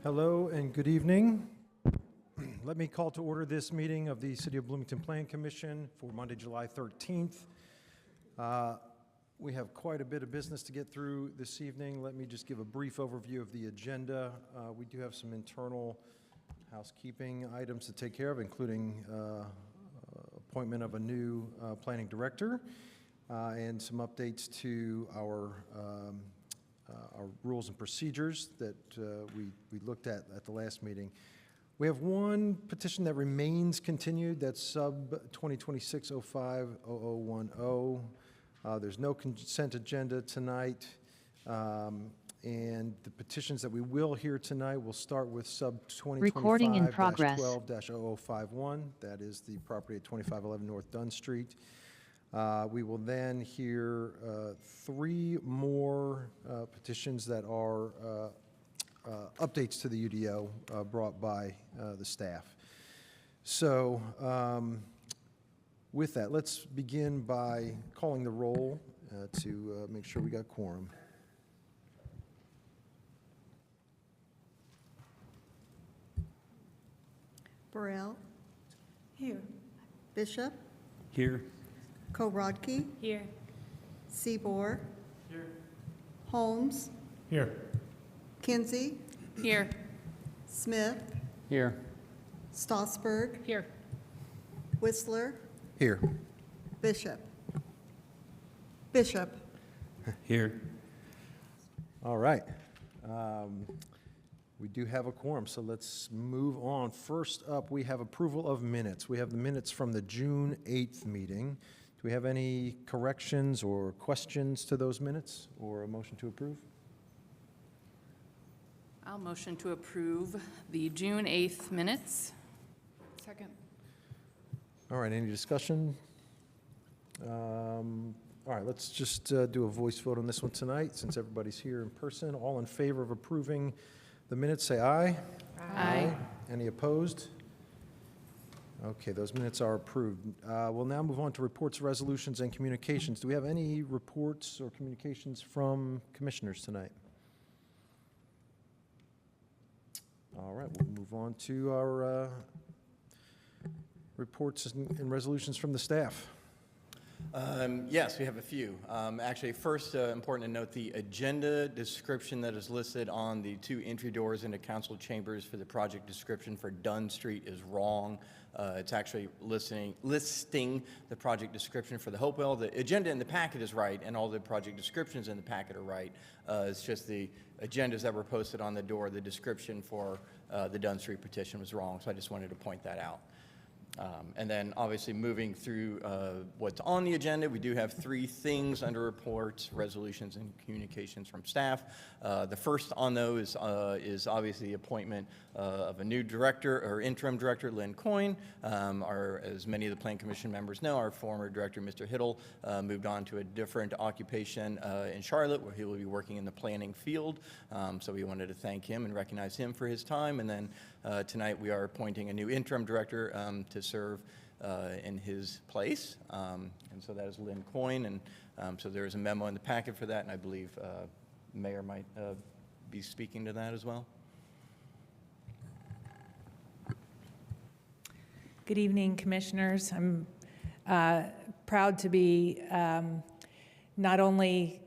Hello and good evening. Let me call to order this meeting of the City of Bloomington Plan Commission for Monday, July 13th. We have quite a bit of business to get through this evening. Let me just give a brief overview of the agenda. We do have some internal housekeeping items to take care of, including appointment of a new planning director and some updates to our rules and procedures that we looked at the last meeting. We have one petition that remains continued. That's sub 2026-05-0010. There's no consent agenda tonight. And the petitions that we will hear tonight will start with sub 2025-12-0051. That is the property at 2511 North Dunn Street. We will then hear three more petitions that are updates to the UDO brought by the staff. So with that, let's begin by calling the roll to make sure we got quorum. Burrell? Here. Bishop? Here. Korodke? Here. Seaboard? Here. Holmes? Here. Kinsey? Here. Smith? Here. Stossberg? Here. Whistler? Here. Bishop? Bishop? Here. All right. We do have a quorum, so let's move on. First up, we have approval of minutes. We have the minutes from the June 8th meeting. Do we have any corrections or questions to those minutes or a motion to approve? I'll motion to approve the June 8th minutes. Second. All right, any discussion? All right, let's just do a voice vote on this one tonight since everybody's here in person. All in favor of approving the minutes, say aye. Aye. Any opposed? Okay, those minutes are approved. We'll now move on to reports, resolutions, and communications. Do we have any reports or communications from commissioners tonight? All right, we'll move on to our reports and resolutions from the staff. Yes, we have a few. Actually, first, important to note the agenda description that is listed on the two entry doors into council chambers for the project description for Dunn Street is wrong. It's actually listing the project description for the Hopewell. The agenda in the packet is right, and all the project descriptions in the packet are right. It's just the agendas that were posted on the door, the description for the Dunn Street petition was wrong, so I just wanted to point that out. And then obviously moving through what's on the agenda, we do have three things under reports, resolutions, and communications from staff. The first on those is obviously the appointment of a new director or interim director, Lynn Coyne. As many of the Plan Commission members know, our former director, Mr. Hiddle, moved on to a different occupation in Charlotte where he will be working in the planning field. So we wanted to thank him and recognize him for his time. And then tonight we are appointing a new interim director to serve in his place, and so that is Lynn Coyne, and so there is a memo in the packet for that, and I believe the mayor might be speaking to that as well. Good evening, commissioners. I'm proud to be not only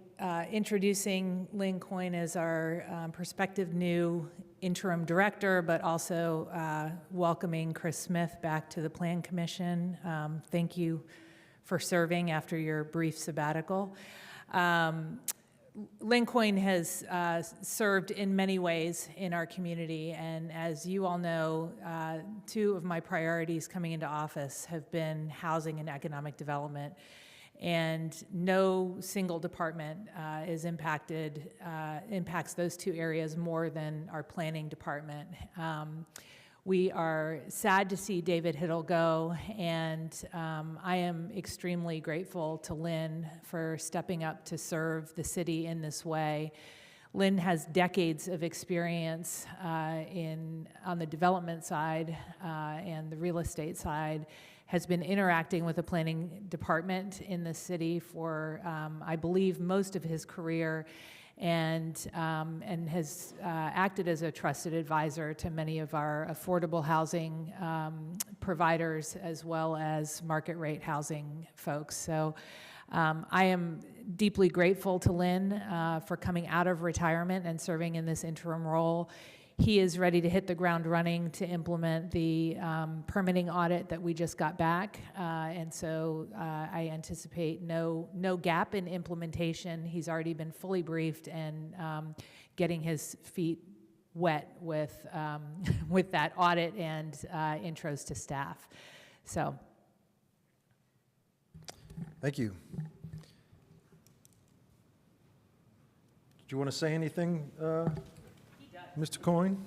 introducing Lynn Coyne as our prospective new interim director, but also welcoming Chris Smith back to the Plan Commission. Thank you for serving after your brief sabbatical. Lynn Coyne has served in many ways in our community, and as you all know, two of my priorities coming into office have been housing and economic development. And no single department impacts those two areas more than our planning department. We are sad to see David Hiddle go, and I am extremely grateful to Lynn for stepping up to serve the city in this way. Lynn has decades of experience on the development side and the real estate side, has been interacting with the planning department in the city for, I believe, most of his career, and has acted as a trusted advisor to many of our affordable housing providers as well as market rate housing folks. So I am deeply grateful to Lynn for coming out of retirement and serving in this interim role. He is ready to hit the ground running to implement the permitting audit that we just got back, and so I anticipate no gap in implementation. He's already been fully briefed and getting his feet wet with with that audit and intros to staff. So, Thank you. Do you want to say anything, Mr. Coyne?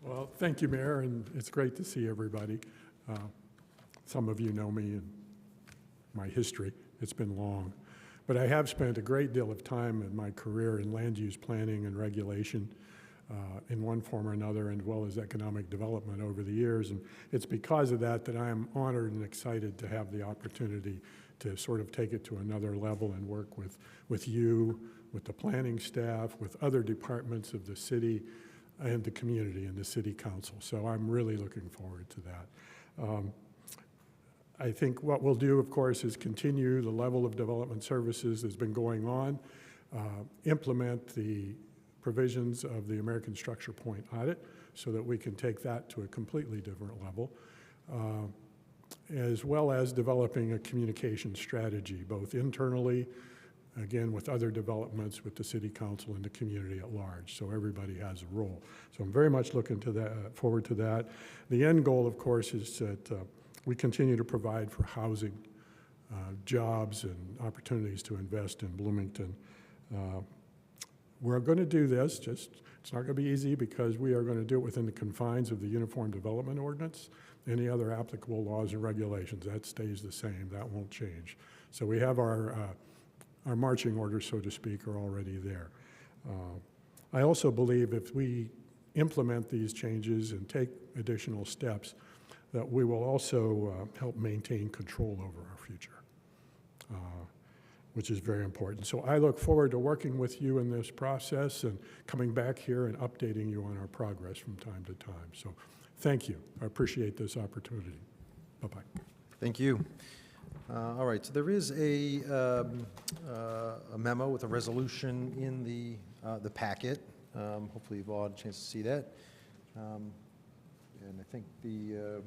Well, thank you, Mayor, and it's great to see everybody. Some of you know me and my history. It's been long. But I have spent a great deal of time in my career in land use planning and regulation in one form or another, as well as economic development over the years. And it's because of that that I am honored and excited to have the opportunity to sort of take it to another level and work with you, with the planning staff, with other departments of the city and the community and the city council. So I'm really looking forward to that. I think what we'll do, of course, is continue the level of development services that's been going on, implement the provisions of the American Structure Point audit so that we can take that to a completely different level, as well as developing a communication strategy, both internally, again, with other developments with the city council and the community at large, so everybody has a role. So I'm very much looking to that, forward to that. The end goal, of course, is that we continue to provide for housing, jobs, and opportunities to invest in Bloomington. We're going to do this, it's not going to be easy because we are going to do it within the confines of the Uniform Development Ordinance. Any other applicable laws and regulations, that stays the same, that won't change. So we have our marching orders, so to speak, are already there. I also believe if we implement these changes and take additional steps, that we will also help maintain control over our future, which is very important. So I look forward to working with you in this process and coming back here and updating you on our progress from time to time. So thank you. I appreciate this opportunity. Bye-bye. Thank you. All right, so there is a memo with a resolution in the packet. Hopefully you've all had a chance to see that. And I think the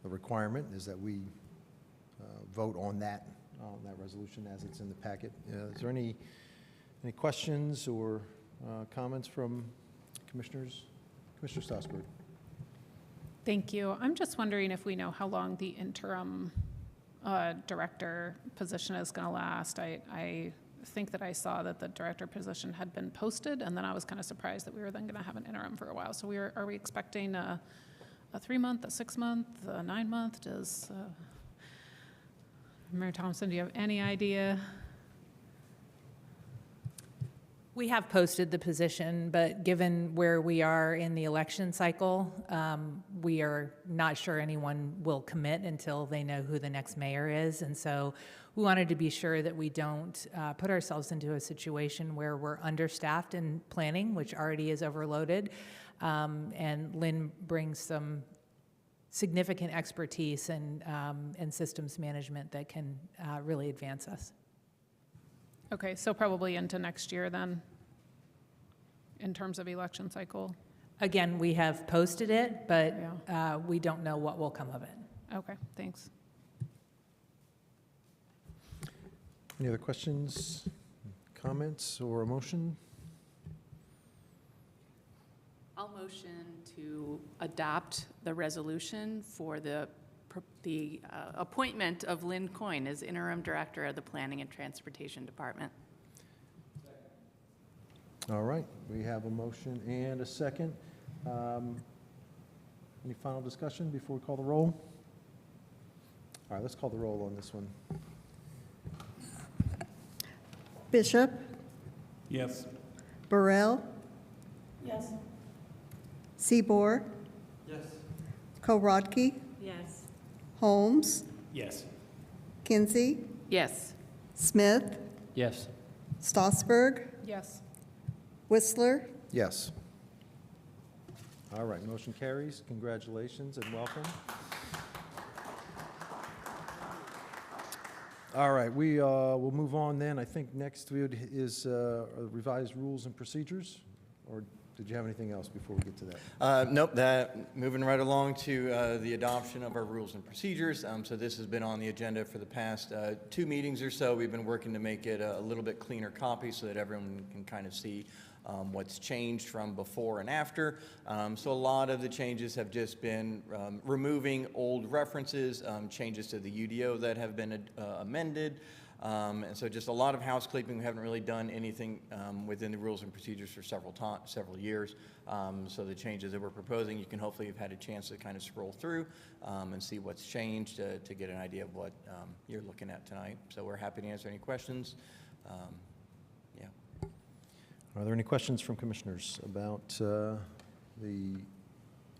requirement is that we vote on that resolution as it's in the packet. Is there any questions or comments from commissioners? Commissioner Strasburg. Thank you. I'm just wondering if we know how long the interim director position is going to last. I think that I saw that the director position had been posted, and then I was kind of surprised that we were then going to have an interim for a while. So are we expecting a 3-month, a 6-month, a 9-month? Does Mayor Thompson, do you have any idea? we have posted the position, but given where we are in the election cycle, we are not sure anyone will commit until they know who the next mayor is. And so we wanted to be sure that we don't put ourselves into a situation where we're understaffed in planning, which already is overloaded. And Lynn brings some significant expertise and systems management that can really advance us. Okay, so probably into next year then, in terms of election cycle? Again, we have posted it, but Yeah. we don't know what will come of it. Okay, thanks. Any other questions, comments, or a motion? I'll motion to adopt the resolution for the appointment of Lynn Coyne as interim director of the Planning and Transportation Department. All right, we have a motion and a second. Any final discussion before we call the roll? All right, let's call the roll on this one. Bishop, Yes. Burrell, Yes. Seaboard, Yes. Korodke, Yes. Holmes, Yes. Kinsey, Yes. Smith, Yes. Stossberg, Yes. Whistler, Yes. All right, motion carries. Congratulations and welcome. All right, we will move on then. I think next is revised rules and procedures, or did you have anything else before we get to that? Nope, moving right along to the adoption of our rules and procedures. So this has been on the agenda for the past 2 meetings or so. We've been working to make it a little bit cleaner copy so that everyone can kind of see what's changed from before and after. So a lot of the changes have just been removing old references, changes to the UDO that have been amended. And so just a lot of housekeeping. We haven't really done anything within the rules and procedures for several years. So the changes that we're proposing, you can hopefully have had a chance to kind of scroll through and see what's changed to get an idea of what you're looking at tonight. So we're happy to answer any questions. Yeah. Are there any questions from commissioners about the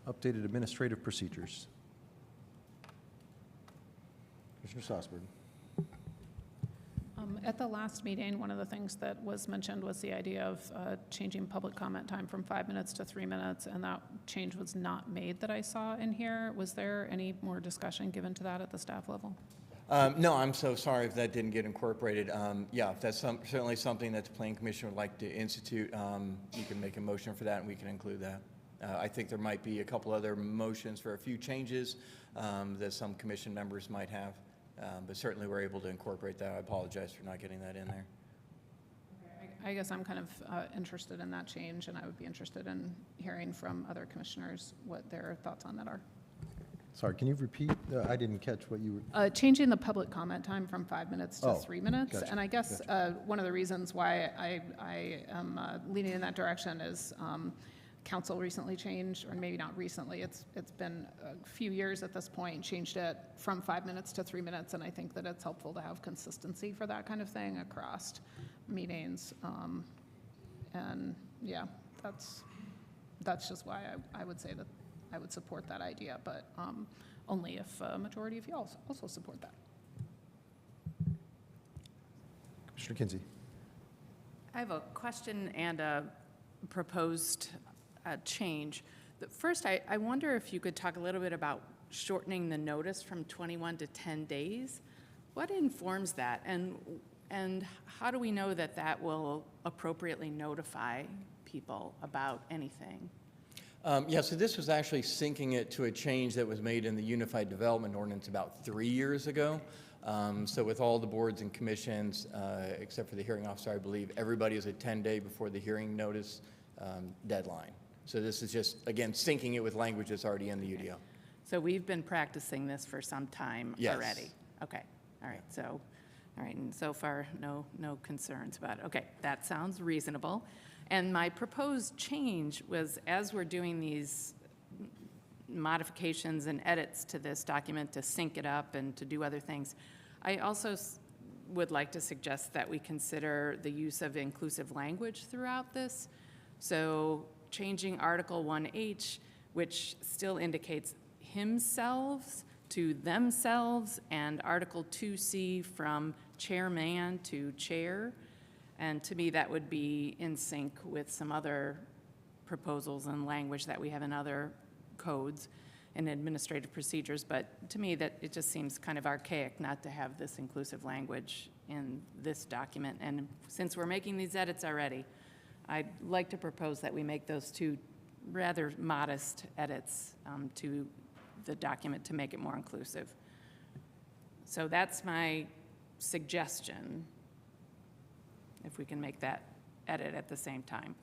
updated administrative procedures? Commissioner Stossberg. At the last meeting, one of the things that was mentioned was the idea of changing public comment time from 5 minutes to 3 minutes, and that change was not made that I saw in here. Was there any more discussion given to that at the staff level? No, I'm so sorry if that didn't get incorporated. Yeah, if that's certainly something that the Planning Commission would like to institute, you can make a motion for that and we can include that. I think there might be a couple other motions for a few changes that some commission members might have. But certainly we're able to incorporate that. I apologize for not getting that in there. I guess I'm kind of interested in that change, and I would be interested in hearing from other commissioners what their thoughts on that are. Sorry, can you repeat? I didn't catch what you were. Changing the public comment time from 5 minutes to 3 minutes. gotcha, And I guess one of the reasons why I am leaning in that direction is council recently changed, or maybe not recently, it's been a few years at this point, changed it from 5 minutes to 3 minutes, and I think that it's helpful to have consistency for that kind of thing across meetings. And yeah, that's just why I would say that I would support that idea, but only if a majority of you also support that. Commissioner Kinsey. I have a question and a proposed change. First, I wonder if you could talk a little bit about shortening the notice from 21 to 10 days. What informs that, and how do we know that that will appropriately notify people about anything? Yeah, so this was actually syncing it to a change that was made in the Unified Development Ordinance about 3 years ago. So with all the boards and commissions, except for the hearing officer, I believe, everybody is a 10-day before the hearing notice deadline. So this is just, again, syncing it with language that's already in the UDO. So we've been practicing this for some time Yes. already? Okay, all right, so, all right, and so far, no concerns about it. Okay, that sounds reasonable. And my proposed change was, as we're doing these modifications and edits to this document to sync it up and to do other things, I also would like to suggest that we consider the use of inclusive language throughout this. So changing Article 1H, which still indicates himself to themselves, and Article 2C from chairman to chair. And to me, that would be in sync with some other proposals and language that we have in other codes and administrative procedures. But to me, that it just seems kind of archaic not to have this inclusive language in this document. And since we're making these edits already, I'd like to propose that we make those two rather modest edits to the document to make it more inclusive. So that's my suggestion, if we can make that edit at the same time.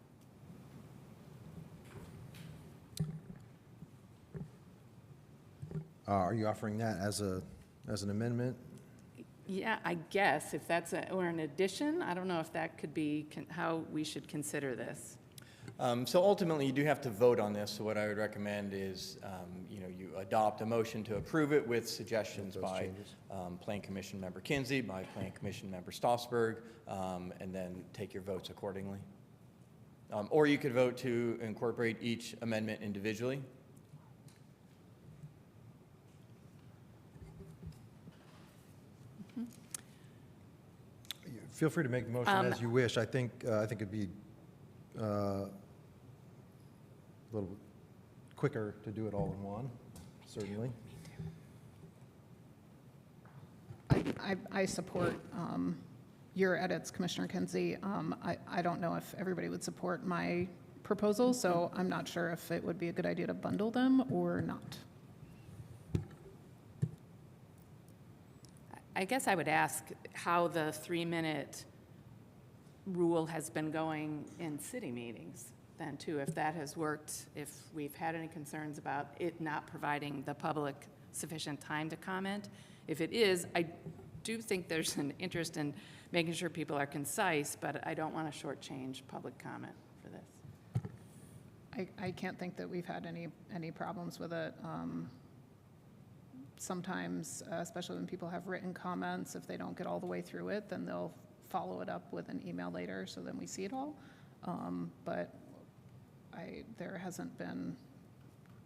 Are you offering that as an amendment? Yeah, I guess, if that's or an addition, I don't know if that could be how we should consider this. So ultimately, you do have to vote on this. So what I would recommend is, you adopt a motion to approve it with suggestions by Plan Commission Member Kinsey, by Plan Commission Member Stossberg, and then take your votes accordingly. Or you could vote to incorporate each amendment individually. Feel free to make the motion as you wish. I think it'd be a little quicker to do it all in one, certainly. I support your edits, Commissioner Kinsey. I don't know if everybody would support my proposal, so I'm not sure if it would be a good idea to bundle them or not. I guess I would ask how the 3-minute rule has been going in city meetings then too, if that has worked, if we've had any concerns about it not providing the public sufficient time to comment. If it is, I do think there's an interest in making sure people are concise, but I don't want to shortchange public comment for this. I can't think that we've had any problems with it. Sometimes, especially when people have written comments, if they don't get all the way through it, then they'll follow it up with an email later, so then we see it all. But there hasn't been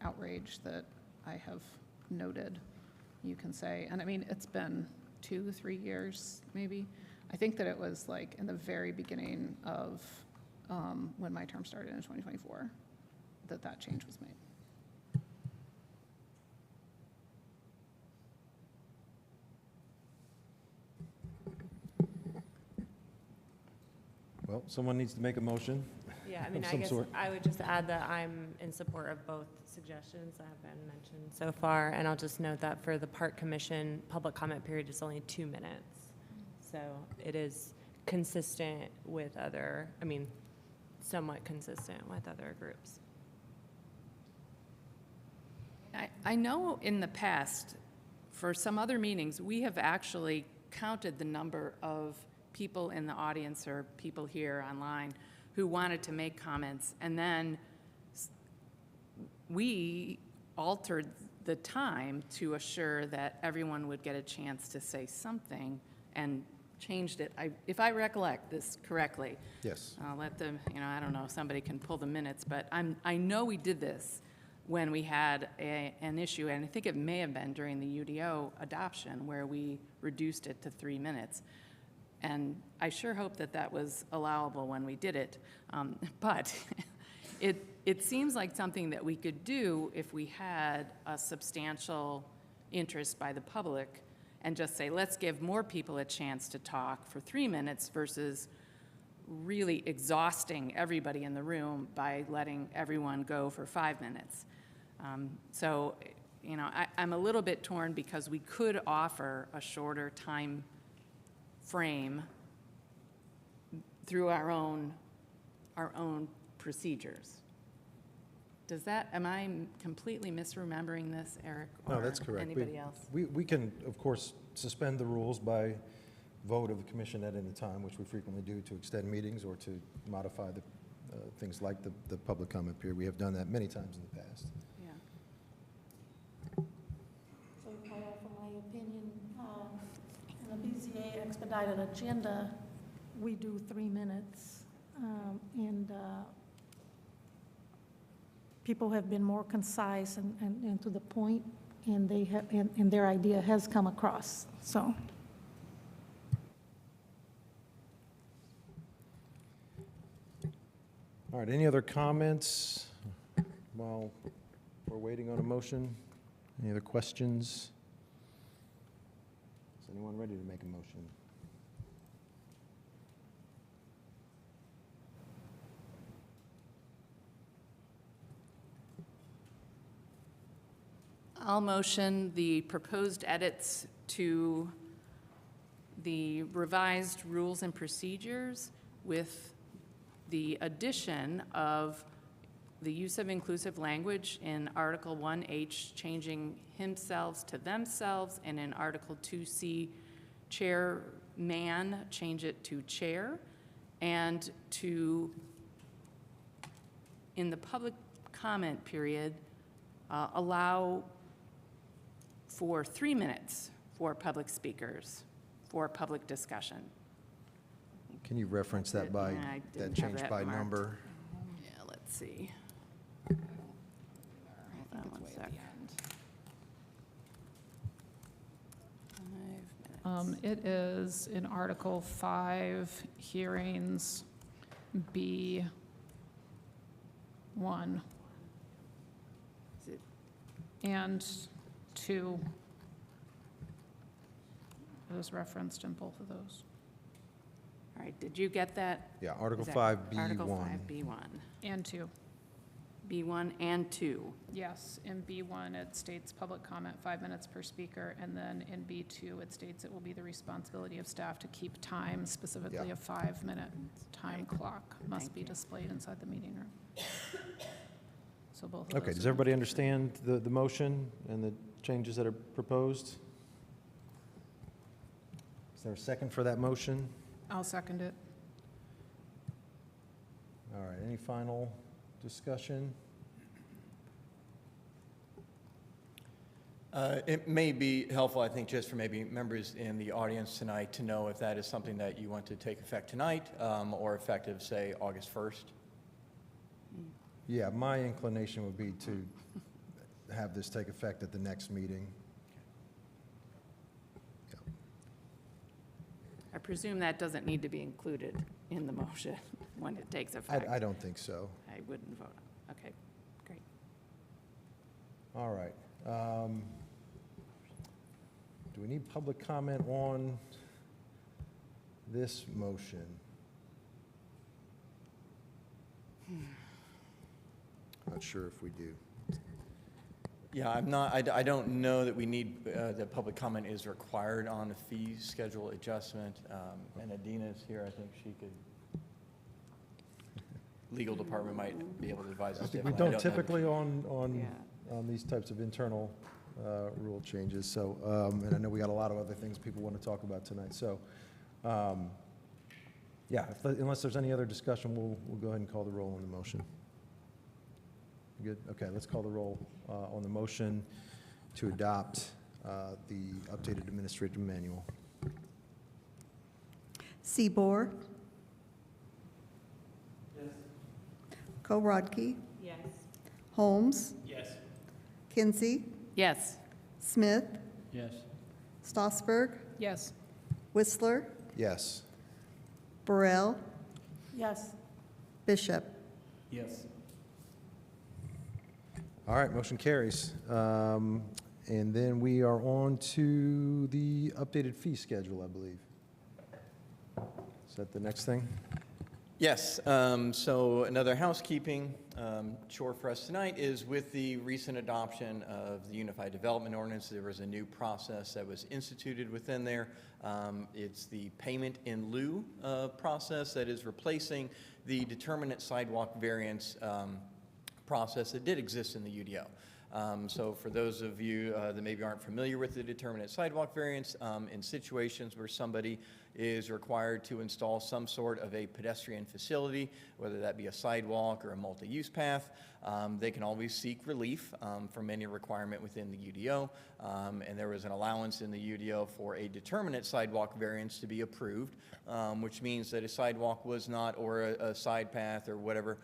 outrage that I have noted, you can say. And I mean, it's been 2-3 years, maybe. I think that it was like in the very beginning of when my term started in 2024 that change was made. Well, someone needs to make a motion. Yeah, I mean, of I some guess sort. I would just add that I'm in support of both suggestions that have been mentioned so far, and I'll just note that for the Park Commission, public comment period is only 2 minutes. So it is consistent with other, I mean, somewhat consistent with other groups. I know in the past, for some other meetings, we have actually counted the number of people in the audience or people here online who wanted to make comments, and then we altered the time to assure that everyone would get a chance to say something and changed it. If I recollect this correctly. Yes. I'll let them, I don't know, somebody can pull the minutes, but I know we did this when we had an issue, and I think it may have been during the UDO adoption where we reduced it to 3 minutes. And I sure hope that that was allowable when we did it. But it seems like something that we could do if we had a substantial interest by the public and just say, let's give more people a chance to talk for 3 minutes versus really exhausting everybody in the room by letting everyone go for 5 minutes. So, I'm a little bit torn because we could offer a shorter time frame through our own procedures. Am I completely misremembering this, Eric? No, that's correct. Anybody else? We can, of course, suspend the rules by vote of the commission at any time, which we frequently do to extend meetings or to modify the things like the public comment period. We have done that many times in the past. Yeah. So if I offer my opinion, in the BZA expedited agenda, we do 3 minutes, and people have been more concise and to the point, and they have, and their idea has come across, so. All right, any other comments while we're waiting on a motion? Any other questions? Is anyone ready to make a motion? I'll motion the proposed edits to the revised rules and procedures with the addition of the use of inclusive language in Article 1H, changing himself to themselves, and in Article 2C, chairman, change it to chair, and to, in the public comment period, allow for 3 minutes for public speakers, for public discussion. Can you reference that by, Yeah, I that didn't have change that by marked. number? Yeah, let's see. Hold on one sec. 5 minutes. It is in Article 5, hearings B1. Is it- And 2. It was referenced in both of those. All right, did you get that? Yeah, Article Is that 5B1. Article 5B1. And 2. B1 and 2. Yes, in B1, it states public comment 5 minutes per speaker, and then in B2, it states it will be the responsibility of staff to keep time, specifically Yeah. a 5-minute time clock must Thank be you. displayed inside the meeting room. So both of those. Okay, does are- everybody understand the motion and the changes that are proposed? Is there a second for that motion? I'll second it. All right, any final discussion? It may be helpful, I think, just for maybe members in the audience tonight to know if that is something that you want to take effect tonight or effective, say, August 1st. Yeah, my inclination would be to have this take effect at the next meeting. I presume that doesn't need to be included in the motion when it takes effect. I don't think so. I wouldn't vote. Okay, great. All right. Do we need public comment on this motion? Not sure if we do. Yeah, I don't know that we need, that public comment is required on the fee schedule adjustment. And Adina's here, I think she could, legal department might be able to advise us We differently. I don't know typically Yeah. on these types of internal rule changes, so, and I know we got a lot of other things people want to talk about tonight, so, yeah, unless there's any other discussion, we'll go ahead and call the roll on the motion. Good, okay, let's call the roll on the motion to adopt the updated administrative manual. Seaboard. Korodke. Yes. Holmes. Yes. Kinsey. Yes. Smith. Yes. Stossberg. Yes. Whistler. Yes. Burrell. Yes. Bishop. Yes. All right, motion carries. And then we are on to the updated fee schedule, I believe. Is that the next thing? Yes, so another housekeeping chore for us tonight is with the recent adoption of the Unified Development Ordinance, there was a new process that was instituted within there. It's the payment in lieu process that is replacing the determinate sidewalk variance process that did exist in the UDO. So for those of you that maybe aren't familiar with the determinate sidewalk variance, in situations where somebody is required to install some sort of a pedestrian facility, whether that be a sidewalk or a multi-use path, they can always seek relief from any requirement within the UDO. And there was an allowance in the UDO for a determinate sidewalk variance to be approved, which means that a sidewalk was not, or a side path or whatever,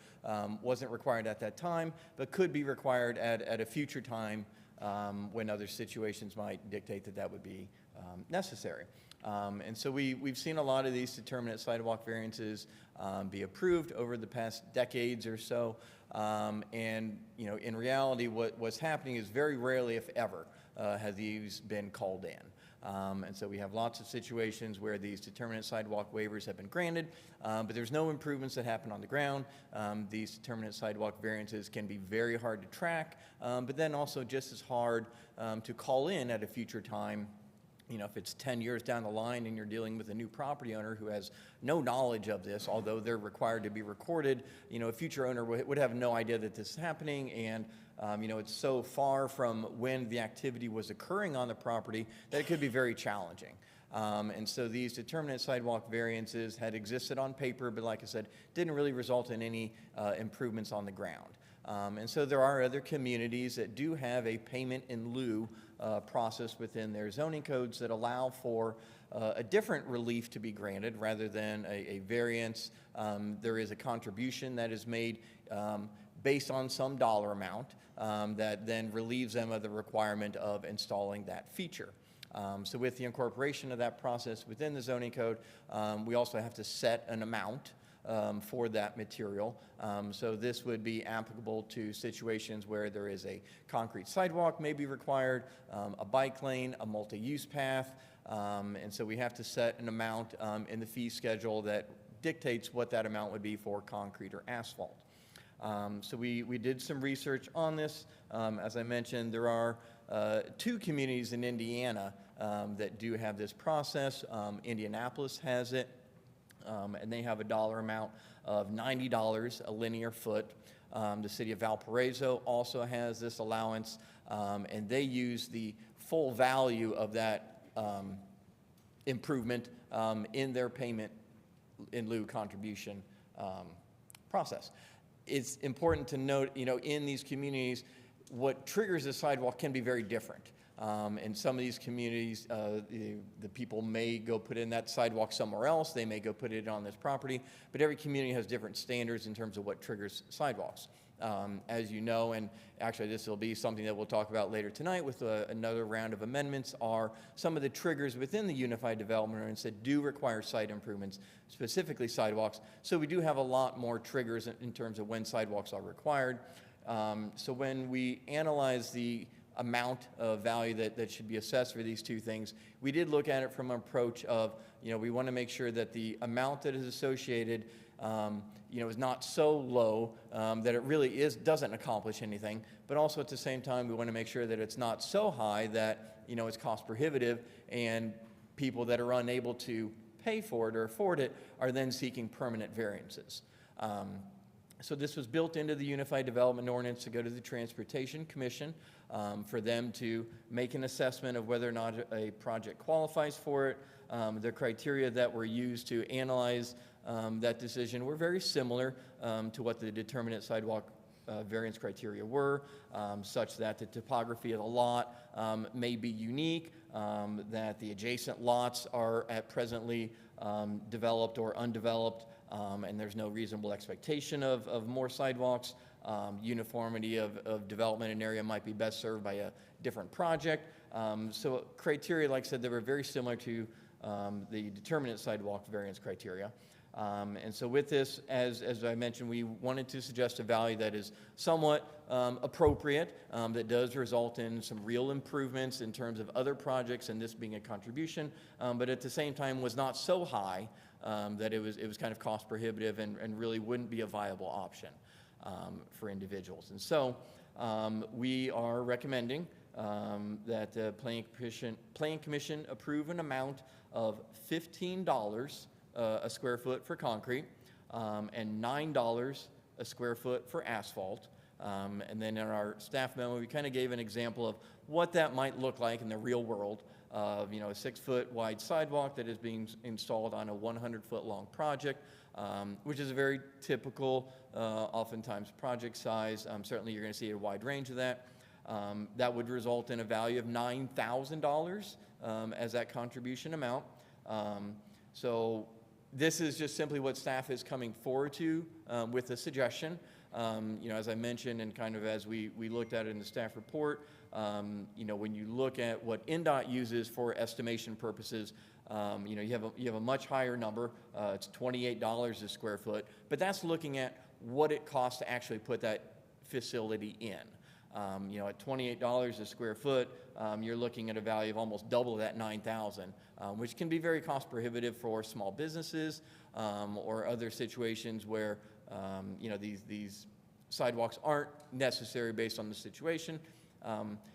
wasn't required at that time, but could be required at a future time when other situations might dictate that that would be necessary. And so we've seen a lot of these determinate sidewalk variances be approved over the past decades or so. And, you know, in reality, what's happening is very rarely, if ever, have these been called in. And so we have lots of situations where these determinate sidewalk waivers have been granted, but there's no improvements that happen on the ground. These determinate sidewalk variances can be very hard to track, but then also just as hard to call in at a future time. You know, if it's 10 years down the line and you're dealing with a new property owner who has no knowledge of this, although they're required to be recorded, you know, a future owner would have no idea that this is happening, and you know, it's so far from when the activity was occurring on the property that it could be very challenging. And so these determinate sidewalk variances had existed on paper, but like I said, didn't really result in any improvements on the ground. And so there are other communities that do have a payment in lieu process within their zoning codes that allow for a different relief to be granted rather than a variance. There is a contribution that is made based on some dollar amount that then relieves them of the requirement of installing that feature. So with the incorporation of that process within the zoning code, we also have to set an amount for that material. So this would be applicable to situations where there is a concrete sidewalk may be required, a bike lane, a multi-use path, and so we have to set an amount in the fee schedule that dictates what that amount would be for concrete or asphalt. So we did some research on this. As I mentioned, there are 2 communities in Indiana that do have this process. Indianapolis has it, and they have a dollar amount of $90 a linear foot. The city of Valparaiso also has this allowance, and they use the full value of that improvement in their payment in lieu contribution process. It's important to note, in these communities, what triggers a sidewalk can be very different. In some of these communities, the people may go put in that sidewalk somewhere else. They may go put it on this property, but every community has different standards in terms of what triggers sidewalks. As you know, and actually this will be something that we'll talk about later tonight with another round of amendments, are some of the triggers within the Unified Development Ordinance that do require site improvements, specifically sidewalks. So we do have a lot more triggers in terms of when sidewalks are required. So when we analyze the amount of value that should be assessed for these 2 things, we did look at it from an approach of, we want to make sure that the amount that is associated is not so low that it really doesn't accomplish anything, but also at the same time, we want to make sure that it's not so high that, it's cost prohibitive and people that are unable to pay for it or afford it are then seeking permanent variances. So this was built into the Unified Development Ordinance to go to the Transportation Commission for them to make an assessment of whether or not a project qualifies for it. The criteria that were used to analyze that decision were very similar to what the determinate sidewalk variance criteria were, such that the topography of the lot may be unique, that the adjacent lots are at presently developed or undeveloped, and there's no reasonable expectation of more sidewalks. Uniformity of development in an area might be best served by a different project. So criteria, like I said, they were very similar to the determinate sidewalk variance criteria. And so with this, as I mentioned, we wanted to suggest a value that is somewhat appropriate, that does result in some real improvements in terms of other projects, and this being a contribution, but at the same time was not so high that it was kind of cost prohibitive and really wouldn't be a viable option for individuals. And so we are recommending that the Planning Commission approve an amount of $15 a square foot for concrete, and $9 a square foot for asphalt. And then in our staff memo, we kind of gave an example of what that might look like in the real world of, a 6-foot wide sidewalk that is being installed on a 100-foot long project, which is a very typical, oftentimes project size. Certainly you're going to see a wide range of that. That would result in a value of $9,000 as that contribution amount. So this is just simply what staff is coming forward to with the suggestion. As I mentioned, and kind of as we looked at it in the staff report, when you look at what NDOT uses for estimation purposes, you have a much higher number. It's $28 a square foot, but that's looking at what it costs to actually put that facility in. At $28 a square foot, you're looking at a value of almost double that $9,000, which can be very cost prohibitive for small businesses or other situations where these sidewalks aren't necessary based on the situation.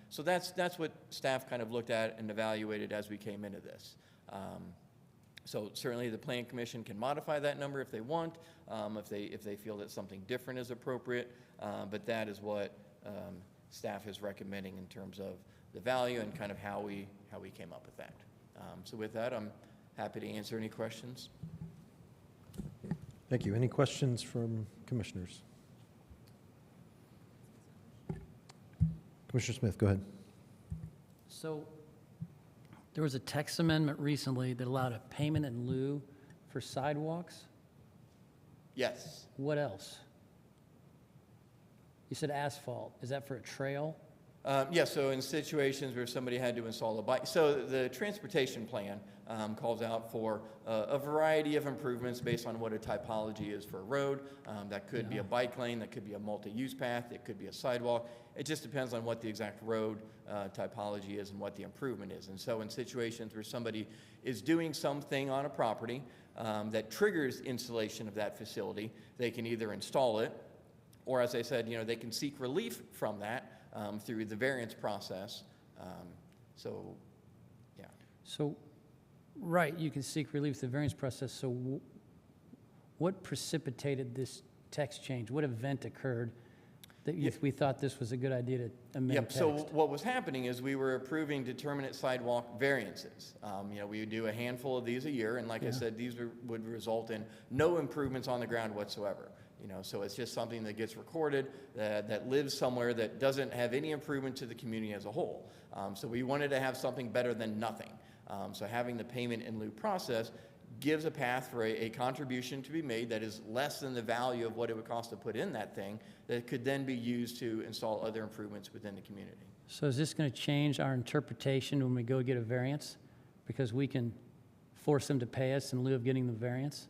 So that's what staff kind of looked at and evaluated as we came into this. So certainly the Planning Commission can modify that number if they want, if they feel that something different is appropriate, but that is what staff is recommending in terms of the value and kind of how we came up with that. So with that, I'm happy to answer any questions. Thank you. Any questions from commissioners? Commissioner Smith, go ahead. So there was a text amendment recently that allowed a payment in lieu for sidewalks. Yes. What else? You said asphalt. Is that for a trail? Yeah, so in situations where somebody had to install a bike, so the transportation plan calls out for a variety of improvements based on what a typology is for a road. That could be a bike lane, that could be a multi-use path, it could be a sidewalk. It just depends on what the exact road typology is and what the improvement is. And so in situations where somebody is doing something on a property that triggers installation of that facility, they can either install it, or as I said, they can seek relief from that through the variance process. So, yeah. So, right, you can seek relief through the variance process. So what precipitated this text change? What event occurred that we thought this was a good idea to amend Yep, text? so what was happening is we were approving determinate sidewalk variances. We would do a handful of these a year, and like I said, these would result in no improvements on the ground whatsoever. So it's just something that gets recorded, that lives somewhere, that doesn't have any improvement to the community as a whole. So we wanted to have something better than nothing. So having the payment in lieu process gives a path for a contribution to be made that is less than the value of what it would cost to put in that thing, that could then be used to install other improvements within the community. So is this going to change our interpretation when we go get a variance? Because we can force them to pay us in lieu of getting the variance?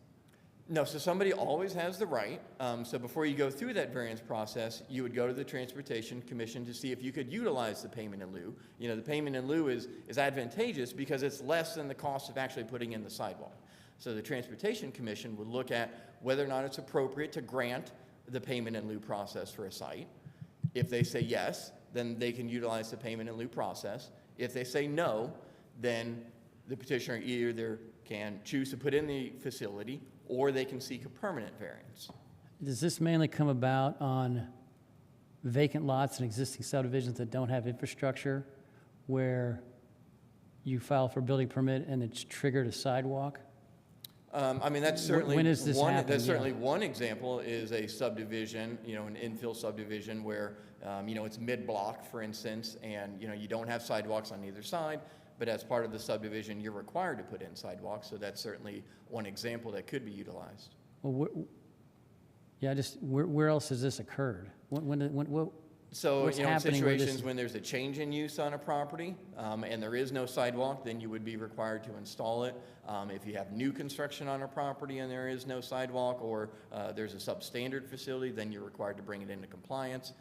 No, so somebody always has the right. So before you go through that variance process, you would go to the Transportation Commission to see if you could utilize the payment in lieu. The payment in lieu is advantageous because it's less than the cost of actually putting in the sidewalk. So the Transportation Commission would look at whether or not it's appropriate to grant the payment in lieu process for a site. If they say yes, then they can utilize the payment in lieu process. If they say no, then the petitioner either can choose to put in the facility or they can seek a permanent variance. Does this mainly come about on vacant lots and existing subdivisions that don't have infrastructure, where you file for building permit and it's triggered a sidewalk? That's certainly when is this one. happening? That's certainly one example. Is a subdivision, an infill subdivision where it's mid-block, for instance, and you don't have sidewalks on either side. But as part of the subdivision, you're required to put in sidewalks, so that's certainly one example that could be utilized. Well, where else has this occurred? So, What's in happening with situations this? when there's a change in use on a property and there is no sidewalk, then you would be required to install it. If you have new construction on a property and there is no sidewalk, or there's a substandard facility, then you're required to bring it into compliance.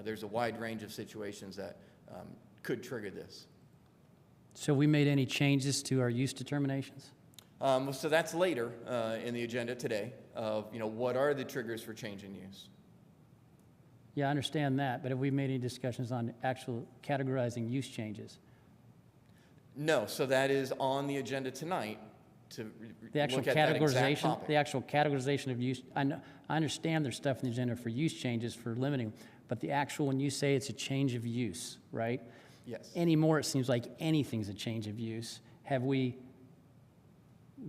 There's a wide range of situations that could trigger this. So we made any changes to our use determinations? So that's later in the agenda today of, what are the triggers for change in use? Yeah, I understand that, but have we made any discussions on actual categorizing use changes? No, so that is on the agenda tonight to The actual look at that exact categorization, topic. the actual categorization of use, I understand there's stuff in the agenda for use changes, for limiting, but the actual, when you say it's a change of use, right? Yes. Anymore, it seems like anything's a change of use. Have we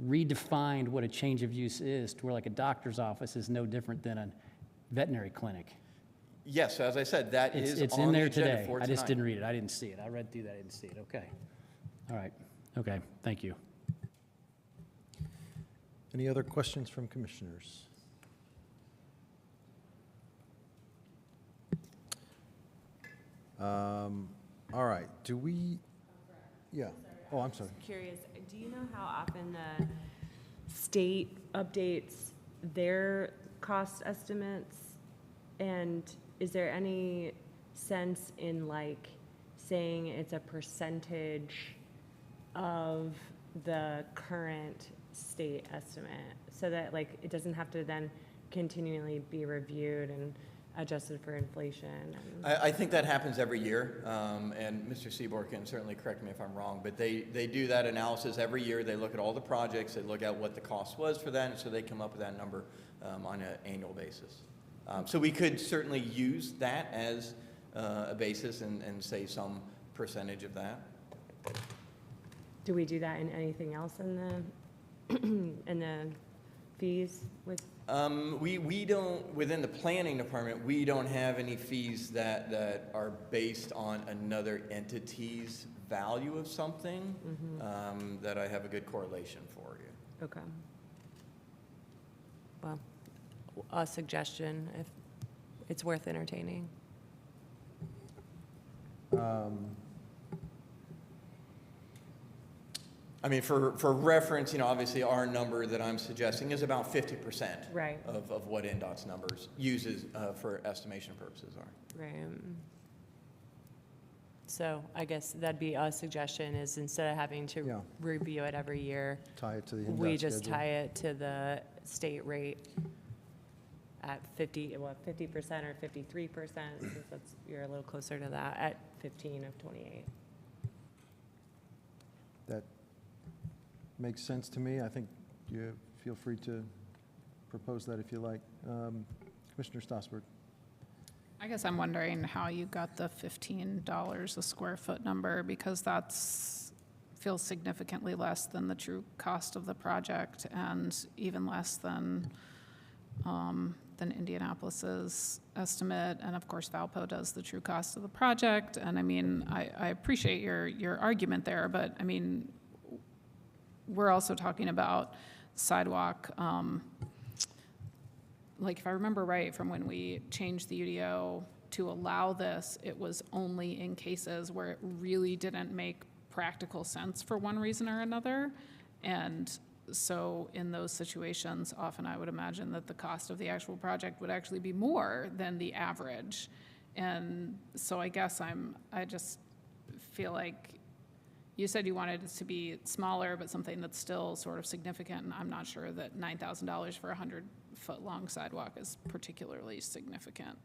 redefined what a change of use is to where like a doctor's office is no different than a veterinary clinic? Yes, so as I said, that is It's on in the there agenda today. for I just tonight. didn't read it. I didn't see it. I read through that. I didn't see it. Okay. All right. Okay. Thank you. Any other questions from commissioners? All right, do we, yeah, oh, I'm sorry. Curious, do you know how often the state updates their cost estimates? And is there any sense in like saying it's a percentage of the current state estimate, so that like it doesn't have to then continually be reviewed and adjusted for inflation? I think that happens every year, and Mr. Seaborg can certainly correct me if I'm wrong, but they do that analysis every year. They look at all the projects, they look at what the cost was for that, and so they come up with that number on an annual basis. So we could certainly use that as a basis and say some percentage of that. Do we do that in anything else in the in the fees with? We don't, within the planning department, we don't have any fees that are based on another entity's value of something that I have a good correlation for you. Okay. Well, a suggestion if it's worth entertaining. I mean, for reference, obviously our number that I'm suggesting is about 50% Right. of what NDOT's numbers uses for estimation purposes are. Right. So I guess that'd be a suggestion is instead of having Yeah. to review it every year, Tie it to the NDOT we just schedule. tie it to the state rate at 50% or 53%, since that's, you're a little closer to that, at 15 of 28. That makes sense to me. I think you feel free to propose that if you like. Commissioner Stossberg. I guess I'm wondering how you got the $15 a square foot number, because that's, feels significantly less than the true cost of the project, and even less than Indianapolis's estimate. And of course, Valpo does the true cost of the project. And I mean, I appreciate your argument there, but I mean, we're also talking about sidewalk, like if I remember right, from when we changed the UDO to allow this, it was only in cases where it really didn't make practical sense for one reason or another. And so in those situations, often I would imagine that the cost of the actual project would actually be more than the average. And so I guess I just feel like you said you wanted it to be smaller, but something that's still sort of significant, and I'm not sure that $9,000 for a 100-foot-long sidewalk is particularly significant.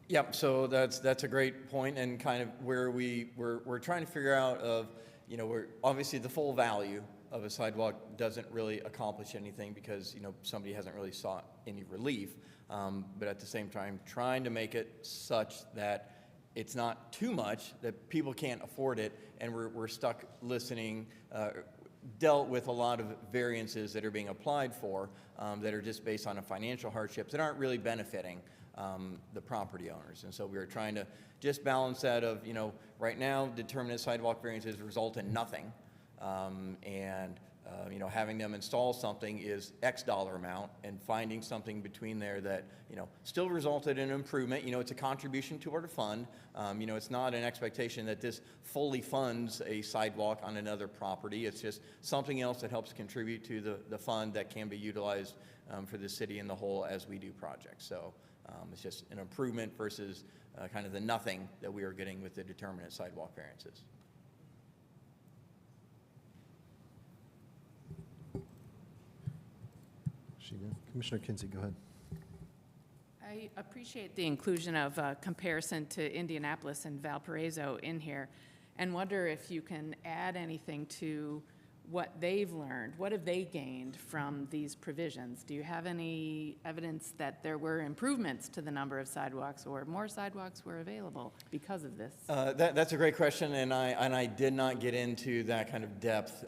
Yep, so that's a great point, and kind of where we're trying to figure out of, we're obviously the full value of a sidewalk doesn't really accomplish anything because, somebody hasn't really sought any relief, but at the same time, trying to make it such that it's not too much that people can't afford it, and we're stuck listening, dealt with a lot of variances that are being applied for that are just based on a financial hardships that aren't really benefiting the property owners. And so we were trying to just balance that of, right now, determinate sidewalk variances result in nothing. Having them install something is X dollar amount, and finding something between there that, still resulted in improvement. It's a contribution toward a fund. It's not an expectation that this fully funds a sidewalk on another property. It's just something else that helps contribute to the fund that can be utilized for the city in the whole as we do projects. So it's just an improvement versus kind of the nothing that we are getting with the determinate sidewalk variances. Commissioner Kinsey, go ahead. I appreciate the inclusion of comparison to Indianapolis and Valparaiso in here, and wonder if you can add anything to what they've learned. What have they gained from these provisions? Do you have any evidence that there were improvements to the number of sidewalks, or more sidewalks were available because of this? That's a great question, and I did not get into that kind of depth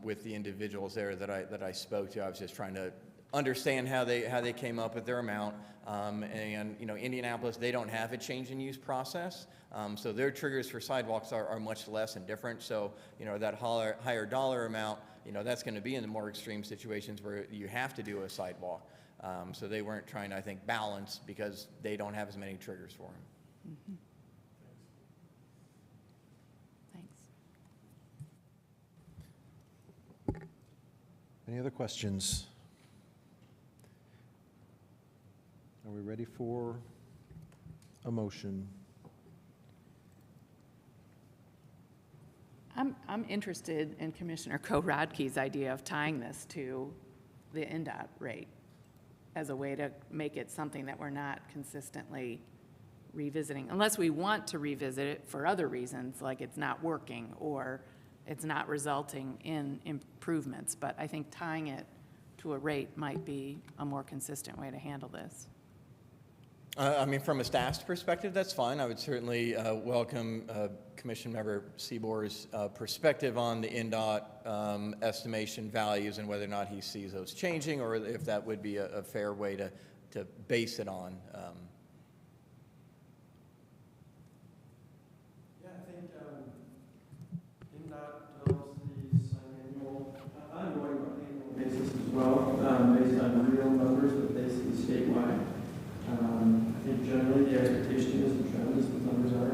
with the individuals there that I spoke to. I was just trying to understand how they came up with their amount. Indianapolis, they don't have a change in use process, so their triggers for sidewalks are much less and different. So that higher dollar amount, that's going to be in the more extreme situations where you have to do a sidewalk. So they weren't trying to, I think, balance because they don't have as many triggers for them. Mm-hmm. Thanks. Any other questions? Are we ready for a motion? I'm interested in Commissioner Korodke's idea of tying this to the NDOT rate as a way to make it something that we're not consistently revisiting, unless we want to revisit it for other reasons, like it's not working or it's not resulting in improvements. But I think tying it to a rate might be a more consistent way to handle this. From a staff's perspective, that's fine. I would certainly welcome Commission Member Seabor's perspective on the NDOT estimation values and whether or not he sees those changing, or if that would be a fair way to base it on. Yeah, I think NDOT develops these ongoing annual basis as well, based on real numbers that they see statewide. I think generally the expectation is the trend is the numbers are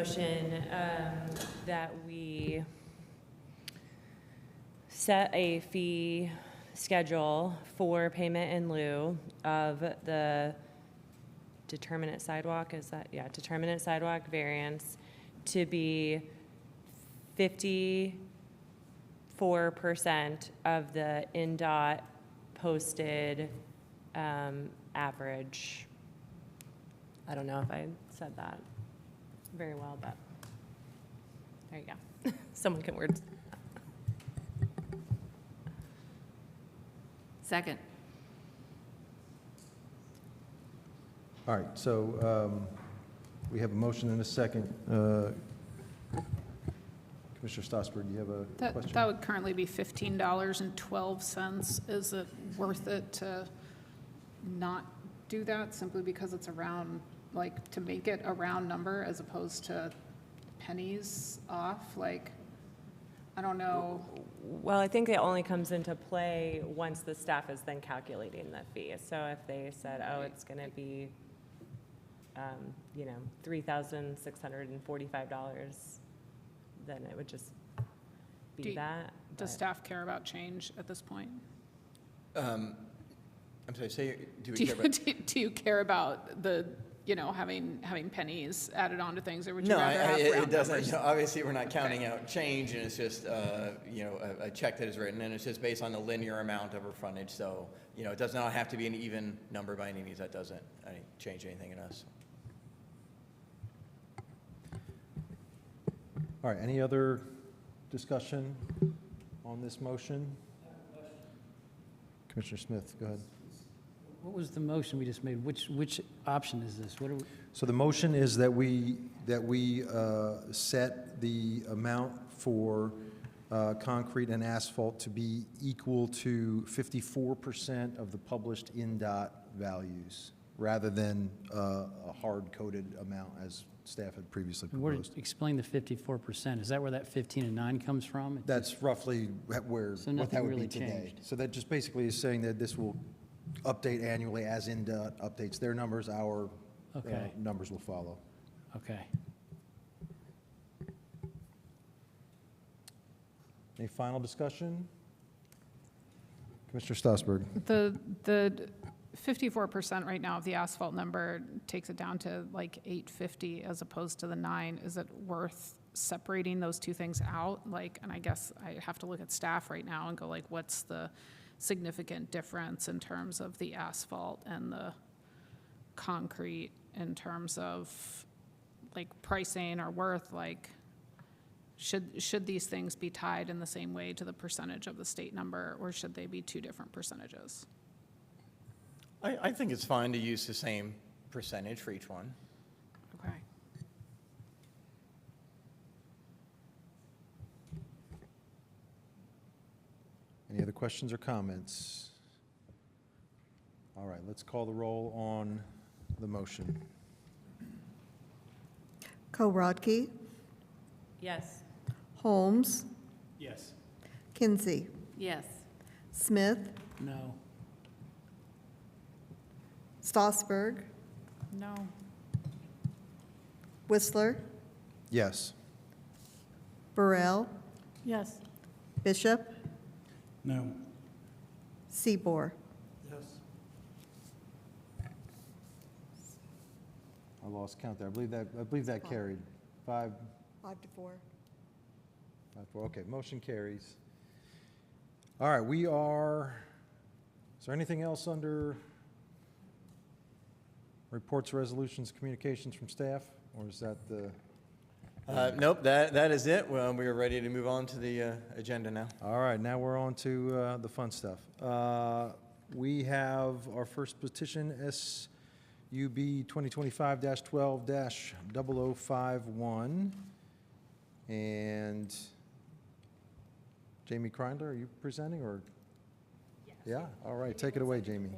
motion that we set a fee schedule for payment in lieu of the determinate sidewalk, is that, yeah, determinate sidewalk variance to be 54% of the NDOT posted average. I don't know if I said that very well, but there you go. Someone can word. Second. All right, so we have a motion and a second. Commissioner Stossberg, do you have a question? That would currently be $15.12. Is it worth it to not do that simply because it's around, like, to make it a round number as opposed to pennies off? Like, I don't know. Well, I think it only comes into play once the staff is then calculating the fee. So if they said, oh, it's going to be, $3,645, then it would just be that. Does staff care about change at this point? I'm sorry, do we care about? Do you care about the, having pennies added onto things, or would you No, rather have round it doesn't. numbers? Obviously, we're not counting out change, and it's just, a check that is written, and it's just based on the linear amount of our frontage. So, it does not have to be an even number by any means. That doesn't change anything in us. All right, any other discussion on this motion? Commissioner Smith, go ahead. What was the motion we just made? Which option is this? What are we? So the motion is that we set the amount for concrete and asphalt to be equal to 54% of the published NDOT values, rather than a hard-coded amount as staff had previously proposed. Explain the 54%. Is that where that 15 and 9 comes from? That's roughly where, So what nothing that would really be today. changed. So that just basically is saying that this will update annually as NDOT updates their numbers, our Okay. numbers will follow. Okay. Any final discussion? Commissioner Stossberg. The 54% right now of the asphalt number takes it down to like 850 as opposed to the 9. Is it worth separating those two things out? Like, and I guess I have to look at staff right now and go like, what's the significant difference in terms of the asphalt and the concrete in terms of like pricing or worth? Like, should these things be tied in the same way to the percentage of the state number, or should they be two different percentages? I think it's fine to use the same percentage for each one. Okay. Any other questions or comments? All right, let's call the roll on the motion. Korodke, Yes. Holmes, Yes. Kinsey, Yes. Smith, No. Stossberg, No. Whistler, Yes. Burrell, Yes. Bishop, No. Seabor. Yes. I lost count there. I believe that carried. 5, 5 to 4. 5, 4. Okay, motion carries. All right, is there anything else under reports, resolutions, communications from staff? Or is that the? Nope, that is it. Well, we are ready to move on to the agenda now. All right, now we're on to the fun stuff. We have our first petition, SUB 2025-12-0051. And Jamie Kreindler, are you presenting, or? Yes. Yeah, all right, take it away, Jamie.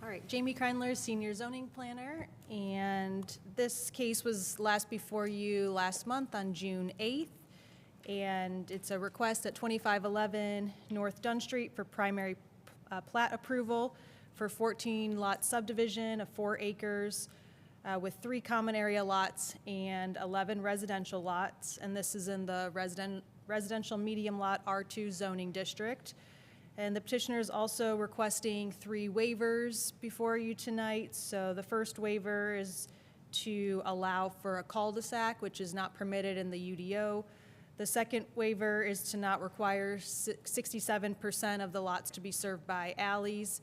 All right, Jamie Kreindler, Senior Zoning Planner, and this case was last before you last month on June 8th, and it's a request at 2511 North Dunn Street for primary plat approval for 14-lot subdivision of 4 acres with 3 common area lots and 11 residential lots. And this is in the residential medium lot R2 zoning district. And the petitioner is also requesting 3 waivers before you tonight. So the first waiver is to allow for a cul-de-sac, which is not permitted in the UDO. The second waiver is to not require 67% of the lots to be served by alleys.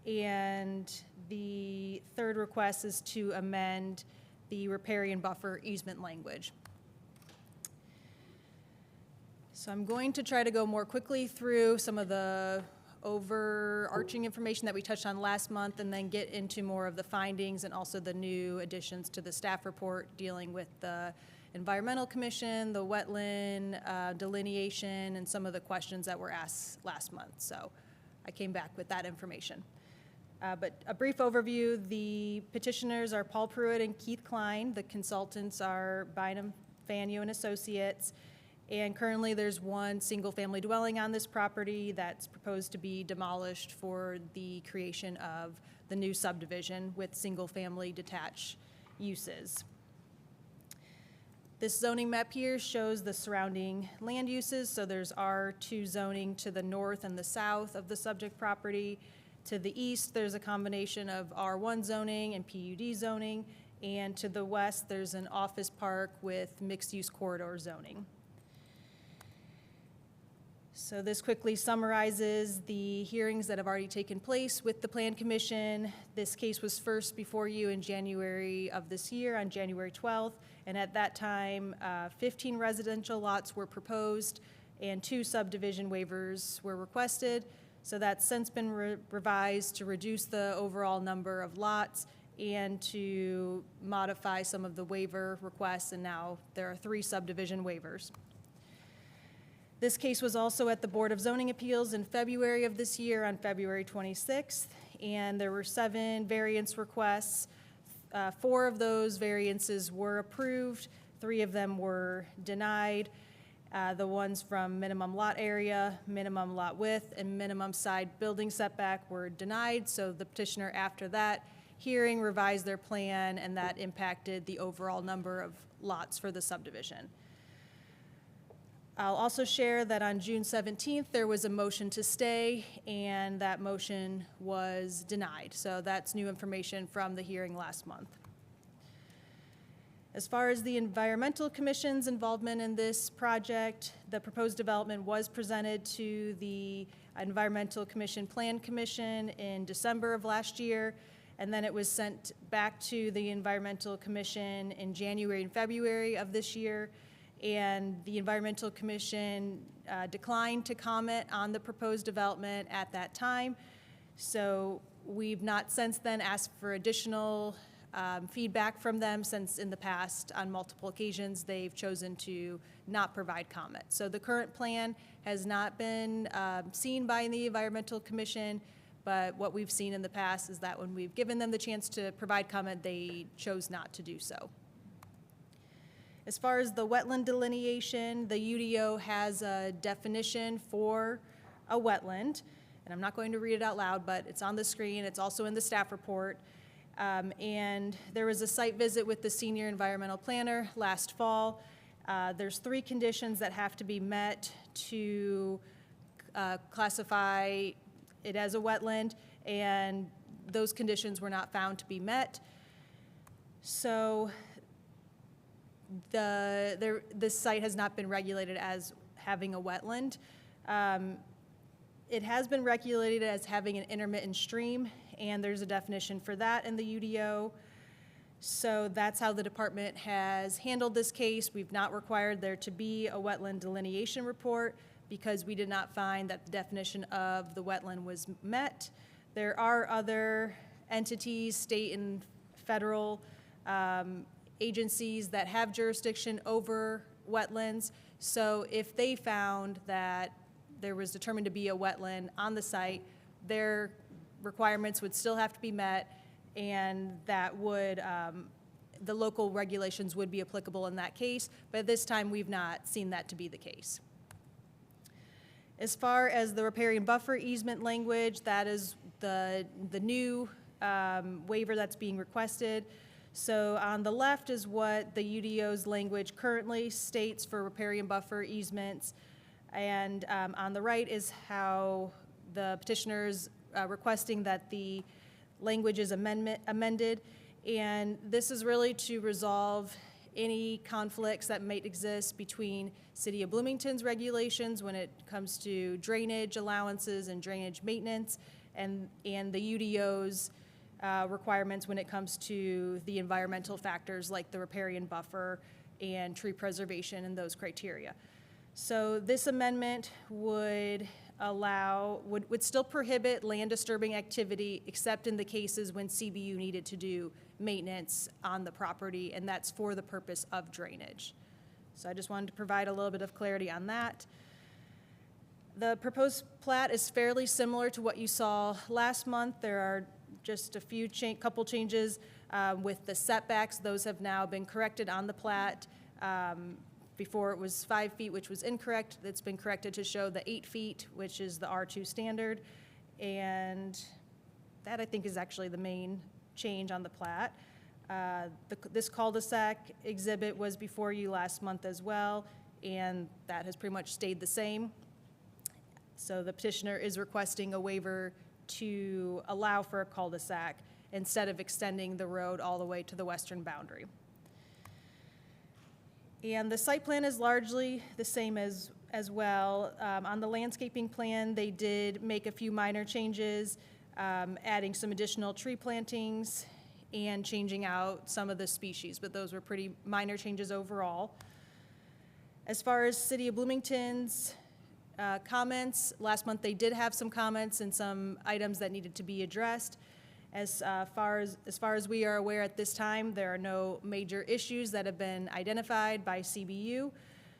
And the third request is to amend the riparian buffer easement language. So I'm going to try to go more quickly through some of the overarching information that we touched on last month and then get into more of the findings and also the new additions to the staff report dealing with the Environmental Commission, the wetland delineation, and some of the questions that were asked last month. So I came back with that information. But a brief overview, the petitioners are Paul Pruitt and Keith Klein. The consultants are Bynum, Faneuil and Associates. And currently, there's 1 single-family dwelling on this property that's proposed to be demolished for the creation of the new subdivision with single-family detached uses. This zoning map here shows the surrounding land uses. So there's R2 zoning to the north and the south of the subject property. To the east, there's a combination of R1 zoning and PUD zoning. And to the west, there's an office park with mixed-use corridor zoning. So this quickly summarizes the hearings that have already taken place with the Plan Commission. This case was first before you in January of this year, on January 12th, and at that time, 15 residential lots were proposed and 2 subdivision waivers were requested. So that's since been revised to reduce the overall number of lots and to modify some of the waiver requests, and now there are 3 subdivision waivers. This case was also at the Board of Zoning Appeals in February of this year, on February 26th, and there were 7 variance requests. 4 of those variances were approved, 3 of them were denied. The ones from minimum lot area, minimum lot width, and minimum side building setback were denied, so the petitioner after that hearing revised their plan, and that impacted the overall number of lots for the subdivision. I'll also share that on June 17th, there was a motion to stay, and that motion was denied. So that's new information from the hearing last month. As far as the Environmental Commission's involvement in this project, the proposed development was presented to the Environmental Commission Plan Commission in December of last year, and then it was sent back to the Environmental Commission in January and February of this year. And the Environmental Commission declined to comment on the proposed development at that time. So we've not since then asked for additional feedback from them, since in the past, on multiple occasions, they've chosen to not provide comment. So the current plan has not been seen by the Environmental Commission, but what we've seen in the past is that when we've given them the chance to provide comment, they chose not to do so. As far as the wetland delineation, the UDO has a definition for a wetland, and I'm not going to read it out loud, but it's on the screen. It's also in the staff report. And there was a site visit with the senior environmental planner last fall. There's 3 conditions that have to be met to classify it as a wetland, and those conditions were not found to be met. So this site has not been regulated as having a wetland. It has been regulated as having an intermittent stream, and there's a definition for that in the UDO. So that's how the department has handled this case. We've not required there to be a wetland delineation report because we did not find that the definition of the wetland was met. There are other entities, state and federal agencies that have jurisdiction over wetlands. So if they found that there was determined to be a wetland on the site, their requirements would still have to be met, and that would, the local regulations would be applicable in that case. But at this time, we've not seen that to be the case. As far as the riparian buffer easement language, that is the new waiver that's being requested. So on the left is what the UDO's language currently states for riparian buffer easements. And on the right is how the petitioner's requesting that the language is amended. And this is really to resolve any conflicts that might exist between City of Bloomington's regulations when it comes to drainage allowances and drainage maintenance, and the UDO's requirements when it comes to the environmental factors like the riparian buffer and tree preservation and those criteria. So this amendment would would still prohibit land disturbing activity except in the cases when CBU needed to do maintenance on the property, and that's for the purpose of drainage. So I just wanted to provide a little bit of clarity on that. The proposed plat is fairly similar to what you saw last month. There are just a few couple changes with the setbacks. Those have now been corrected on the plat. Before it was 5 feet, which was incorrect. It's been corrected to show the 8 feet, which is the R2 standard. And that, I think, is actually the main change on the plat. This cul-de-sac exhibit was before you last month as well, and that has pretty much stayed the same. So the petitioner is requesting a waiver to allow for a cul-de-sac instead of extending the road all the way to the western boundary. And the site plan is largely the same as well. On the landscaping plan, they did make a few minor changes, adding some additional tree plantings and changing out some of the species, but those were pretty minor changes overall. As far as City of Bloomington's comments, last month they did have some comments and some items that needed to be addressed. As far as we are aware at this time, there are no major issues that have been identified by CBU.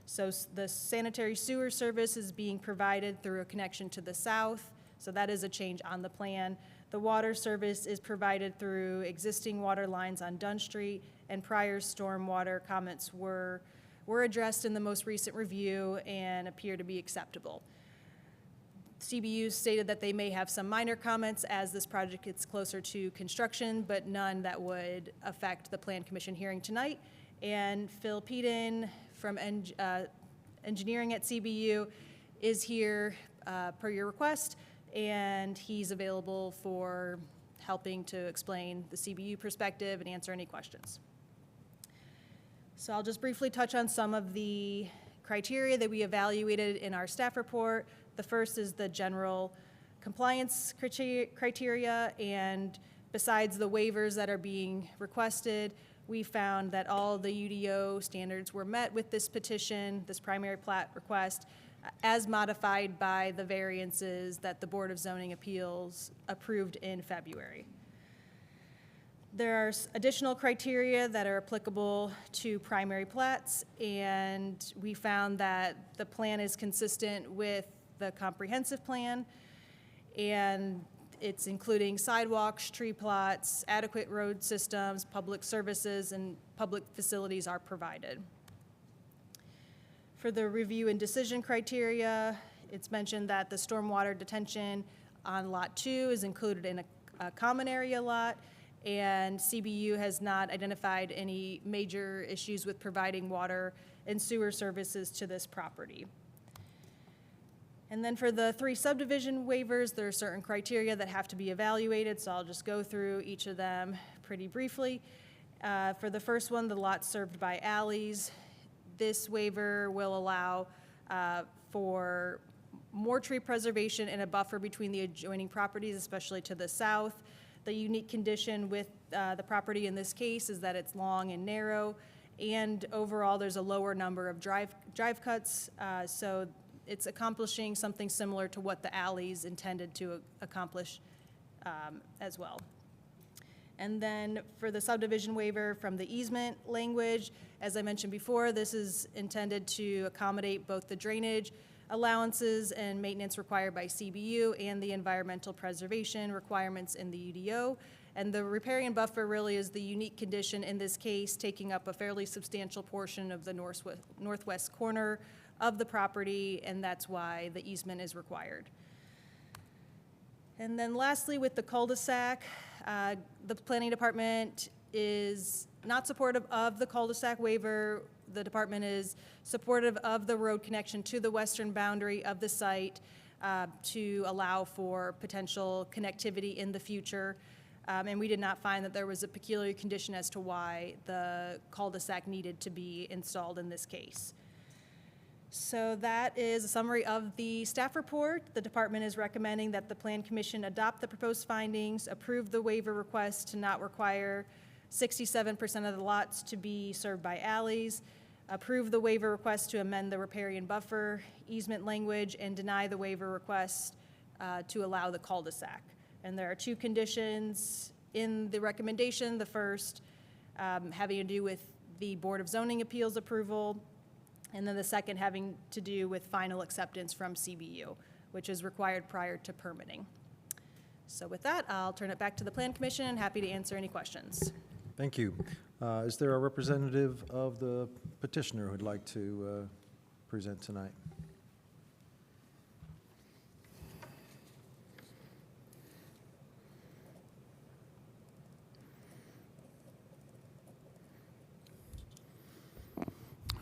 So the sanitary sewer service is being provided through a connection to the south, so that is a change on the plan. The water service is provided through existing water lines on Dunn Street, and prior stormwater comments were addressed in the most recent review and appear to be acceptable. CBU stated that they may have some minor comments as this project gets closer to construction, but none that would affect the Plan Commission hearing tonight. And Phil Peden from engineering at CBU is here per your request, and he's available for helping to explain the CBU perspective and answer any questions. So I'll just briefly touch on some of the criteria that we evaluated in our staff report. The first is the general compliance criteria, and besides the waivers that are being requested, we found that all the UDO standards were met with this petition, this primary plat request, as modified by the variances that the Board of Zoning Appeals approved in February. There are additional criteria that are applicable to primary plats, and we found that the plan is consistent with the comprehensive plan, and it's including sidewalks, tree plots, adequate road systems, public services, and public facilities are provided. For the review and decision criteria, it's mentioned that the stormwater detention on Lot 2 is included in a common area lot, and CBU has not identified any major issues with providing water and sewer services to this property. And then for the 3 subdivision waivers, there are certain criteria that have to be evaluated, so I'll just go through each of them pretty briefly. For the first one, the lots served by alleys, this waiver will allow for more tree preservation and a buffer between the adjoining properties, especially to the south. The unique condition with the property in this case is that it's long and narrow, and overall there's a lower number of drive cuts, so it's accomplishing something similar to what the alleys intended to accomplish as well. And then for the subdivision waiver from the easement language, as I mentioned before, this is intended to accommodate both the drainage allowances and maintenance required by CBU and the environmental preservation requirements in the UDO. And the riparian buffer really is the unique condition in this case, taking up a fairly substantial portion of the northwest corner of the property, and that's why the easement is required. And then lastly, with the cul-de-sac, the planning department is not supportive of the cul-de-sac waiver. The department is supportive of the road connection to the western boundary of the site to allow for potential connectivity in the future. And we did not find that there was a peculiar condition as to why the cul-de-sac needed to be installed in this case. So that is a summary of the staff report. The department is recommending that the Plan Commission adopt the proposed findings, approve the waiver request to not require 67% of the lots to be served by alleys, approve the waiver request to amend the riparian buffer easement language, and deny the waiver request to allow the cul-de-sac. And there are two conditions in the recommendation. The first having to do with the Board of Zoning Appeals approval, and then the second having to do with final acceptance from CBU, which is required prior to permitting. So with that, I'll turn it back to the Plan Commission, and happy to answer any questions. Thank you. Is there a representative of the petitioner who'd like to present tonight?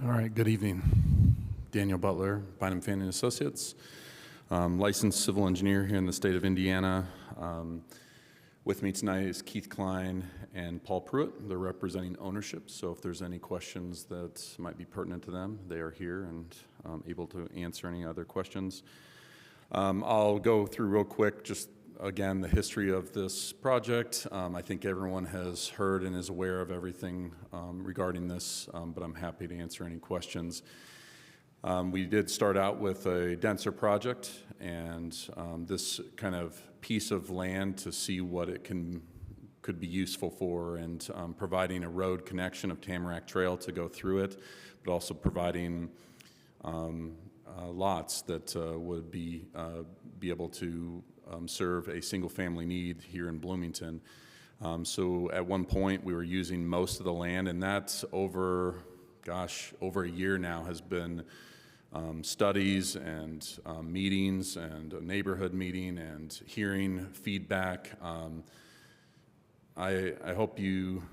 All right, good evening. Daniel Butler, Bynum Fanning Associates, licensed civil engineer here in the state of Indiana. With me tonight is Keith Klein and Paul Pruitt. They're representing ownership, so if there's any questions that might be pertinent to them, they are here and able to answer any other questions. I'll go through real quick, just again, the history of this project. I think everyone has heard and is aware of everything regarding this, but I'm happy to answer any questions. We did start out with a denser project, and this kind of piece of land to see what it could be useful for, and providing a road connection of Tamarack Trail to go through it, but also providing lots that would be able to serve a single-family need here in Bloomington. So at one point, we were using most of the land, and that's over a year now has been studies and meetings and a neighborhood meeting and hearing feedback. I hope you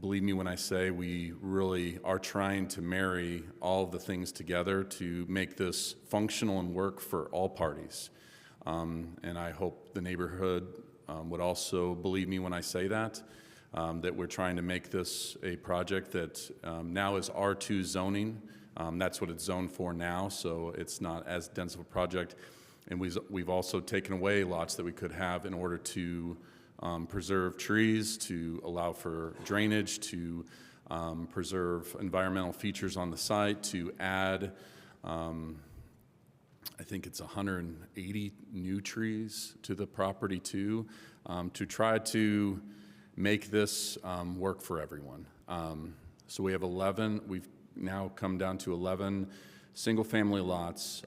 believe me when I say we really are trying to marry all of the things together to make this functional and work for all parties. And I hope the neighborhood would also believe me when I say that, that we're trying to make this a project that now is R2 zoning. That's what it's zoned for now, so it's not as dense of a project. And we've also taken away lots that we could have in order to preserve trees, to allow for drainage, to preserve environmental features on the site, to add I think it's 180 new trees to the property too, to try to make this work for everyone. So we have 11, we've now come down to 11 single-family lots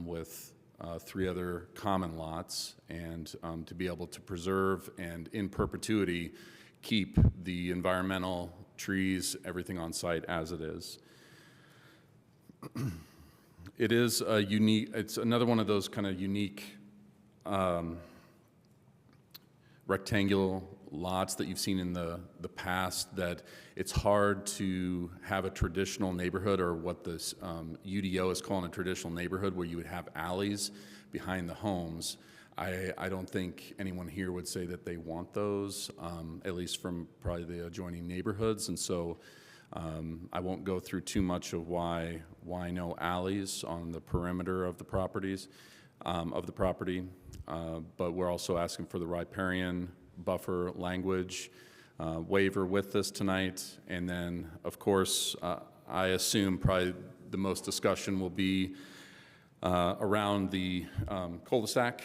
with 3 other common lots, and to be able to preserve and in perpetuity keep the environmental trees, everything on site as it is. It is a unique, it's another one of those kind of unique rectangular lots that you've seen in the past, that it's hard to have a traditional neighborhood, or what this UDO is calling a traditional neighborhood, where you would have alleys behind the homes. I don't think anyone here would say that they want those, at least from probably the adjoining neighborhoods. And so I won't go through too much of why no alleys on the perimeter of the properties, but we're also asking for the riparian buffer language waiver with this tonight. And then, of course, I assume probably the most discussion will be around the cul-de-sac.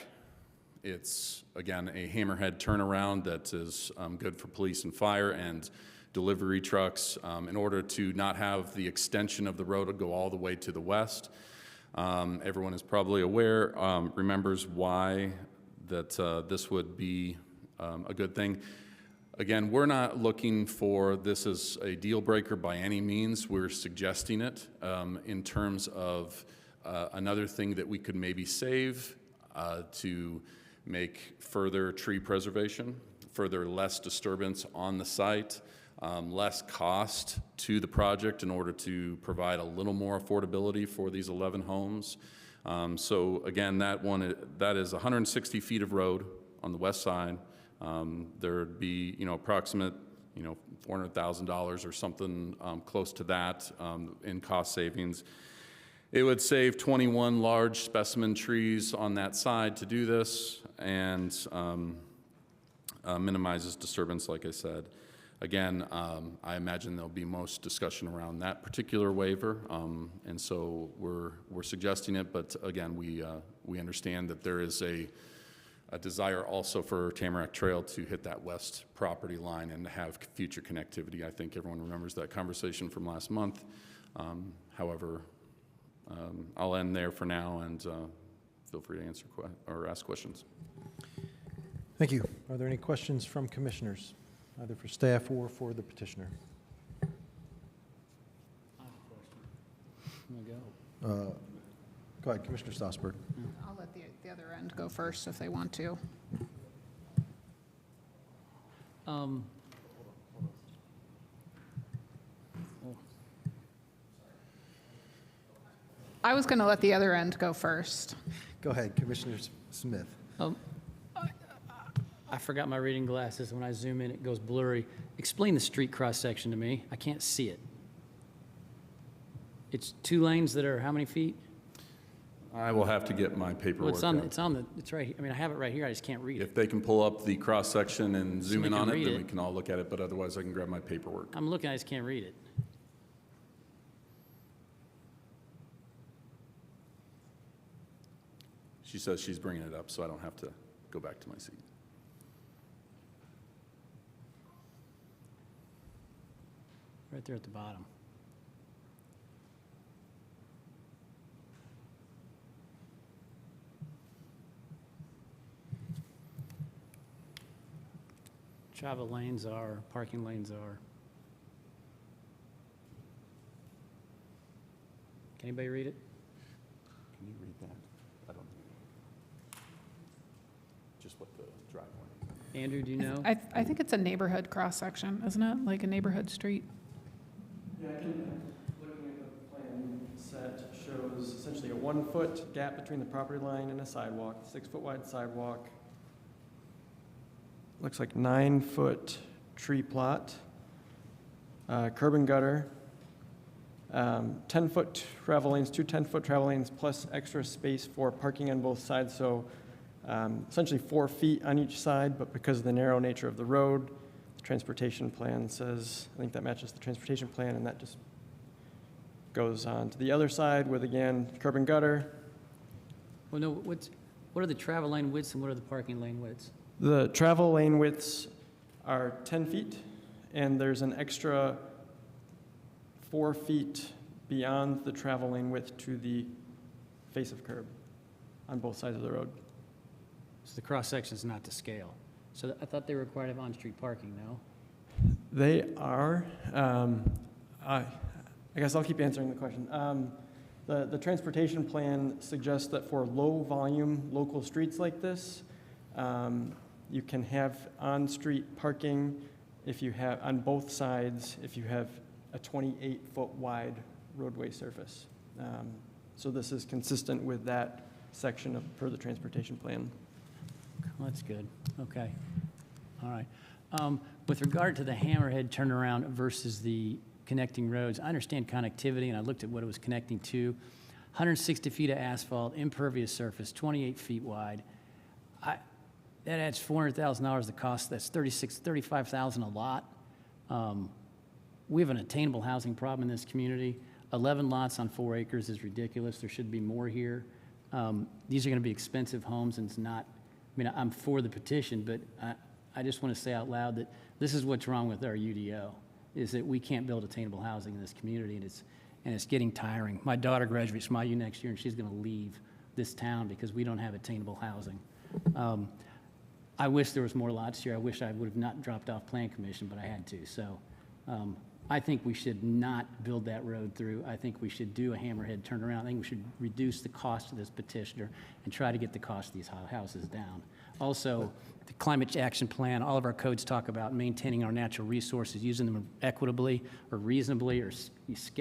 It's, again, a hammerhead turnaround that is good for police and fire and delivery trucks, in order to not have the extension of the road go all the way to the west. Everyone is probably aware, remembers why that this would be a good thing. Again, we're not looking for this as a deal breaker by any means. We're suggesting it in terms of another thing that we could maybe save to make further tree preservation, further less disturbance on the site, less cost to the project in order to provide a little more affordability for these 11 homes. So again, that is 160 feet of road on the west side. There'd be, approximate, $400,000 or something close to that in cost savings. It would save 21 large specimen trees on that side to do this, and minimizes disturbance, like I said. Again, I imagine there'll be most discussion around that particular waiver, and so we're suggesting it. But again, we understand that there is a desire also for Tamarack Trail to hit that west property line and to have future connectivity. I think everyone remembers that conversation from last month. However, I'll end there for now, and feel free to answer or ask questions. Thank you. Are there any questions from commissioners, either for staff or for the petitioner? Go ahead, Commissioner Stossberg. I'll let the other end go first if they want to. I was going to let the other end go first. Go ahead, Commissioner Smith. I forgot my reading glasses. When I zoom in, it goes blurry. Explain the street cross-section to me. I can't see it. It's 2 lanes that are how many feet? I will have to get my paperwork. Well, it's right here. I mean, I have it right here. I just can't read it. If they can pull up the cross-section and zoom in on it, then it. we can all look at it, but otherwise I can grab my paperwork. I'm looking, I just can't read it. She says she's bringing it up, so I don't have to go back to my seat. Right there at the bottom. Travel lanes are, parking lanes are. Can anybody read it? Can you read that? I don't know. Just what the driveway is. Andrew, do you know? I think it's a neighborhood cross-section, isn't it? Like a neighborhood street? Yeah, looking at the plan set shows essentially a 1-foot gap between the property line and a sidewalk, 6-foot wide sidewalk. Looks like 9-foot tree plot, curb and gutter, 10-foot travel lanes, 2 10-foot travel lanes, plus extra space for parking on both sides. So essentially 4 feet on each side, but because of the narrow nature of the road, the transportation plan says, I think that matches the transportation plan, and that just goes on to the other side with, again, curb and gutter. Well, no, what are the travel lane widths and what are the parking lane widths? The travel lane widths are 10 feet, and there's an extra 4 feet beyond the travel lane width to the face of curb on both sides of the road. So the cross-section is not to scale. So I thought they were required to have on-street parking, no? They are. I guess I'll keep answering the question. The transportation plan suggests that for low-volume local streets like this, you can have on-street parking if you have, on both sides, if you have a 28-foot wide roadway surface. So this is consistent with that section per the transportation plan. Well, that's good. Okay. All right. With regard to the hammerhead turnaround versus the connecting roads, I understand connectivity, and I looked at what it was connecting to. 160 feet of asphalt, impervious surface, 28 feet wide. That adds $400,000 to cost. That's $35,000 a lot. We have an attainable housing problem in this community. 11 lots on 4 acres is ridiculous. There should be more here. These are going to be expensive homes, and it's not, I mean, I'm for the petition, but I just want to say out loud that this is what's wrong with our UDO, is that we can't build attainable housing in this community, and it's getting tiring. My daughter graduates from IU next year, and she's going to leave this town because we don't have attainable housing. I wish there was more lots here. I wish I would have not dropped off Plan Commission, but I had to. So I think we should not build that road through. I think we should do a hammerhead turnaround. I think we should reduce the cost of this petitioner and try to get the cost of these houses down. Also, the climate action plan, all of our codes talk about maintaining our natural resources, using them equitably or reasonably, or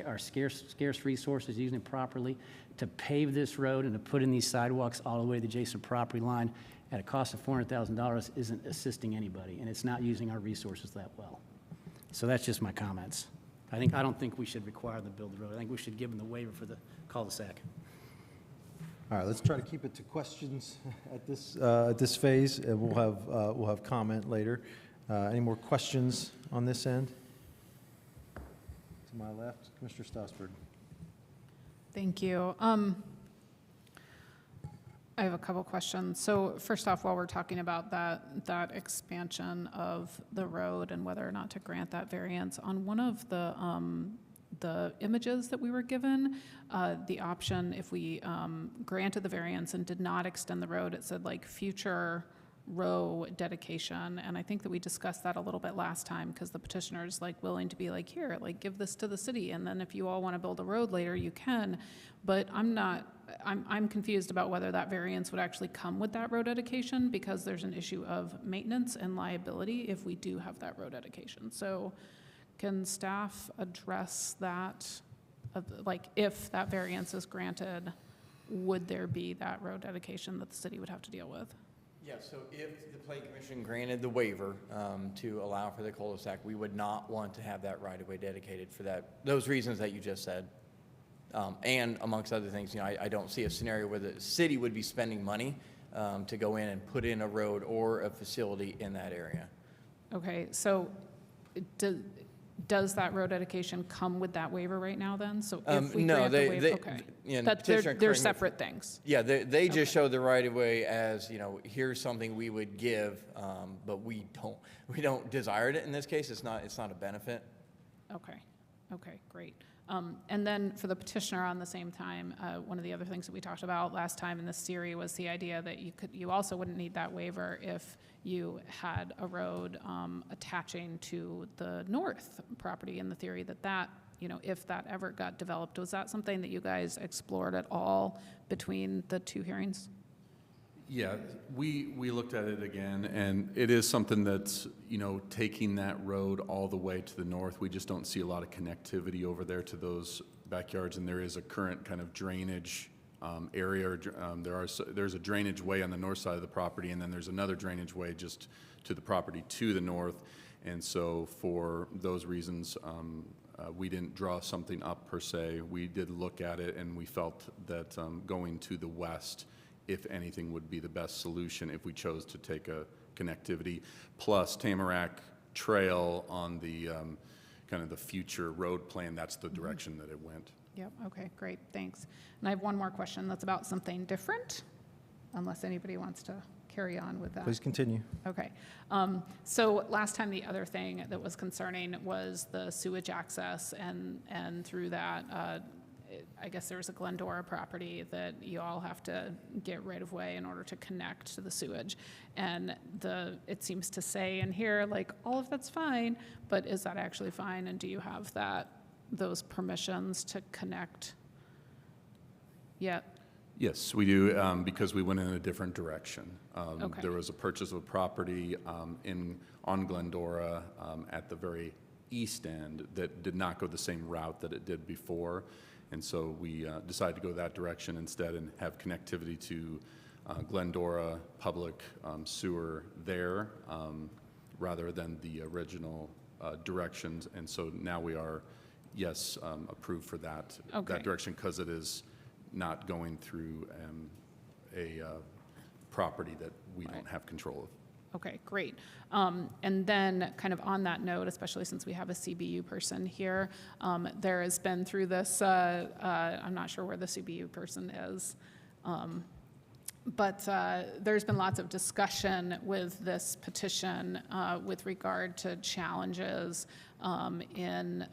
our scarce resources, using them properly. To pave this road and to put in these sidewalks all the way to the adjacent property line at a cost of $400,000 isn't assisting anybody, and it's not using our resources that well. So that's just my comments. I don't think we should require them to build the road. I think we should give them the waiver for the cul-de-sac. All right, let's try to keep it to questions at this phase, and we'll have comment later. Any more questions on this end? To my left, Commissioner Stossberg. Thank you. I have a couple questions. So first off, while we're talking about that expansion of the road and whether or not to grant that variance, on one of the images that we were given, the option, if we granted the variance and did not extend the road, it said like future row dedication. And I think that we discussed that a little bit last time, because the petitioner is like willing to be like, here, like give this to the city, and then if you all want to build a road later, you can. But I'm confused about whether that variance would actually come with that road dedication, because there's an issue of maintenance and liability if we do have that road dedication. So can staff address that? Like, if that variance is granted, would there be that road dedication that the city would have to deal with? Yeah, so if the Plan Commission granted the waiver to allow for the cul-de-sac, we would not want to have that right-of-way dedicated for those reasons that you just said. And amongst other things, I don't see a scenario where the city would be spending money to go in and put in a road or a facility in that area. Okay, so does that road dedication come with that waiver right now then? So if we grant the waiver, okay. They're separate things. Yeah, they just show the right-of-way as, here's something we would give, but we don't desire it in this case. It's not a benefit. Okay, great. And then for the petitioner on the same time, one of the other things that we talked about last time in this series was the idea that you also wouldn't need that waiver if you had a road attaching to the north property, in the theory that if that ever got developed. Was that something that you guys explored at all between the two hearings? Yeah, we looked at it again, and it is something that's, taking that road all the way to the north. We just don't see a lot of connectivity over there to those backyards, and there is a current kind of drainage area. There's a drainage way on the north side of the property, and then there's another drainage way just to the property to the north. And so for those reasons, we didn't draw something up per se. We did look at it, and we felt that going to the west, if anything, would be the best solution if we chose to take a connectivity. Plus Tamarack Trail on the kind of the future road plan, that's the direction that it went. Yep, okay, great, thanks. And I have one more question that's about something different, unless anybody wants to carry on with that. Please continue. Okay. So last time, the other thing that was concerning was the sewage access, and through that, I guess there was a Glendora property that you all have to get right of way in order to connect to the sewage. And it seems to say in here, like, all of that's fine, but is that actually fine? And do you have those permissions to connect yet? Yes, we do, because we went in a different direction. Okay. There was a purchase of a property on Glendora at the very east end that did not go the same route that it did before. And so we decided to go that direction instead and have connectivity to Glendora public sewer there rather than the original directions. And so now we are, yes, approved for that direction, because it is not going through a property that we don't have control of. Okay, great. And then kind of on that note, especially since we have a CBU person here, there has been through this, I'm not sure where the CBU person is, but there's been lots of discussion with this petition with regard to challenges in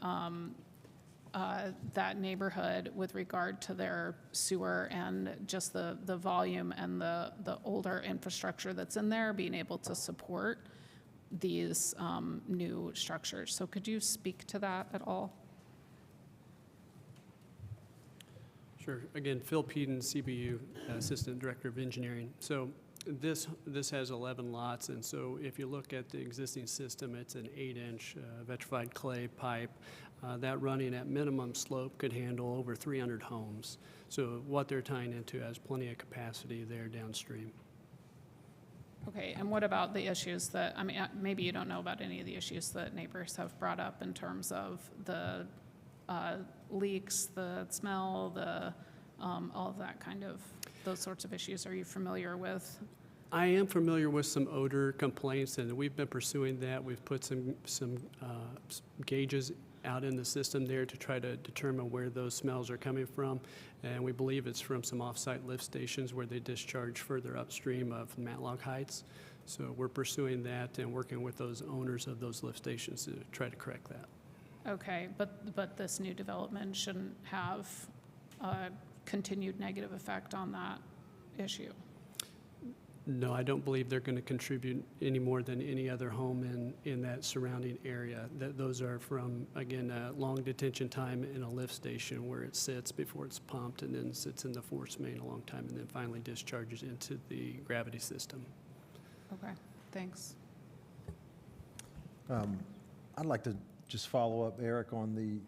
that neighborhood with regard to their sewer and just the volume and the older infrastructure that's in there being able to support these new structures. So could you speak to that at all? Sure. Again, Phil Peden, CBU, Assistant Director of Engineering. So this has 11 lots, and so if you look at the existing system, it's an 8-inch vitrified clay pipe. That running at minimum slope could handle over 300 homes. So what they're tying into has plenty of capacity there downstream. Okay, and what about the issues that, I mean, maybe you don't know about any of the issues that neighbors have brought up in terms of the leaks, the smell, the, all of that kind of, those sorts of issues. Are you familiar with? I am familiar with some odor complaints, and we've been pursuing that. We've put some gauges out in the system there to try to determine where those smells are coming from, and we believe it's from some off-site lift stations where they discharge further upstream of Matlock Heights. So we're pursuing that and working with those owners of those lift stations to try to correct that. Okay, but this new development shouldn't have a continued negative effect on that issue? No, I don't believe they're going to contribute any more than any other home in that surrounding area. Those are from, again, a long detention time in a lift station where it sits before it's pumped and then sits in the force main a long time and then finally discharges into the gravity system. Okay, thanks. I'd like to just follow up, Eric, on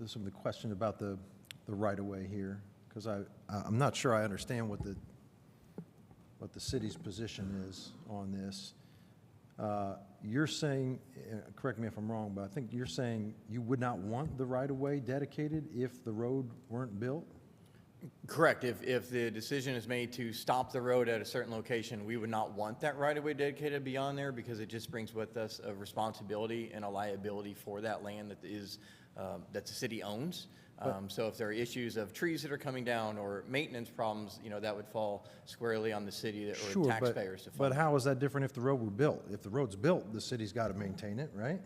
some of the question about the right-of-way here, because I'm not sure I understand what the city's position is on this. You're saying, correct me if I'm wrong, but I think you're saying you would not want the right-of-way dedicated if the road weren't built? Correct. If the decision is made to stop the road at a certain location, we would not want that right-of-way dedicated beyond there because it just brings with us a responsibility and a liability for that land that the city owns. So if there are issues of trees that are coming down or maintenance problems, that would fall squarely on the city or taxpayers to fund. But how is that different if the road were built? If the road's built, the city's got to maintain it, right?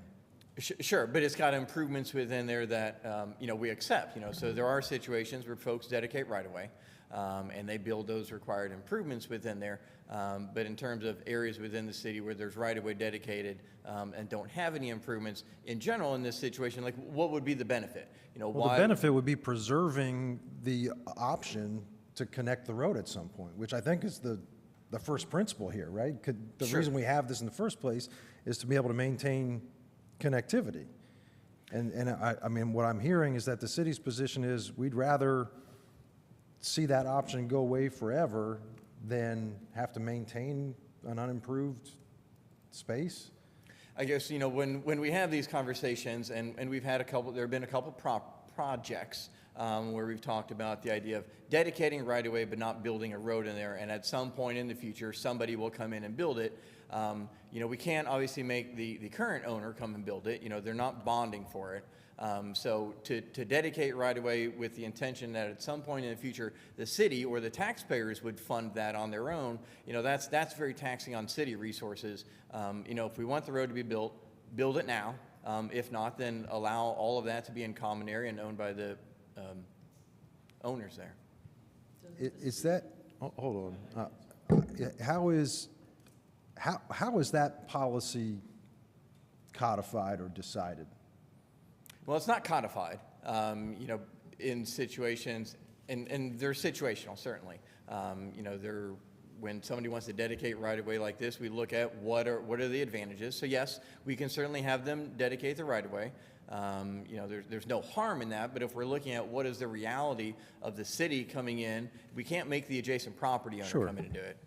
Sure, but it's got improvements within there that, we accept, So there are situations where folks dedicate right-of-way, and they build those required improvements within there. But in terms of areas within the city where there's right-of-way dedicated and don't have any improvements, in general in this situation, like what would be the benefit? Well, the benefit would be preserving the option to connect the road at some point, which I think is the first principle here, right? The reason we have this in the first place is to be able to maintain connectivity. And I mean, what I'm hearing is that the city's position is we'd rather see that option go away forever than have to maintain an unimproved space. I guess, when we have these conversations, and we've had there have been a couple projects where we've talked about the idea of dedicating right-of-way but not building a road in there, and at some point in the future, somebody will come in and build it. We can't obviously make the current owner come and build it. They're not bonding for it. So to dedicate right-of-way with the intention that at some point in the future, the city or the taxpayers would fund that on their own, that's very taxing on city resources. If we want the road to be built, build it now. If not, then allow all of that to be in common area and owned by the owners there. Is that, hold on, how is that policy codified or decided? Well, it's not codified, in situations, and they're situational, certainly. When somebody wants to dedicate right-of-way like this, we look at what are the advantages. So yes, we can certainly have them dedicate the right-of-way. There's no harm in that, but if we're looking at what is the reality of the city coming in, we can't make the adjacent property owner come in and do it.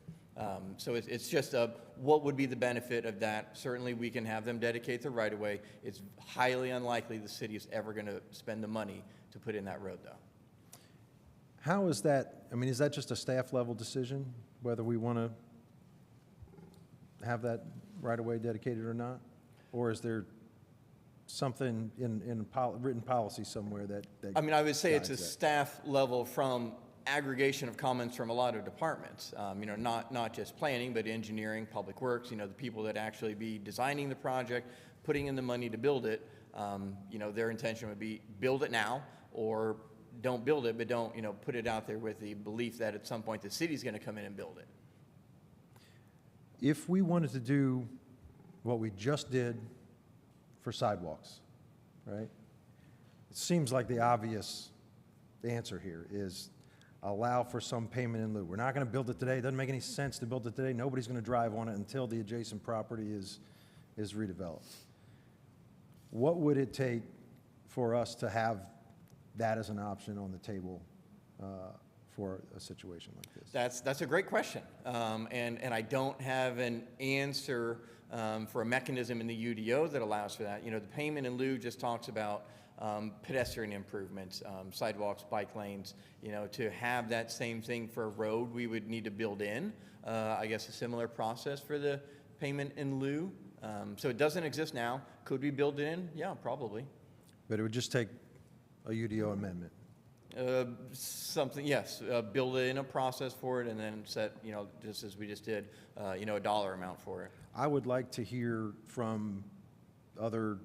So it's just what would be the benefit of that? Certainly we can have them dedicate the right-of-way. It's highly unlikely the city is ever going to spend the money to put in that road, though. How is that, I mean, is that just a staff level decision, whether we want to have that right-of-way dedicated or not? Or is there something in written policy somewhere that I mean, I would say it's a guides that? staff level from aggregation of comments from a lot of departments, not just planning, but engineering, public works, the people that actually be designing the project, putting in the money to build it, their intention would be build it now or don't build it, but don't, put it out there with the belief that at some point the city's going to come in and build it. If we wanted to do what we just did for sidewalks, right? It seems like the obvious answer here is allow for some payment in lieu. We're not going to build it today. It doesn't make any sense to build it today. Nobody's going to drive on it until the adjacent property is redeveloped. What would it take for us to have that as an option on the table for a situation like this? That's a great question, and I don't have an answer for a mechanism in the UDO that allows for that. You know, the payment in lieu just talks about pedestrian improvements, sidewalks, bike lanes. You know, to have that same thing for a road, we would need to build in, I guess, a similar process for the payment in lieu. So it doesn't exist now. Could we build it in? Yeah, probably. But it would just take a UDO amendment. Something, yes, build in a process for it and then set, you know, just as we just did, you know, a dollar amount for it. I would like to hear from other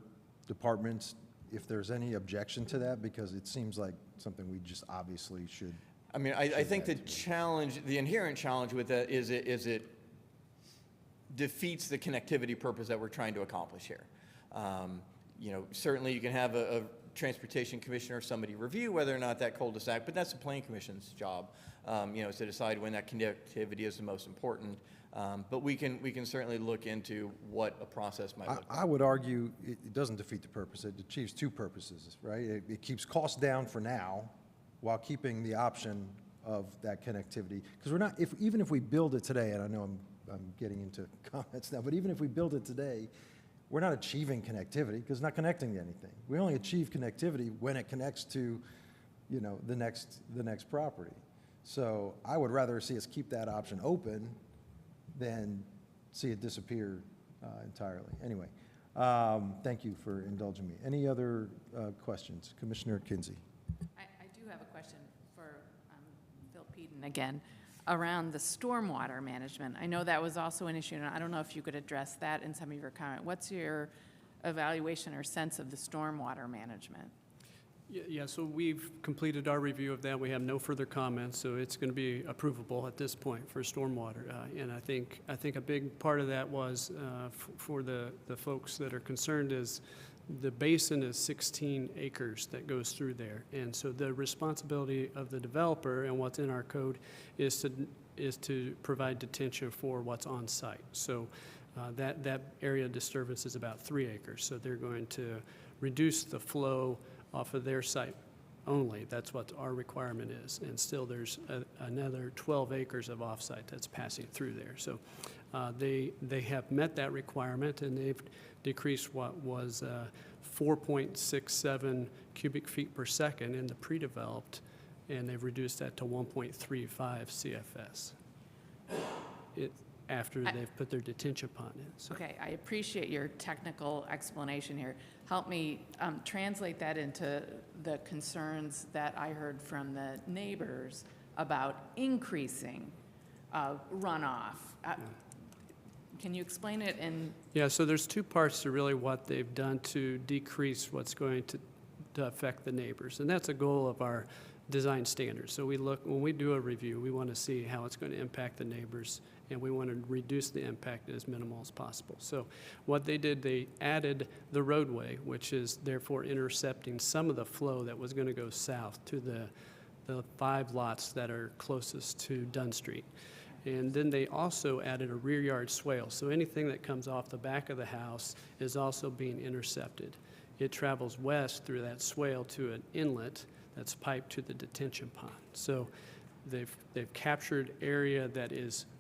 departments if there's any objection to that, because it seems like something we just obviously should. I mean, I think the challenge, the inherent challenge with that is it defeats the connectivity purpose that we're trying to accomplish here. You know, certainly you can have a transportation commissioner or somebody review whether or not that cul-de-sac, but that's the planning commission's job, you know, to decide when that connectivity is the most important. But we can certainly look into what a process might look like. I would argue it doesn't defeat the purpose. It achieves two purposes, right? It keeps costs down for now while keeping the option of that connectivity. Because we're not, even if we build it today, and I know I'm getting into comments now, but even if we build it today, we're not achieving connectivity because it's not connecting to anything. We only achieve connectivity when it connects to, you know, the next property. So I would rather see us keep that option open than see it disappear entirely. Anyway, thank you for indulging me. Any other questions? Commissioner Kinsey. I do have a question for Phil Peden again around the stormwater management. I know that was also an issue, and I don't know if you could address that in some of your comment. What's your evaluation or sense of the stormwater management? Yeah, so we've completed our review of that. We have no further comments, so it's going to be approvable at this point for stormwater. And I think a big part of that was for the folks that are concerned is the basin is 16 acres that goes through there. And so the responsibility of the developer and what's in our code is to provide detention for what's on site. So that area disturbance is about 3 acres. So they're going to reduce the flow off of their site only. That's what our requirement is. And still there's another 12 acres of offsite that's passing through there. So they have met that requirement, and they've decreased what was 4.67 cubic feet per second in the pre-developed, and they've reduced that to 1.35 CFS after they've put their detention pond in. So. Okay, I appreciate your technical explanation here. Help me translate that into the concerns that I heard from the neighbors about increasing runoff. Can you explain it in? Yeah, so there's two parts to really what they've done to decrease what's going to affect the neighbors. And that's a goal of our design standards. So when we do a review, we want to see how it's going to impact the neighbors, and we want to reduce the impact as minimal as possible. So what they did, they added the roadway, which is therefore intercepting some of the flow that was going to go south to the 5 lots that are closest to Dunn Street. And then they also added a rear yard swale. So anything that comes off the back of the house is also being intercepted. It travels west through that swale to an inlet that's piped to the detention pond. So they've captured area that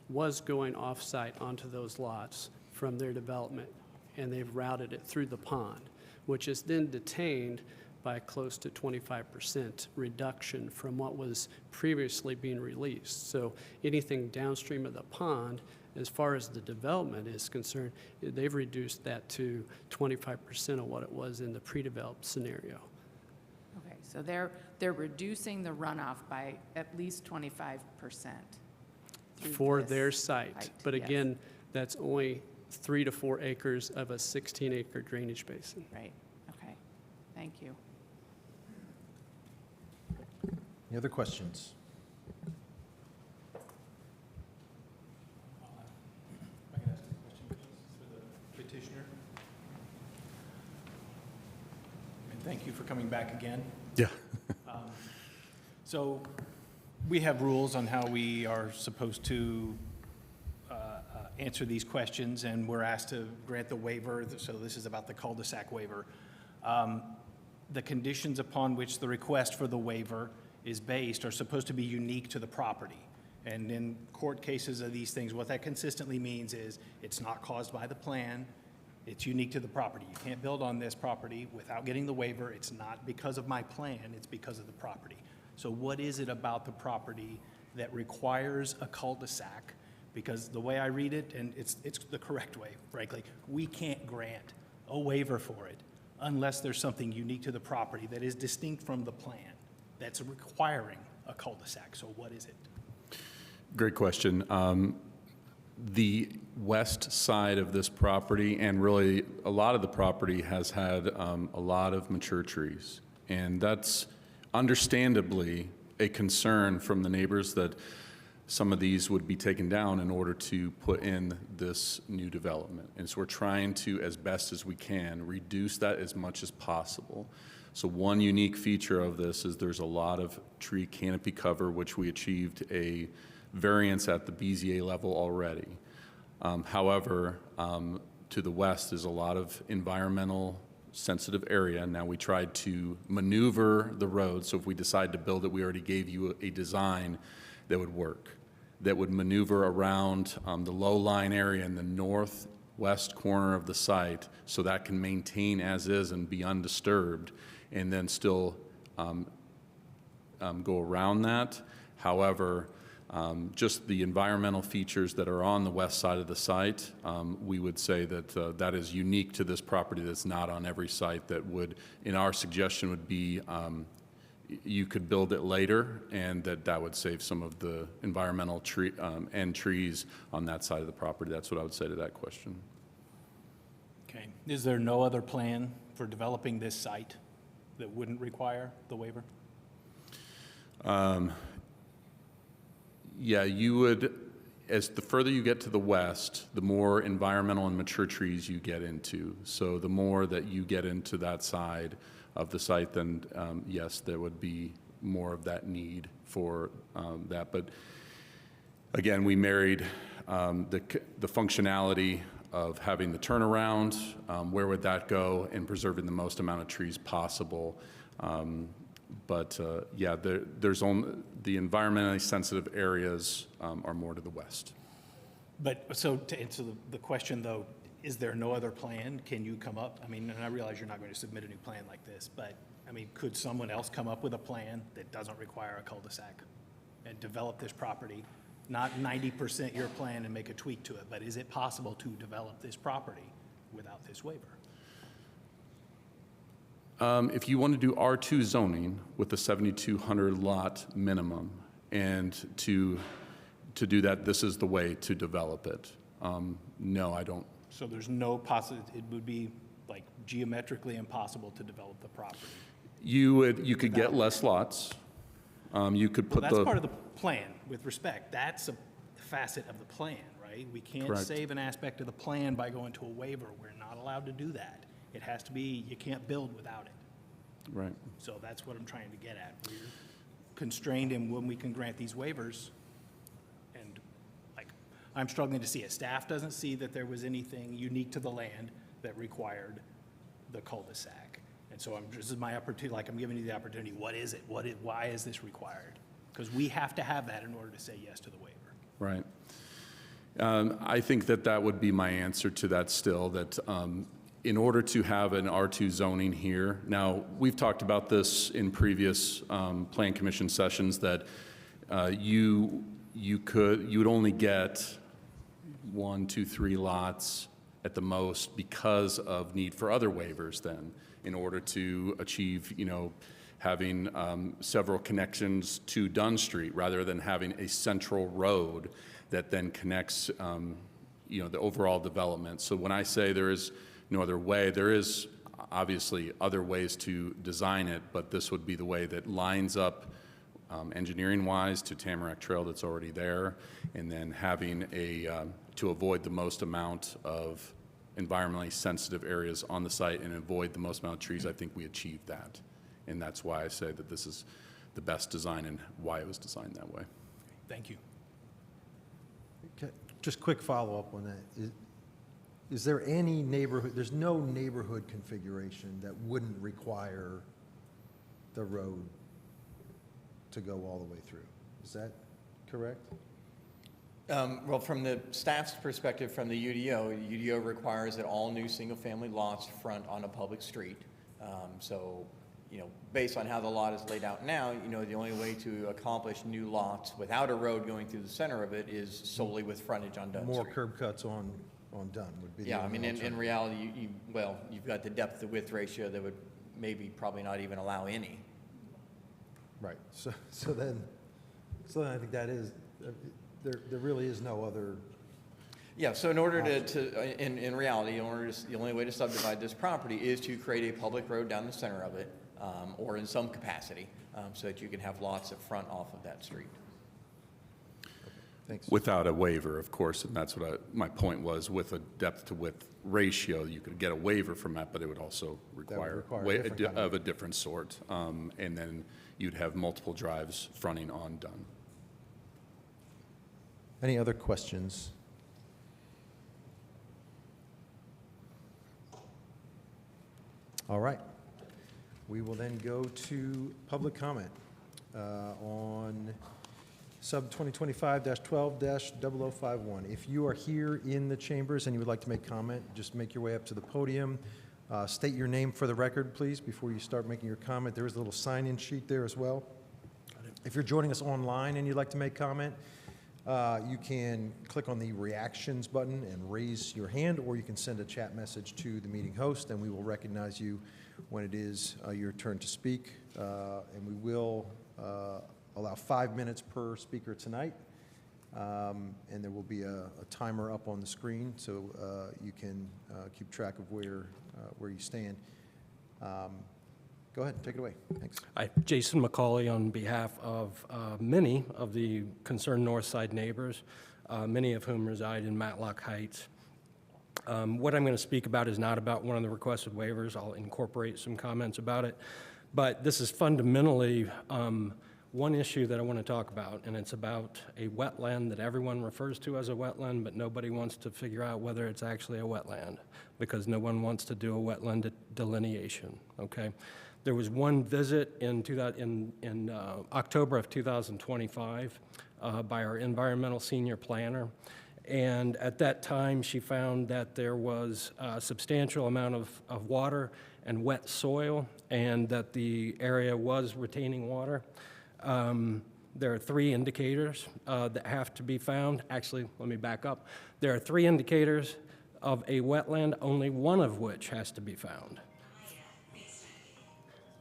was going off-site onto those lots from their development, and they've routed it through the pond, which is then detained by close to 25% reduction from what was previously being released. So anything downstream of the pond, as far as the development is concerned, they've reduced that to 25% of what it was in the pre-developed scenario. Okay, so they're reducing the runoff by at least 25%. For their site. But again, that's only 3 to 4 acres of a 16-acre drainage basin. Right, okay, thank you. Any other questions? I can ask a question, please, for the petitioner. coming back again. Yeah. So we have rules on how we are supposed to answer these questions, and we're asked to grant the waiver. So this is about the cul-de-sac waiver. The conditions upon which the request for the waiver is based are supposed to be unique to the property. And in court cases of these things, what that consistently means is it's not caused by the plan, it's unique to the property. You can't build on this property without getting the waiver. It's not because of my plan, it's because of the property. So what is it about the property that requires a cul-de-sac? Because the way I read it, and it's the correct way, frankly, we can't grant a waiver for it unless there's something unique to the property that is distinct from the plan that's requiring a cul-de-sac. So what is it? Great question. The west side of this property, and really a lot of the property, has had a lot of mature trees. And that's understandably a concern from the neighbors that some of these would be taken down in order to put in this new development. And so we're trying to, as best as we can, reduce that as much as possible. So one unique feature of this is there's a lot of tree canopy cover, which we achieved a variance at the BZA level already. However, to the west is a lot of environmental sensitive area. Now we tried to maneuver the road, so if we decide to build it, we already gave you a design that would work, that would maneuver around the low-lying area in the northwest corner of the site, so that can maintain as is and be undisturbed, and then still go around that. However, just the environmental features that are on the west side of the site, we would say that that is unique to this property that's not on every site. That would, in our suggestion, would be you could build it later, and that would save some of the environmental tree and trees on that side of the property. That's what I would say to that question. Okay. Is there no other plan for developing this site that wouldn't require the waiver? Yeah, you would, as the further you get to the west, the more environmental and mature trees you get into. So the more that you get into that side of the site, then yes, there would be more of that need for that. But again, we married the functionality of having the turnaround, where would that go, and preserving the most amount of trees possible. But yeah, there's only the environmentally sensitive areas are more to the west. But so to answer the question though, is there no other plan? Can you come up? I mean, and I realize you're not going to submit a new plan like this, but I mean, could someone else come up with a plan that doesn't require a cul-de-sac and develop this property? Not 90% your plan and make a tweak to it, but is it possible to develop this property without this waiver? If you want to do R2 zoning with the 7,200 lot minimum, and to do that, this is the way to develop it. No, I don't. So there's no it would be like geometrically impossible to develop the property. You could get less lots. You could put that's part of the plan, with respect. That's a facet of the plan, right? We can't Correct. save an aspect of the plan by going to a waiver. We're not allowed to do that. It has to be, you can't build without it. Right. So that's what I'm trying to get at. We're constrained in when we can grant these waivers. And like, I'm struggling to see it. Staff doesn't see that there was anything unique to the land that required the cul-de-sac. And so this is my opportunity, like I'm giving you the opportunity. What is it? Why is this required? Because we have to have that in order to say yes to the waiver. Right. I think that would be my answer to that still, that in order to have an R2 zoning here, now we've talked about this in previous Plan Commission sessions, that you would only get 1, 2, 3 lots at the most because of need for other waivers then, in order to achieve, having several connections to Dunn Street rather than having a central road that then connects, the overall development. So when I say there is no other way, there is obviously other ways to design it, but this would be the way that lines up engineering-wise to Tamarack Trail that's already there, and then having to avoid the most amount of environmentally sensitive areas on the site and avoid the most amount of trees. I think we achieved that. And that's why I say that this is the best design and why it was designed that way. Thank you. Okay, just quick follow-up on that. Is there any neighborhood, there's no neighborhood configuration that wouldn't require the road to go all the way through? Is that correct? Well, from the staff's perspective, from the UDO requires that all new single-family lots front on a public street. So, you know, based on how the lot is laid out now, you know, the only way to accomplish new lots without a road going through the center of it is solely with frontage on Dunn Street. More curb cuts on Dunn would be the Yeah, I only mean, in alternative. reality, well, you've got the depth to width ratio that would maybe probably not even allow any. Right, so then I think that is, there really is no other. Yeah, so in order in reality, the only way to subdivide this property is to create a public road down the center of it, or in some capacity, so that you can have lots that front off of that street. Thanks. Without a waiver, of course, and that's what my point was, with a depth to width ratio, you could get a waiver from that, but it would also require require a different kind of a different sort. And then you'd have multiple drives fronting on Dunn. Any other questions? All right. We will then go to public comment on sub 2025-12-0051. If you are here in the chambers and you would like to make comment, just make your way up to the podium. State your name for the record, please, before you start making your comment. There is a little sign-in sheet there as well. If you're joining us online and you'd like to make comment, you can click on the reactions button and raise your hand, or you can send a chat message to the meeting host, and we will recognize you when it is your turn to speak. And we will allow 5 minutes per speaker tonight. And there will be a timer up on the screen, so you can keep track of where you stand. Go ahead, take it away. Thanks. Hi, Jason McCauley on behalf of many of the concerned North Side neighbors, many of whom reside in Matlock Heights. What I'm going to speak about is not about one of the requested waivers. I'll incorporate some comments about it. But this is fundamentally one issue that I want to talk about, and it's about a wetland that everyone refers to as a wetland, but nobody wants to figure out whether it's actually a wetland, because no one wants to do a wetland delineation, okay? There was one visit in October of 2025 by our environmental senior planner, and at that time she found that there was a substantial amount of water and wet soil, and that the area was retaining water. There are 3 indicators that have to be found. Actually, let me back up. There are 3 indicators of a wetland, only one of which has to be found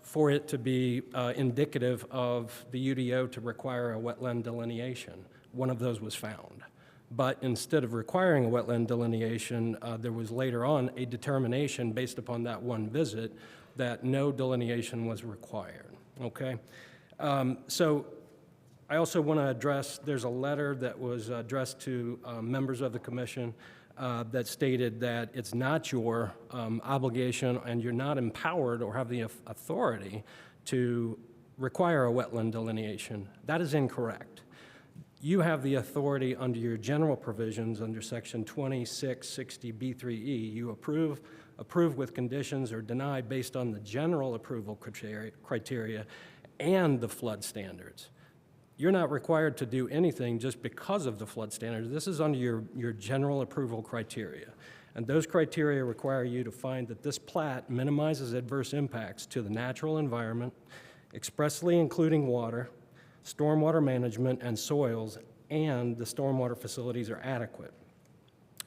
for it to be indicative of the UDO to require a wetland delineation. One of those was found. But instead of requiring a wetland delineation, there was later on a determination based upon that one visit that no delineation was required, okay? So I also want to address, there's a letter that was addressed to members of the commission that stated that it's not your obligation and you're not empowered or have the authority to require a wetland delineation. That is incorrect. You have the authority under your general provisions under section 2660B3E. You approve with conditions, or deny based on the general approval criteria and the flood standards. You're not required to do anything just because of the flood standards. This is under your general approval criteria. And those criteria require you to find that this plat minimizes adverse impacts to the natural environment, expressly including water, stormwater management, and soils, and the stormwater facilities are adequate.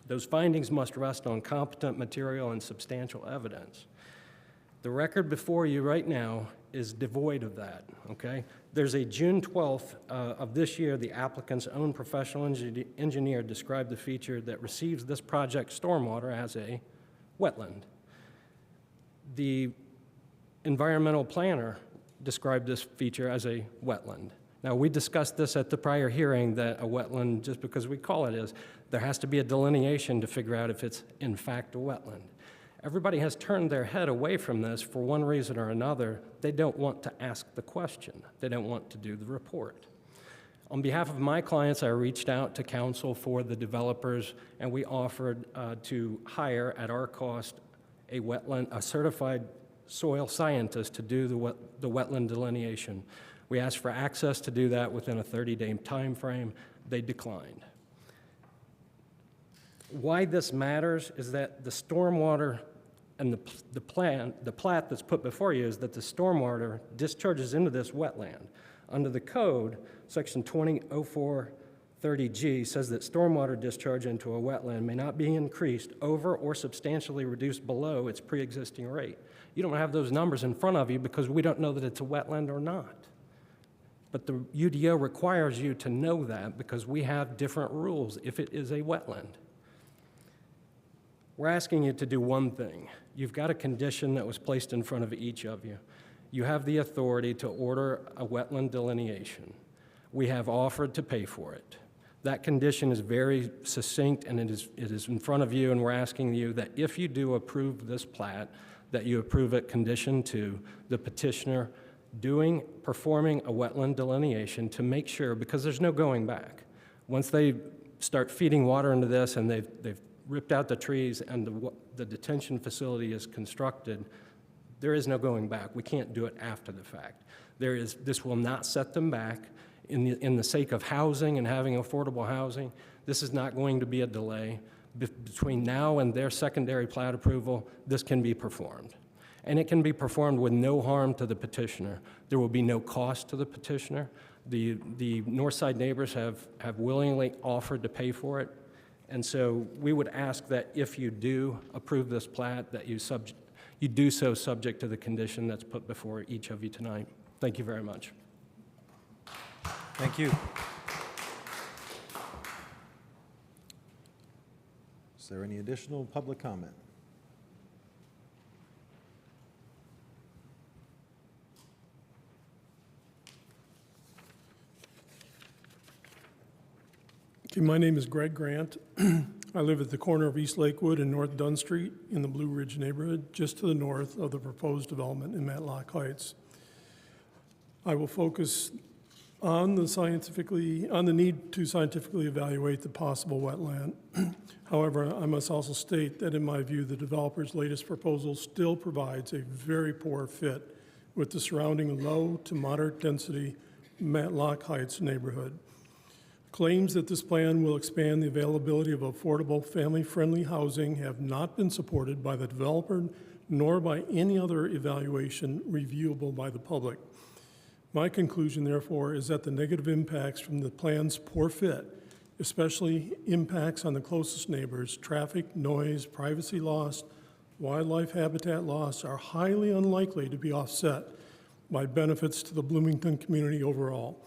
Those findings must rest on competent material and substantial evidence. The record before you right now is devoid of that, okay? There's a June 12th of this year, the applicant's own professional engineer described the feature that receives this project stormwater as a wetland. The environmental planner described this feature as a wetland. Now, we discussed this at the prior hearing, that a wetland, just because we call it is, there has to be a delineation to figure out if it's in fact a wetland. Everybody has turned their head away from this for one reason or another. They don't want to ask the question. They don't want to do the report. On behalf of my clients, I reached out to counsel for the developers, and we offered to hire at our cost a certified soil scientist to do the wetland delineation. We asked for access to do that within a 30-day time frame. They declined. Why this matters is that the stormwater and the plat that's put before you is that the stormwater discharges into this wetland. Under the code, section 200430G says that stormwater discharge into a wetland may not be increased over or substantially reduced below its pre-existing rate. You don't have those numbers in front of you because we don't know that it's a wetland or not. But the UDO requires you to know that because we have different rules if it is a wetland. We're asking you to do one thing. You've got a condition that was placed in front of each of you. You have the authority to order a wetland delineation. We have offered to pay for it. That condition is very succinct, and it is in front of you, and we're asking you that if you do approve this plat, that you approve it conditioned to the petitioner performing a wetland delineation to make sure, because there's no going back. Once they start feeding water into this and they've ripped out the trees and the detention facility is constructed, there is no going back. We can't do it after the fact. This will not set them back in the sake of housing and having affordable housing. This is not going to be a delay. Between now and their secondary plat approval, this can be performed. And it can be performed with no harm to the petitioner. There will be no cost to the petitioner. The Northside neighbors have willingly offered to pay for it. And so we would ask that if you do approve this plat, that you do so subject to the condition that's put before each of you tonight. Thank you very much. Thank you. Is there any additional public comment? Okay, my name is Greg Grant. I live at the corner of East Lakewood and North Dunn Street in the Blue Ridge neighborhood, just to the north of the proposed development in Matlock Heights. I will focus on the need to scientifically evaluate the possible wetland. However, I must also state that in my view, the developer's latest proposal still provides a very poor fit with the surrounding low to moderate density Matlock Heights neighborhood. Claims that this plan will expand the availability of affordable, family-friendly housing have not been supported by the developer nor by any other evaluation reviewable by the public. My conclusion, therefore, is that the negative impacts from the plan's poor fit, especially impacts on the closest neighbors, traffic, noise, privacy loss, wildlife habitat loss, are highly unlikely to be offset by benefits to the Bloomington community overall.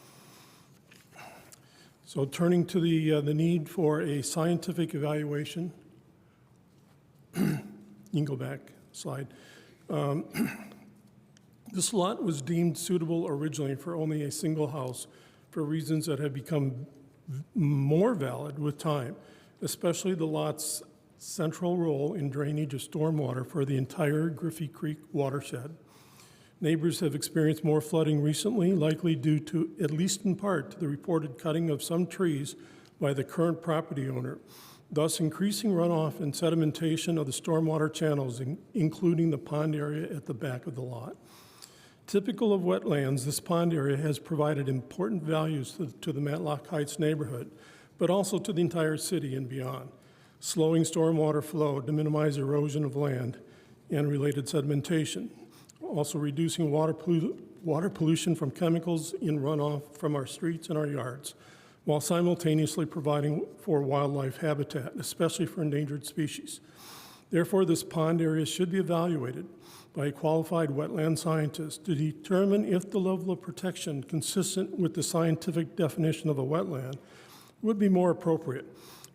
So turning to the need for a scientific evaluation, you can go back slide. This lot was deemed suitable originally for only a single house for reasons that have become more valid with time, especially the lot's central role in drainage of stormwater for the entire Griffey Creek watershed. Neighbors have experienced more flooding recently, likely due to, at least in part, to the reported cutting of some trees by the current property owner, thus increasing runoff and sedimentation of the stormwater channels, including the pond area at the back of the lot. Typical of wetlands, this pond area has provided important values to the Matlock Heights neighborhood, but also to the entire city and beyond, slowing stormwater flow to minimize erosion of land and related sedimentation, also reducing water pollution from chemicals in runoff from our streets and our yards, while simultaneously providing for wildlife habitat, especially for endangered species. Therefore, this pond area should be evaluated by a qualified wetland scientist to determine if the level of protection consistent with the scientific definition of a wetland would be more appropriate,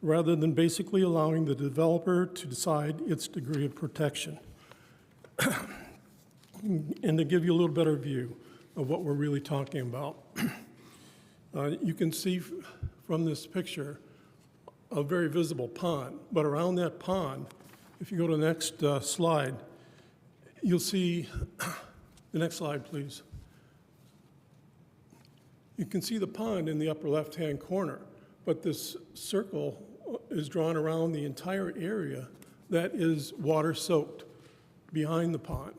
rather than basically allowing the developer to decide its degree of protection. And to give you a little better view of what we're really talking about, you can see from this picture a very visible pond, but around that pond If you go to the next slide, you'll see, the next slide, please. You can see the pond in the upper left-hand corner, but this circle is drawn around the entire area that is water-soaked behind the pond.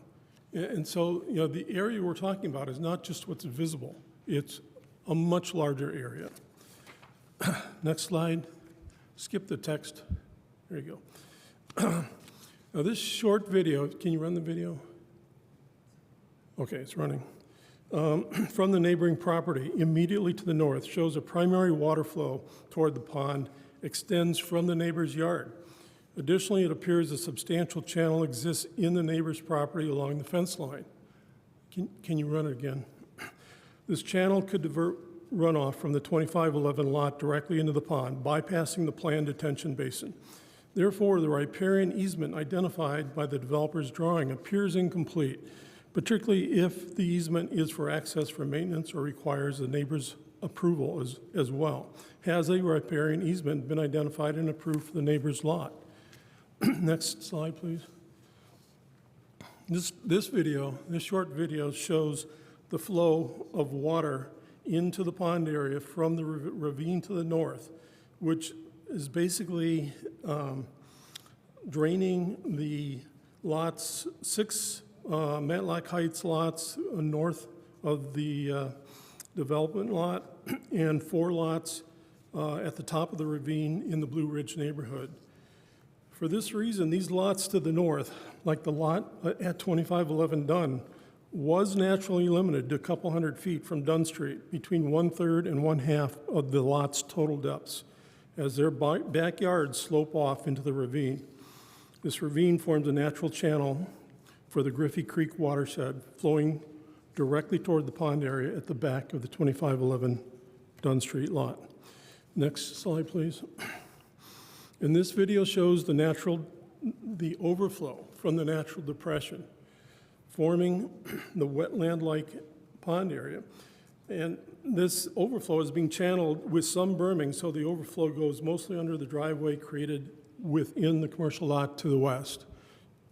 And so, you know, the area we're talking about is not just what's visible, it's a much larger area. Next slide. Skip the text. There you go. Now, this short video, can you run the video? Okay, it's running. From the neighboring property immediately to the north shows a primary water flow toward the pond extends from the neighbor's yard. Additionally, it appears a substantial channel exists in the neighbor's property along the fence line. Can you run it again? This channel could divert runoff from the 2511 lot directly into the pond, bypassing the planned detention basin. Therefore, the riparian easement identified by the developer's drawing appears incomplete, particularly if the easement is for access for maintenance or requires the neighbor's approval as well. Has a riparian easement been identified and approved for the neighbor's lot? Next slide, please. This short video shows the flow of water into the pond area from the ravine to the north, which is basically draining the lots, 6 Matlock Heights lots north of the development lot, and 4 lots at the top of the ravine in the Blue Ridge neighborhood. For this reason, these lots to the north, like the lot at 2511 Dunn, was naturally limited to a couple hundred feet from Dunn Street, between 1/3 and 1/2 of the lot's total depths, as their backyards slope off into the ravine. This ravine forms a natural channel for the Griffey Creek watershed, flowing directly toward the pond area at the back of the 2511 Dunn Street lot. Next slide, please. And this video shows the overflow from the natural depression, forming the wetland-like pond area. And this overflow is being channeled with some berming, so the overflow goes mostly under the driveway created within the commercial lot to the west.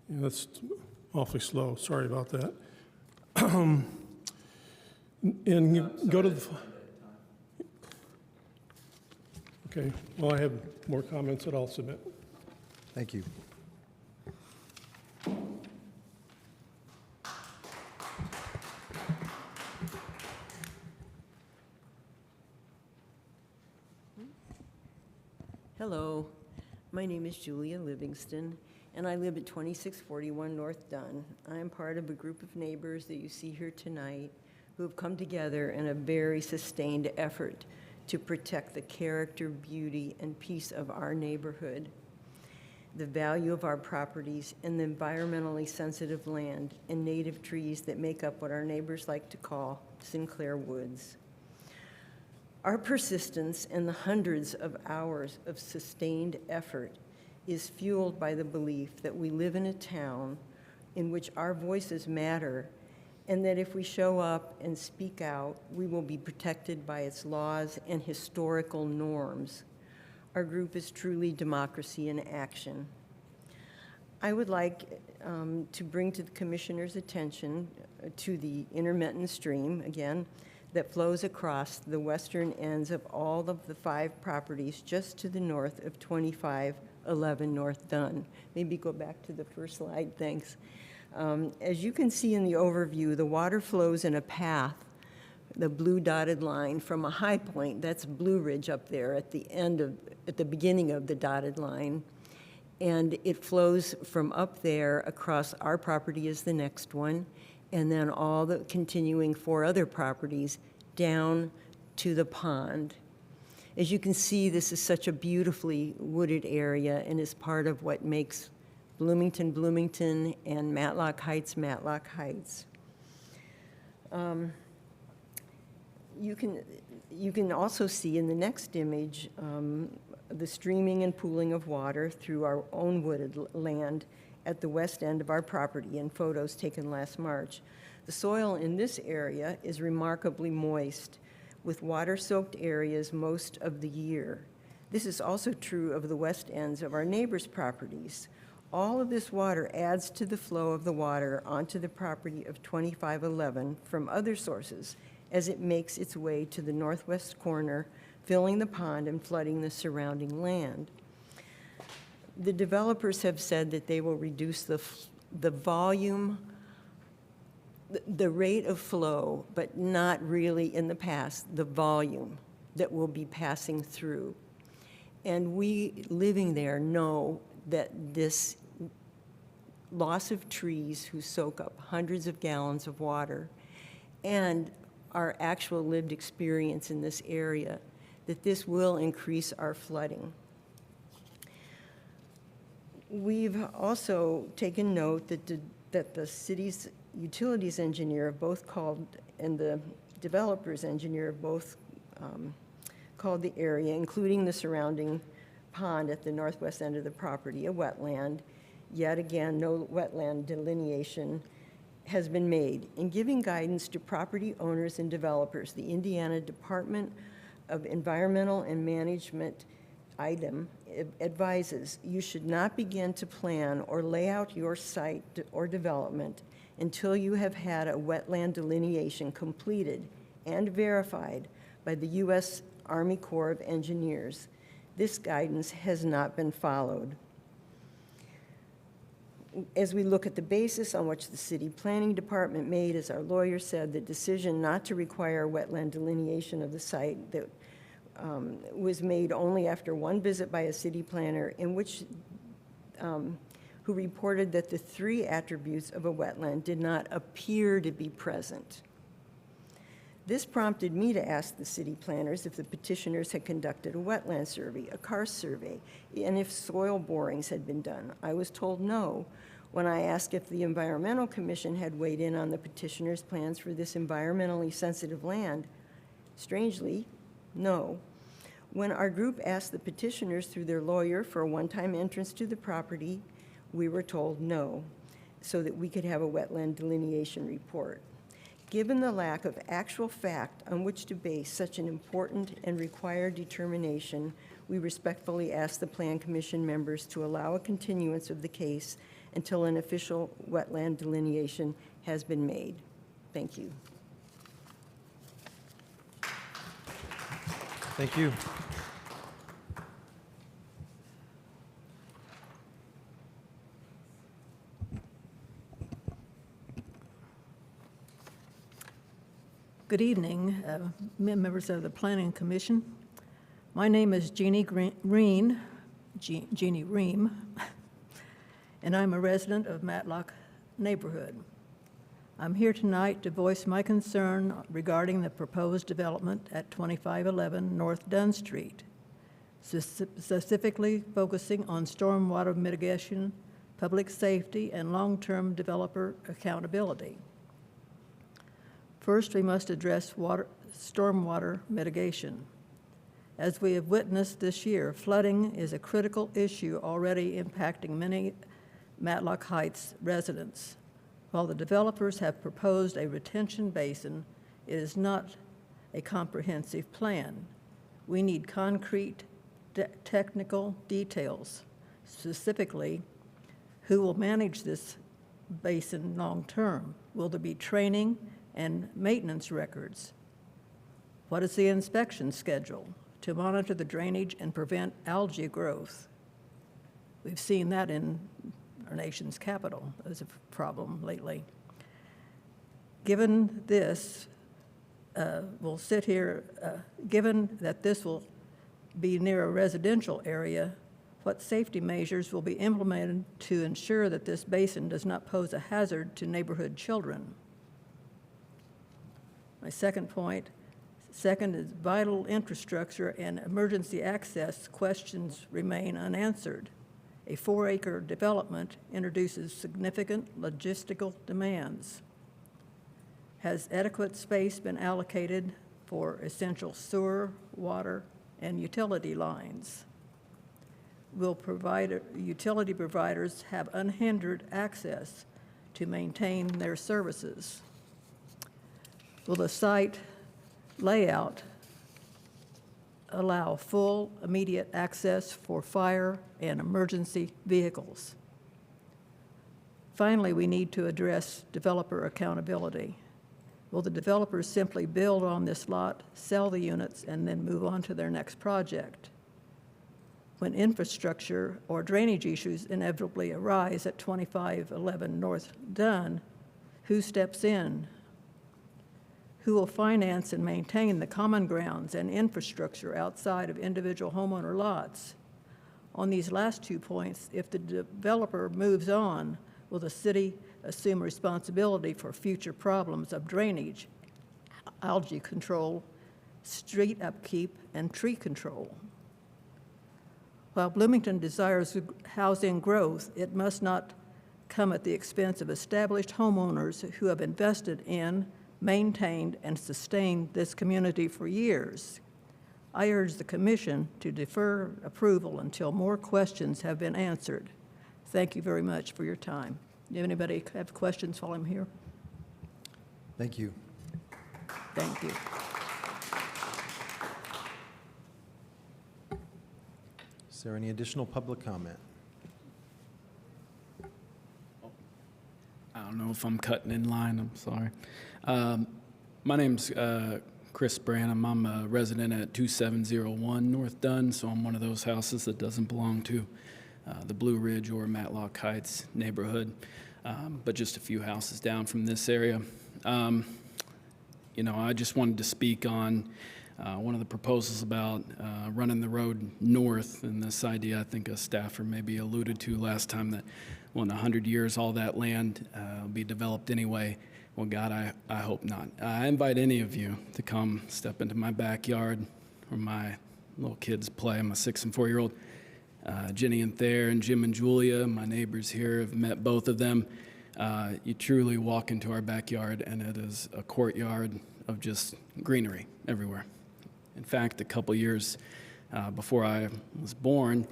And that's awfully slow, sorry about that. And you go to the... Okay, well, I have more comments that I'll submit. Thank you. Hello, my name is Julia Livingston, and I live at 2641 North Dunn. I am part of a group of neighbors that you see here tonight who have come together in a very sustained effort to protect the character, beauty, and peace of our neighborhood, the value of our properties, and the environmentally sensitive land and native trees that make up what our neighbors like to call Sinclair Woods. Our persistence and the hundreds of hours of sustained effort is fueled by the belief that we live in a town in which our voices matter, and that if we show up and speak out, we will be protected by its laws and historical norms. Our group is truly democracy in action. I would like to bring to the commissioner's attention to the intermittent stream, again, that flows across the western ends of all of the 5 properties just to the north of 2511 North Dunn. Maybe go back to the first slide, thanks. As you can see in the overview, the water flows in a path, the blue dotted line, from a high point, that's Blue Ridge up there at the beginning of the dotted line, and it flows from up there across our property is the next one, and then all the continuing 4 other properties down to the pond. As you can see, this is such a beautifully wooded area and is part of what makes Bloomington, Bloomington, and Matlock Heights, Matlock Heights. You can also see in the next image the streaming and pooling of water through our own wooded land at the west end of our property in photos taken last March. The soil in this area is remarkably moist, with water-soaked areas most of the year. This is also true of the west ends of our neighbors' properties. All of this water adds to the flow of the water onto the property of 2511 from other sources as it makes its way to the northwest corner, filling the pond and flooding the surrounding land. The developers have said that they will reduce the volume, the rate of flow, but not really in the past, the volume that will be passing through. And we living there know that this loss of trees who soak up hundreds of gallons of water and our actual lived experience in this area, that this will increase our flooding. We've also taken note that the city's utilities engineer both called, and the developer's engineer both called the area, including the surrounding pond at the northwest end of the property, a wetland. Yet again, no wetland delineation has been made. In giving guidance to property owners and developers, the Indiana Department of Environmental and Management item advises you should not begin to plan or lay out your site or development until you have had a wetland delineation completed and verified by the U.S. Army Corps of Engineers. This guidance has not been followed. As we look at the basis on which the city planning department made, as our lawyer said, the decision not to require wetland delineation of the site that was made only after one visit by a city planner in which who reported that the three attributes of a wetland did not appear to be present. This prompted me to ask the city planners if the petitioners had conducted a wetland survey, a karst survey, and if soil borings had been done. I was told no. When I asked if the Environmental Commission had weighed in on the petitioners' plans for this environmentally sensitive land, strangely, no. When our group asked the petitioners through their lawyer for a one-time entrance to the property, we were told no, so that we could have a wetland delineation report. Given the lack of actual fact on which to base such an important and required determination, we respectfully ask the Plan Commission members to allow a continuance of the case until an official wetland delineation has been made. Thank you. Thank you. Good evening, members of the Planning Commission. My name is Jeannie Ream, and I'm a resident of Matlock neighborhood. I'm here tonight to voice my concern regarding the proposed development at 2511 North Dunn Street, specifically focusing on stormwater mitigation, public safety, and long-term developer accountability. First, we must address stormwater mitigation. As we have witnessed this year, flooding is a critical issue already impacting many Matlock Heights residents. While the developers have proposed a retention basin, it is not a comprehensive plan. We need concrete technical details, specifically who will manage this basin long-term. Will there be training and maintenance records? What is the inspection schedule to monitor the drainage and prevent algae growth? We've seen that in our nation's capital as a problem lately. Given this, we'll sit here, given that this will be near a residential area, what safety measures will be implemented to ensure that this basin does not pose a hazard to neighborhood children? My second point, is vital infrastructure and emergency access questions remain unanswered. A 4-acre development introduces significant logistical demands. Has adequate space been allocated for essential sewer, water, and utility lines? Will utility providers have unhindered access to maintain their services? Will the site layout allow full immediate access for fire and emergency vehicles? Finally, we need to address developer accountability. Will the developers simply build on this lot, sell the units, and then move on to their next project? When infrastructure or drainage issues inevitably arise at 2511 North Dunn, who steps in? Who will finance and maintain the common grounds and infrastructure outside of individual homeowner lots? On these last 2 points, if the developer moves on, will the city assume responsibility for future problems of drainage, algae control, street upkeep, and tree control? While Bloomington desires housing growth, it must not come at the expense of established homeowners who have invested in, maintained, and sustained this community for years. I urge the Commission to defer approval until more questions have been answered. Thank you very much for your time. Do anybody have questions while I'm here? Thank you. Thank you. Is there any additional public comment? I don't know if I'm cutting in line, I'm sorry. My name's Chris Branham. I'm a resident at 2701 North Dunn, so I'm one of those houses that doesn't belong to the Blue Ridge or Matlock Heights neighborhood, but just a few houses down from this area. You know, I just wanted to speak on one of the proposals about running the road north, and this idea I think a staffer maybe alluded to last time that, well, in 100 years all that land will be developed anyway. Well, God, I hope not. I invite any of you to come step into my backyard where my little kids play. My 6- and 4-year-old. Jenny and Thayer and Jim and Julia, my neighbors here, have met both of them. You truly walk into our backyard and it is a courtyard of just greenery everywhere. In fact, a couple years before I was born,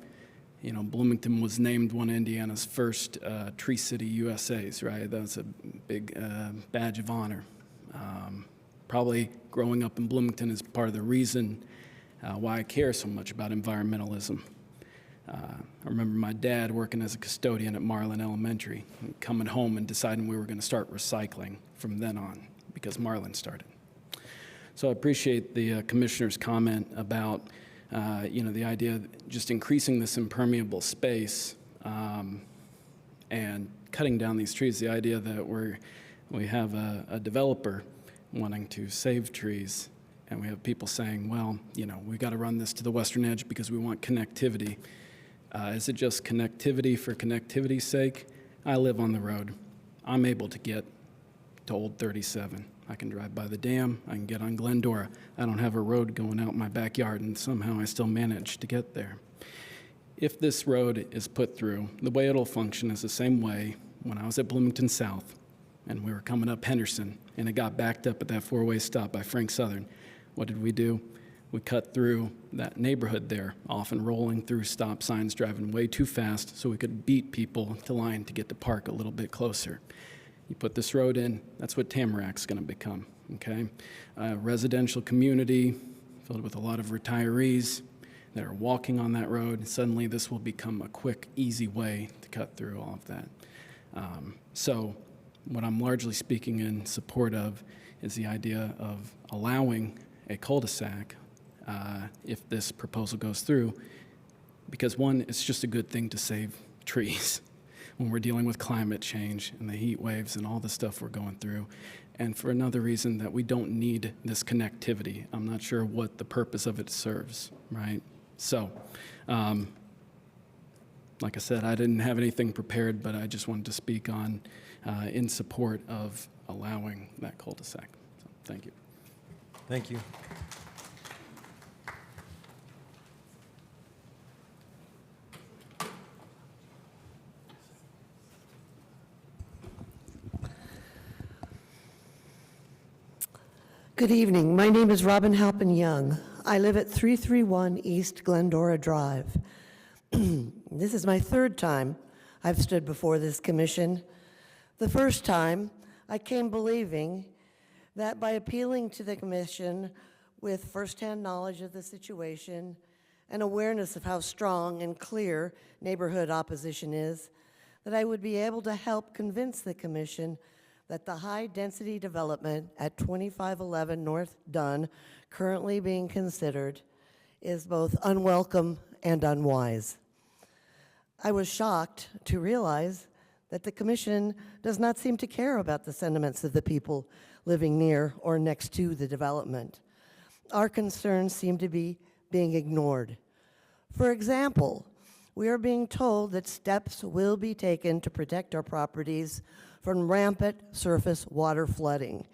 you know, Bloomington was named one of Indiana's first Tree City USAs, right? That's a big badge of honor. Probably growing up in Bloomington is part of the reason why I care so much about environmentalism. I remember my dad working as a custodian at Marlin Elementary, and coming home and deciding we were going to start recycling from then on because Marlin started. So I appreciate the commissioner's comment about you know, the idea of just increasing this impermeable space and cutting down these trees. The idea that we have a developer wanting to save trees, and we have people saying, well, you know, we got to run this to the western edge because we want connectivity. Is it just connectivity for connectivity's sake? I live on the road. I'm able to get to Old 37. I can drive by the dam. I can get on Glendora. I don't have a road going out my backyard, and somehow I still manage to get there. If this road is put through, the way it'll function is the same way when I was at Bloomington South, and we were coming up Henderson, and it got backed up at that four-way stop by Frank Southern. What did we do? We cut through that neighborhood there, often rolling through stop signs, driving way too fast so we could beat people to line to get to park a little bit closer. You put this road in, that's what Tamarack's going to become, okay? A residential community filled with a lot of retirees that are walking on that road. Suddenly this will become a quick, easy way to cut through all of that. So what I'm largely speaking in support of is the idea of allowing a cul-de-sac if this proposal goes through, because one, it's just a good thing to save trees when we're dealing with climate change and the heat waves and all the stuff we're going through. And for another reason, that we don't need this connectivity. I'm not sure what the purpose of it serves, right? So, like I said, I didn't have anything prepared, but I just wanted to speak on in support of allowing that cul-de-sac. So, thank you. Thank you. Good evening. My name is Robin Halpin Young. I live at 331 East Glendora Drive. This is my third time I've stood before this commission. The first time, I came believing that by appealing to the commission with firsthand knowledge of the situation and awareness of how strong and clear neighborhood opposition is, that I would be able to help convince the commission that the high-density development at 2511 North Dunn currently being considered is both unwelcome and unwise. I was shocked to realize that the commission does not seem to care about the sentiments of the people living near or next to the development. Our concerns seem to be being ignored. For example, we are being told that steps will be taken to protect our properties from rampant surface water flooding.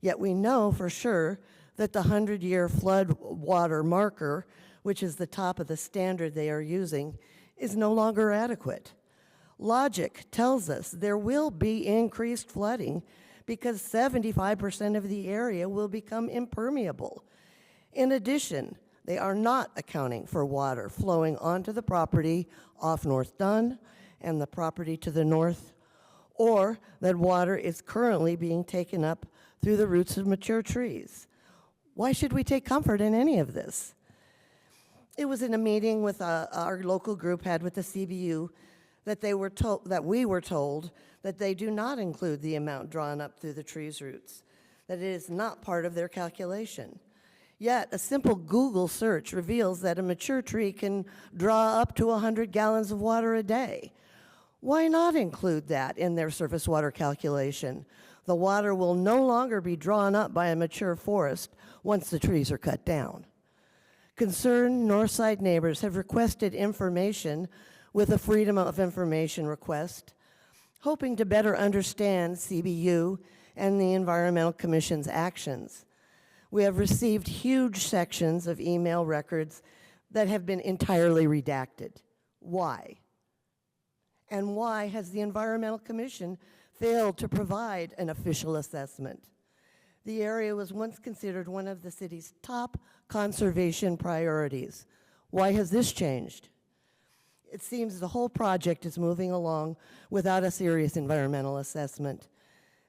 Yet we know for sure that the 100-year flood water marker, which is the top of the standard they are using, is no longer adequate. Logic tells us there will be increased flooding because 75% of the area will become impermeable. In addition, they are not accounting for water flowing onto the property off North Dunn and the property to the north, or that water is currently being taken up through the roots of mature trees. Why should we take comfort in any of this? It was in a meeting with our local group had with the CBU that we were told that they do not include the amount drawn up through the tree's roots, that it is not part of their calculation. Yet, a simple Google search reveals that a mature tree can draw up to 100 gallons of water a day. Why not include that in their surface water calculation? The water will no longer be drawn up by a mature forest once the trees are cut down. Concerned Northside neighbors have requested information with a Freedom of Information request, hoping to better understand CBU and the Environmental Commission's actions. We have received huge sections of email records that have been entirely redacted. Why? And why has the Environmental Commission failed to provide an official assessment? The area was once considered one of the city's top conservation priorities. Why has this changed? It seems the whole project is moving along without a serious environmental assessment.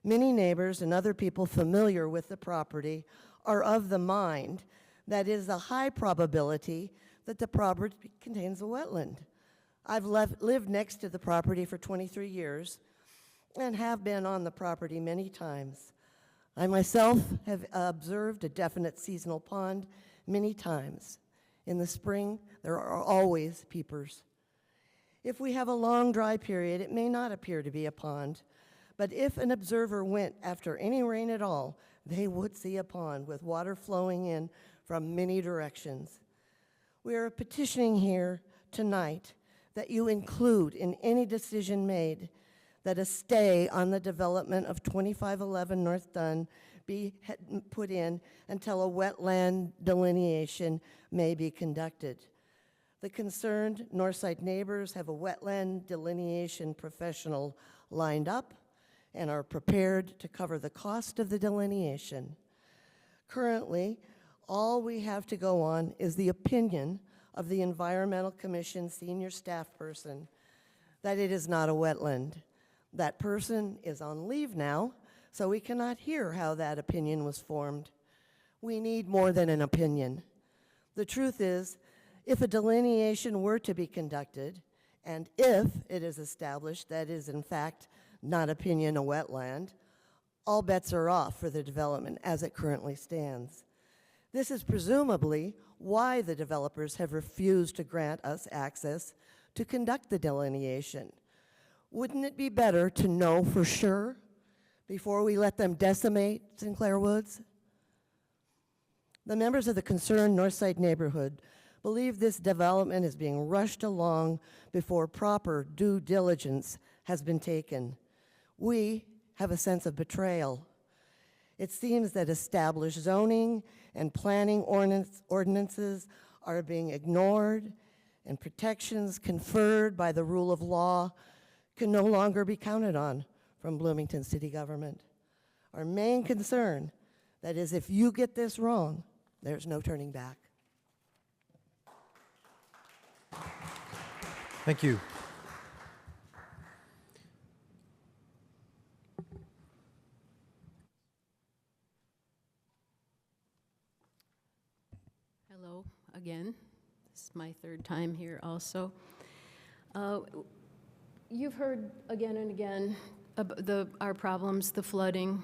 Many neighbors and other people familiar with the property are of the mind that it is a high probability that the property contains a wetland. I've lived next to the property for 23 years and have been on the property many times. I myself have observed a definite seasonal pond many times. In the spring, there are always peepers. If we have a long dry period, it may not appear to be a pond, but if an observer went after any rain at all, they would see a pond with water flowing in from many directions. We are petitioning here tonight that you include in any decision made that a stay on the development of 2511 North Dunn be put in until a wetland delineation may be conducted. The concerned Northside neighbors have a wetland delineation professional lined up and are prepared to cover the cost of the delineation. Currently, all we have to go on is the opinion of the Environmental Commission senior staff person that it is not a wetland. That person is on leave now, so we cannot hear how that opinion was formed. We need more than an opinion. The truth is, if a delineation were to be conducted, and if it is established that it is in fact not opinion a wetland, all bets are off for the development as it currently stands. This is presumably why the developers have refused to grant us access to conduct the delineation. Wouldn't it be better to know for sure before we let them decimate Sinclair Woods? The members of the concerned Northside neighborhood believe this development is being rushed along before proper due diligence has been taken. We have a sense of betrayal. It seems that established zoning and planning ordinances are being ignored, and protections conferred by the rule of law can no longer be counted on from Bloomington city government. Our main concern, that is, if you get this wrong, there's no turning back. Thank you. Hello again. This is my third time here also. you've heard again and again our problems, the flooding,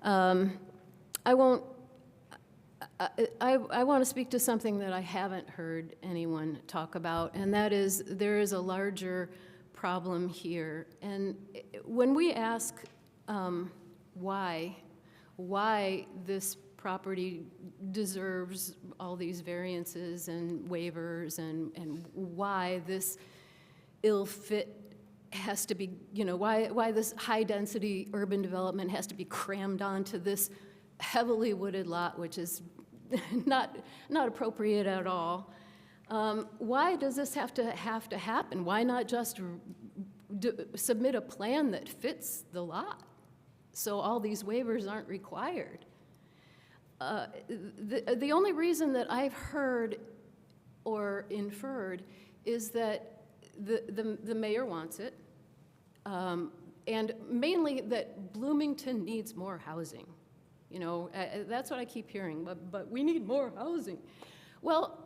I won't, I want to speak to something that I haven't heard anyone talk about, and that is there is a larger problem here. And when we ask why this property deserves all these variances and waivers, and why this ill fit has to be, why this high-density urban development has to be crammed onto this heavily wooded lot, which is not appropriate at all. Why does this have to happen? Why not just submit a plan that fits the lot so all these waivers aren't required? The only reason that I've heard or inferred is that the mayor wants it, and mainly that Bloomington needs more housing. That's what I keep hearing, but we need more housing. Well,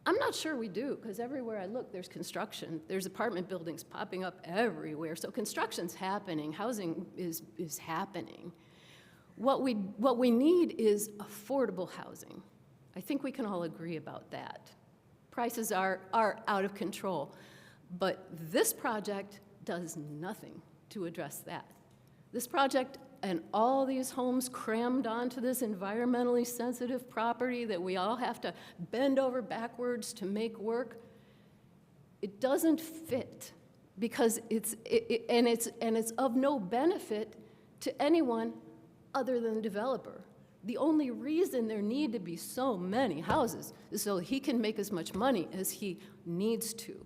I'm not sure we do, because everywhere I look, there's construction. There's apartment buildings popping up everywhere. So construction's happening, housing is happening. What we need is affordable housing. I think we can all agree about that. Prices are out of control. But this project does nothing to address that. This project and all these homes crammed onto this environmentally sensitive property that we all have to bend over backwards to make work, it doesn't fit, because it's of no benefit to anyone other than the developer. The only reason there need to be so many houses is so he can make as much money as he needs to.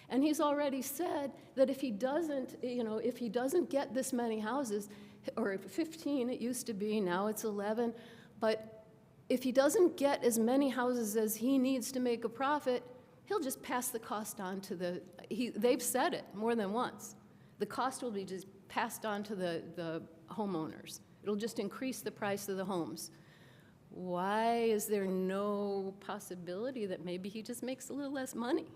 And he's already said that if he doesn't get this many houses, or 15 it used to be, now it's 11, but if he doesn't get as many houses as he needs to make a profit, he'll just pass the cost on to they've said it more than once. The cost will be just passed on to the homeowners. It'll just increase the price of the homes. Why is there no possibility that maybe he just makes a little less money?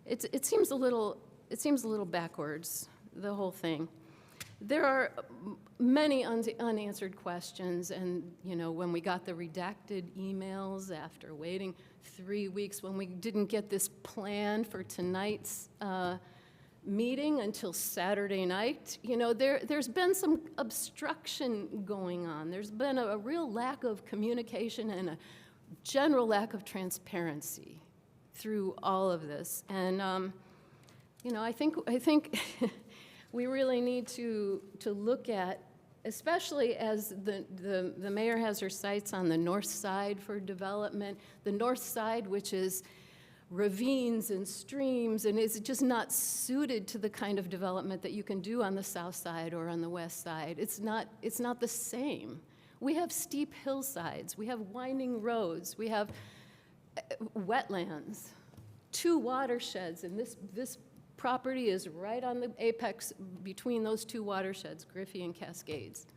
It seems a little backwards, the whole thing. There are many unanswered questions, and when we got the redacted emails after waiting 3 weeks, when we didn't get this plan for tonight's meeting until Saturday night, there's been some obstruction going on. There's been a real lack of communication and a general lack of transparency through all of this. And I think we really need to look at, especially as the mayor has her sights on the north side for development, the north side, which is ravines and streams, and is just not suited to the kind of development that you can do on the south side or on the west side. It's not the same. We have steep hillsides, we have winding roads, we have wetlands, 2 watersheds, and this property is right on the apex between those 2 watersheds, Griffey and Cascades.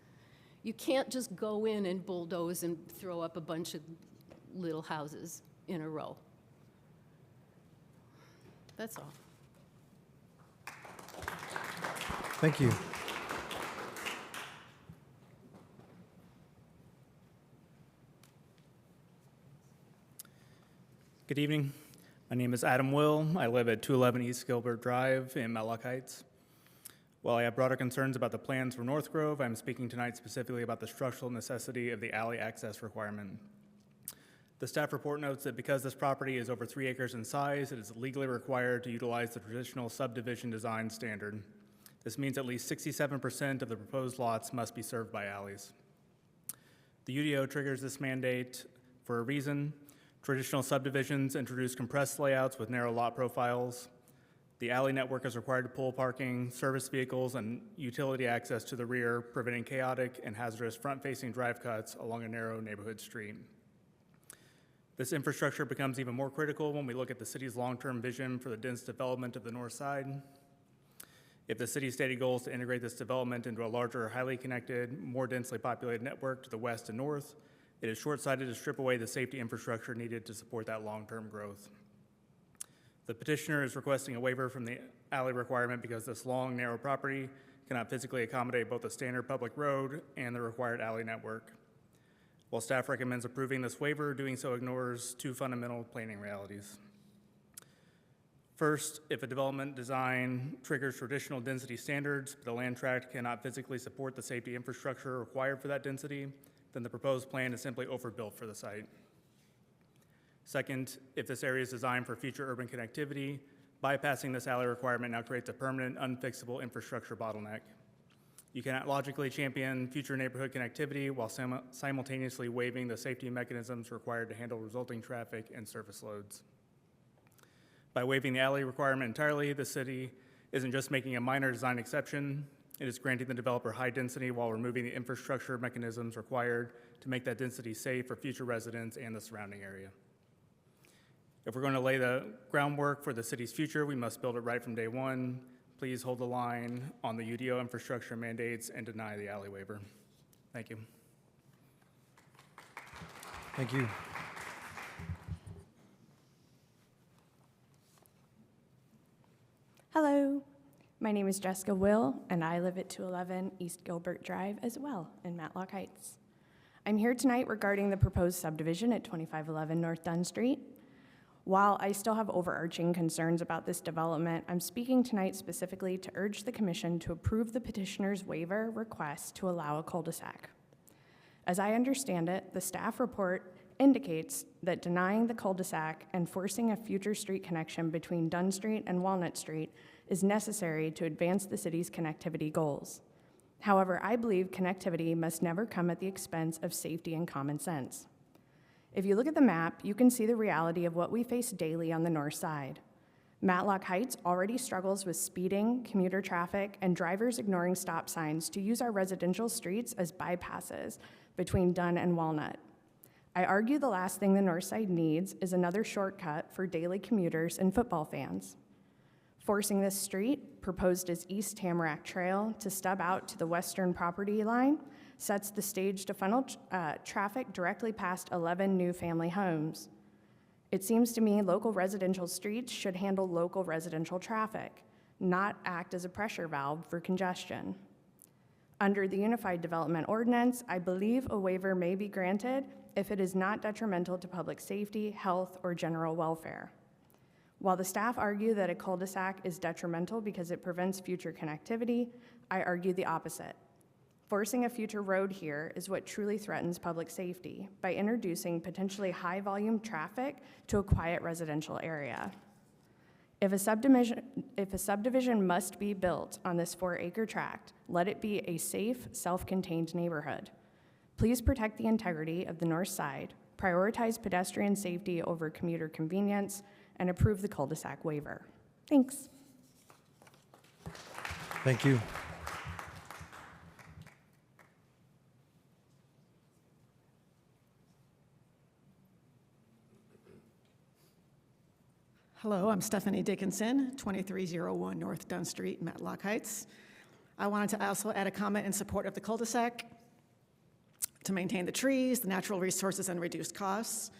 You can't just go in and bulldoze and throw up a bunch of little houses in a row. That's all. Thank you. Good evening. My name is Adam Will. I live at 211 East Gilbert Drive in Matlock Heights. While I have broader concerns about the plans for North Grove, I'm speaking tonight specifically about the structural necessity of the alley access requirement. The staff report notes that because this property is over 3 acres in size, it is legally required to utilize the traditional subdivision design standard. This means at least 67% of the proposed lots must be served by alleys. The UDO triggers this mandate for a reason. Traditional subdivisions introduce compressed layouts with narrow lot profiles. The alley network is required to pull parking, service vehicles, and utility access to the rear, preventing chaotic and hazardous front-facing drive cuts along a narrow neighborhood street. This infrastructure becomes even more critical when we look at the city's long-term vision for the dense development of the north side. If the city's stated goal is to integrate this development into a larger, highly connected, more densely populated network to the west and north, It is short-sighted to strip away the safety infrastructure needed to support that long-term growth. The petitioner is requesting a waiver from the alley requirement because this long, narrow property cannot physically accommodate both a standard public road and the required alley network. While staff recommends approving this waiver, doing so ignores two fundamental planning realities. First, if a development design triggers traditional density standards, but the land tract cannot physically support the safety infrastructure required for that density, then the proposed plan is simply overbuilt for the site. Second, if this area is designed for future urban connectivity, bypassing this alley requirement now creates a permanent, unfixable infrastructure bottleneck. You cannot logically champion future neighborhood connectivity while simultaneously waiving the safety mechanisms required to handle resulting traffic and service loads. By waiving the alley requirement entirely, the city isn't just making a minor design exception, it is granting the developer high density while removing the infrastructure mechanisms required to make that density safe for future residents and the surrounding area. If we're going to lay the groundwork for the city's future, we must build it right from day one. Please hold the line on the UDO infrastructure mandates and deny the alley waiver. Thank you. Thank you. Hello, my name is Jessica Will, and I live at 211 East Gilbert Drive as well in Matlock Heights. I'm here tonight regarding the proposed subdivision at 2511 North Dunn Street. While I still have overarching concerns about this development, I'm speaking tonight specifically to urge the Commission to approve the petitioner's waiver request to allow a cul-de-sac. As I understand it, the staff report indicates that denying the cul-de-sac and forcing a future street connection between Dunn Street and Walnut Street is necessary to advance the city's connectivity goals. However, I believe connectivity must never come at the expense of safety and common sense. If you look at the map, you can see the reality of what we face daily on the north side. Matlock Heights already struggles with speeding, commuter traffic, and drivers ignoring stop signs to use our residential streets as bypasses between Dunn and Walnut. I argue the last thing the north side needs is another shortcut for daily commuters and football fans. Forcing this street, proposed as East Tamarack Trail, to stub out to the western property line sets the stage to funnel traffic directly past 11 new family homes. It seems to me local residential streets should handle local residential traffic, not act as a pressure valve for congestion. Under the Unified Development Ordinance, I believe a waiver may be granted if it is not detrimental to public safety, health, or general welfare. While the staff argue that a cul-de-sac is detrimental because it prevents future connectivity, I argue the opposite. Forcing a future road here is what truly threatens public safety by introducing potentially high-volume traffic to a quiet residential area. If a subdivision must be built on this 4-acre tract, let it be a safe, self-contained neighborhood. Please protect the integrity of the north side, prioritize pedestrian safety over commuter convenience, and approve the cul-de-sac waiver. Thanks. Thank you. Hello, I'm Stephanie Dickinson, 2301 North Dunn Street, Matlock Heights. I wanted to also add a comment in support of the cul-de-sac to maintain the trees, the natural resources, and reduce costs.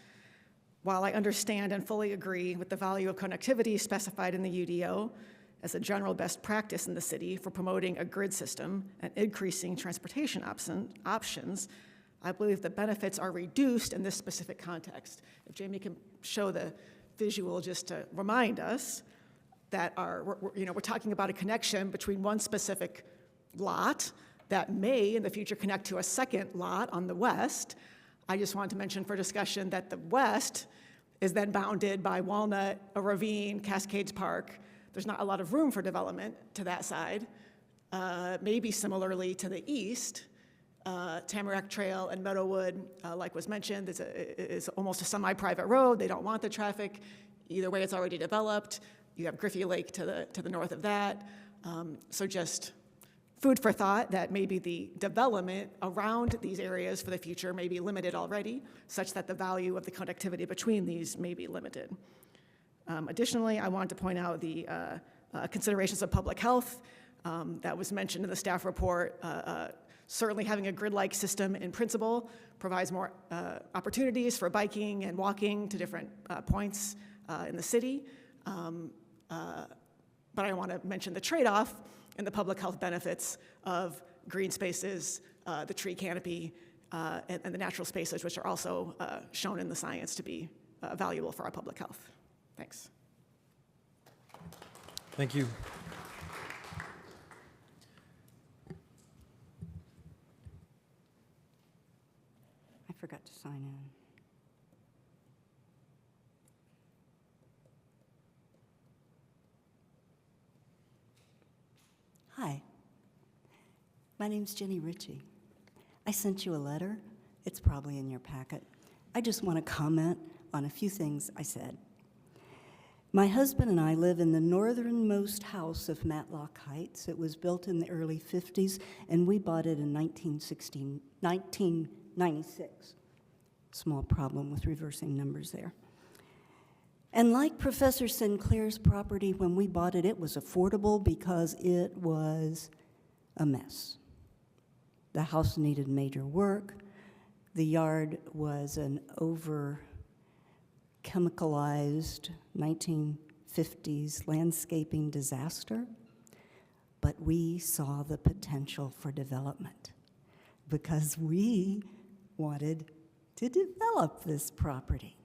While I understand and fully agree with the value of connectivity specified in the UDO as a general best practice in the city for promoting a grid system and increasing transportation options, I believe the benefits are reduced in this specific context. If Jamie can show the visual just to remind us that we're talking about a connection between one specific lot that may in the future connect to a second lot on the west. I just wanted to mention for discussion that the west is then bounded by Walnut, a ravine, Cascades Park. There's not a lot of room for development to that side. Maybe similarly to the east, Tamarack Trail and Meadowwood, like was mentioned, is almost a semi-private road. They don't want the traffic. Either way, it's already developed. You have Griffey Lake to the north of that. So just food for thought that maybe the development around these areas for the future may be limited already, such that the value of the connectivity between these may be limited. Additionally, I wanted to point out the Certainly having a grid-like system in principle provides more opportunities for biking and walking to different points in the city. But I want to mention the trade-off and the public health benefits of green spaces, the tree canopy, and the natural spaces, which are also shown in the science to be valuable for our public health. Thanks. Thank you. I forgot to sign in. Hi, my name's Jenny Ritchie. I sent you a letter. It's probably in your packet. I just want to comment on a few things I said. My husband and I live in the northernmost house of Matlock Heights. It was built in the early 50s, and we bought it in 1996. Small problem with reversing numbers there. And like Professor Sinclair's property, when we bought it, it was affordable because it was a mess. The house needed major work. The yard was an over-chemicalized 1950s landscaping disaster. But we saw the potential for development because we wanted to develop this property.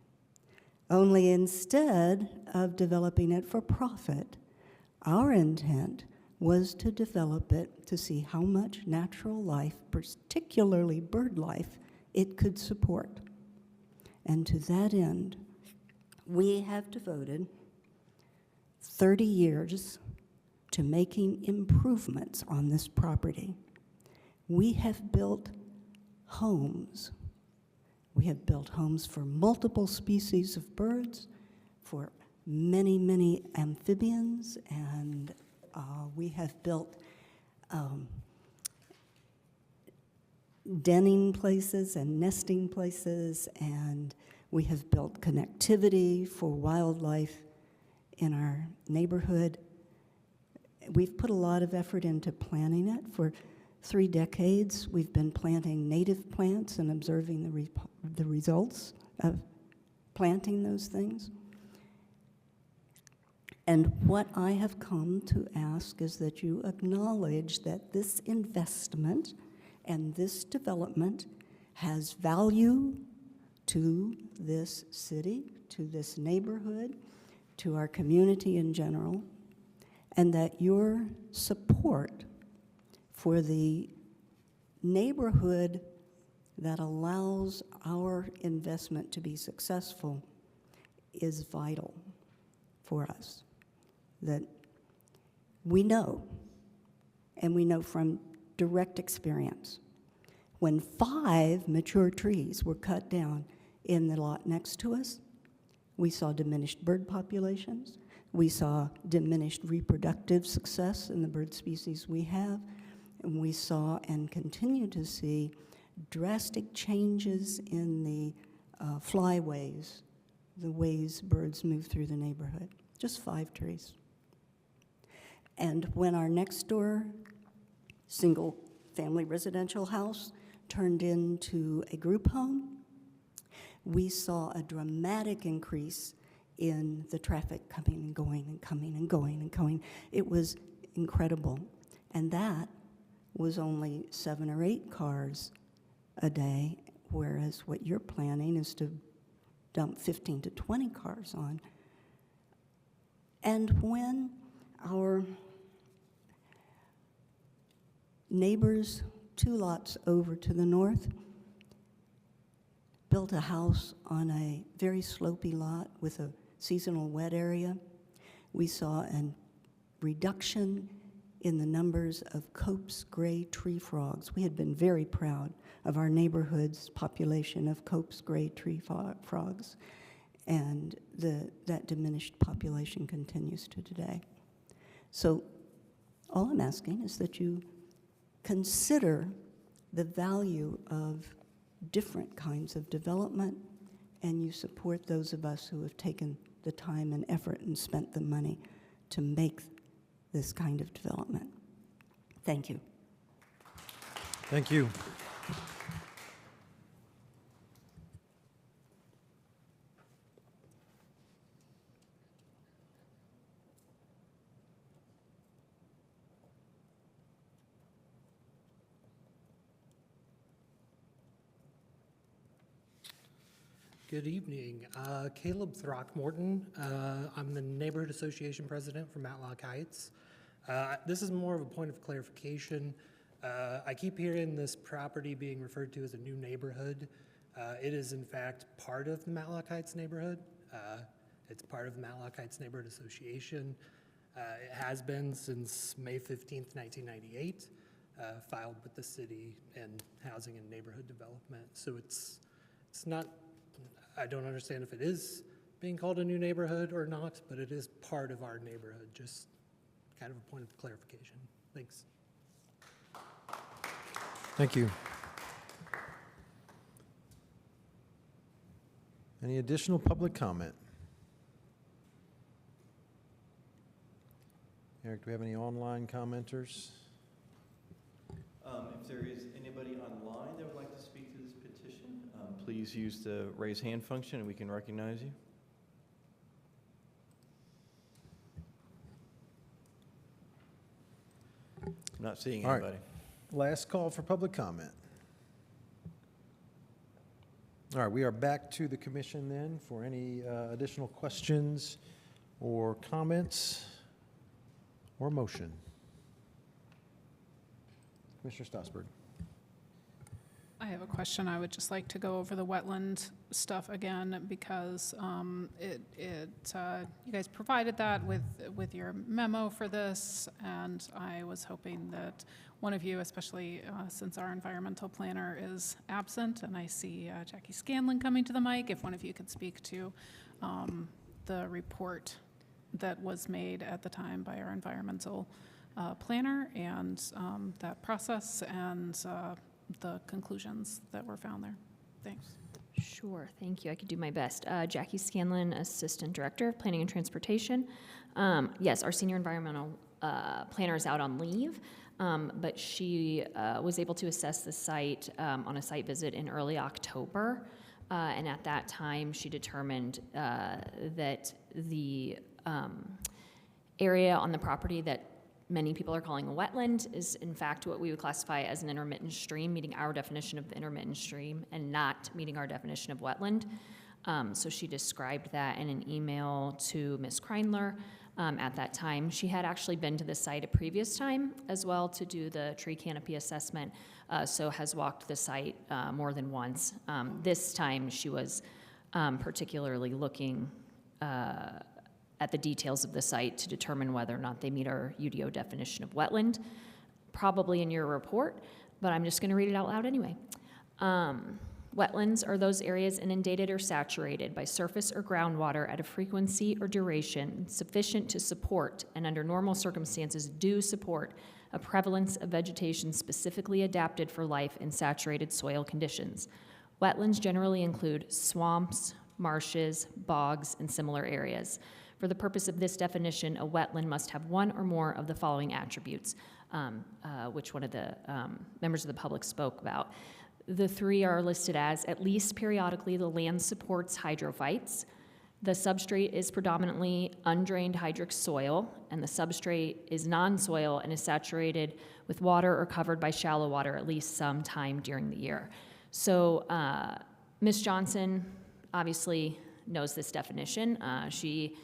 Only instead of developing it for profit, our intent was to develop it to see how much natural life, particularly bird life, it could support. And to that end, we have devoted 30 years to making improvements on this property. We have built homes. We have built homes for multiple species of birds, for many, many amphibians, and we have built denning places and nesting places, and we have built connectivity for wildlife in our neighborhood. We've put a lot of effort into planning it. For 3 decades, we've been planting native plants and observing the results of planting those things. And what I have come to ask is that you acknowledge that this investment and this development has value to this city, to this neighborhood, to our community in general, and that your support for the neighborhood that allows our investment to be successful is vital for us. That we know, and we know from direct experience, when 5 mature trees were cut down in the lot next to us, we saw diminished bird populations, we saw diminished reproductive success in the bird species we have, and we saw and continue to see drastic changes in the flyways, the ways birds move through the neighborhood. Just 5 trees. And when our next door single-family residential house turned into a group home, we saw a dramatic increase in the traffic coming and going and coming and going and going. It was incredible. And that was only 7 or 8 cars a day, whereas what you're planning is to dump 15 to 20 cars on. And when our neighbors 2 lots over to the north built a house on a very slopey lot with a seasonal wet area, we saw a reduction in the numbers of Cope's gray tree frogs. We had been very proud of our neighborhood's population of Cope's gray tree frogs, and that diminished population continues to today. So all I'm asking is that you consider the value of different kinds of development, and you support those of us who have taken the time and effort and spent the money to make this kind of development. Thank you. Thank you. Good evening. Caleb Throckmorton. I'm the Neighborhood Association President for Matlock Heights. This is more of a point of clarification. I keep hearing this property being referred to as a new neighborhood. It is in fact part of the Matlock Heights neighborhood. It's part of the Matlock Heights Neighborhood Association. It has been since May 15th, 1998, filed with the city and Housing and Neighborhood Development. So it's not, I don't understand if it is being called a new neighborhood or not, but it is part of our neighborhood, just kind of a point of clarification. Thanks. Thank you. Any additional public comment? Eric, do we have any online commenters? If there is anybody online that would like to speak to this petition, please use the raise hand function and we can recognize you. I'm not seeing All right. anybody. Last call for public comment. All right, we are back to the commission then for any additional questions or comments or motion. Commissioner Stossberg. I have a question. I would just like to go over the wetland stuff again because you guys provided that with your memo for this, and I was hoping that one of you, especially since our environmental planner is absent, and I see Jackie Scanlon coming to the mic, if one of you could speak to the report that was made at the time by our environmental planner and that process and the conclusions that were found there. Thanks. Sure, thank you. I could do my best. Jackie Scanlon, Assistant Director of Planning and Transportation. Yes, our senior environmental planner is out on leave, but she was able to assess the site on a site visit in early October, and at that time she determined that the area on the property that many people are calling a wetland is in fact what we would classify as an intermittent stream, meeting our definition of intermittent stream and not meeting our definition of wetland. So she described that in an email to Ms. Kreinler at that time. She had actually been to the site a previous time as well to do the tree canopy assessment, so has walked the site more than once. This time she was particularly looking at the details of the site to determine whether or not they meet our UDO definition of wetland, probably in your report, but I'm just going to read it out loud anyway. Wetlands are those areas inundated or saturated by surface or groundwater at a frequency or duration sufficient to support, and under normal circumstances do support, a prevalence of vegetation specifically adapted for life in saturated soil conditions. Wetlands generally include swamps, marshes, bogs, and similar areas. For the purpose of this definition, a wetland must have one or more of the following attributes, which one of the members of the public spoke about. The three are listed as: at least periodically the land supports hydrophytes, the substrate is predominantly undrained hydric soil, and the substrate is non-soil and is saturated with water or covered by shallow water at least some time during the year. So Ms. Johnson obviously knows this definition. She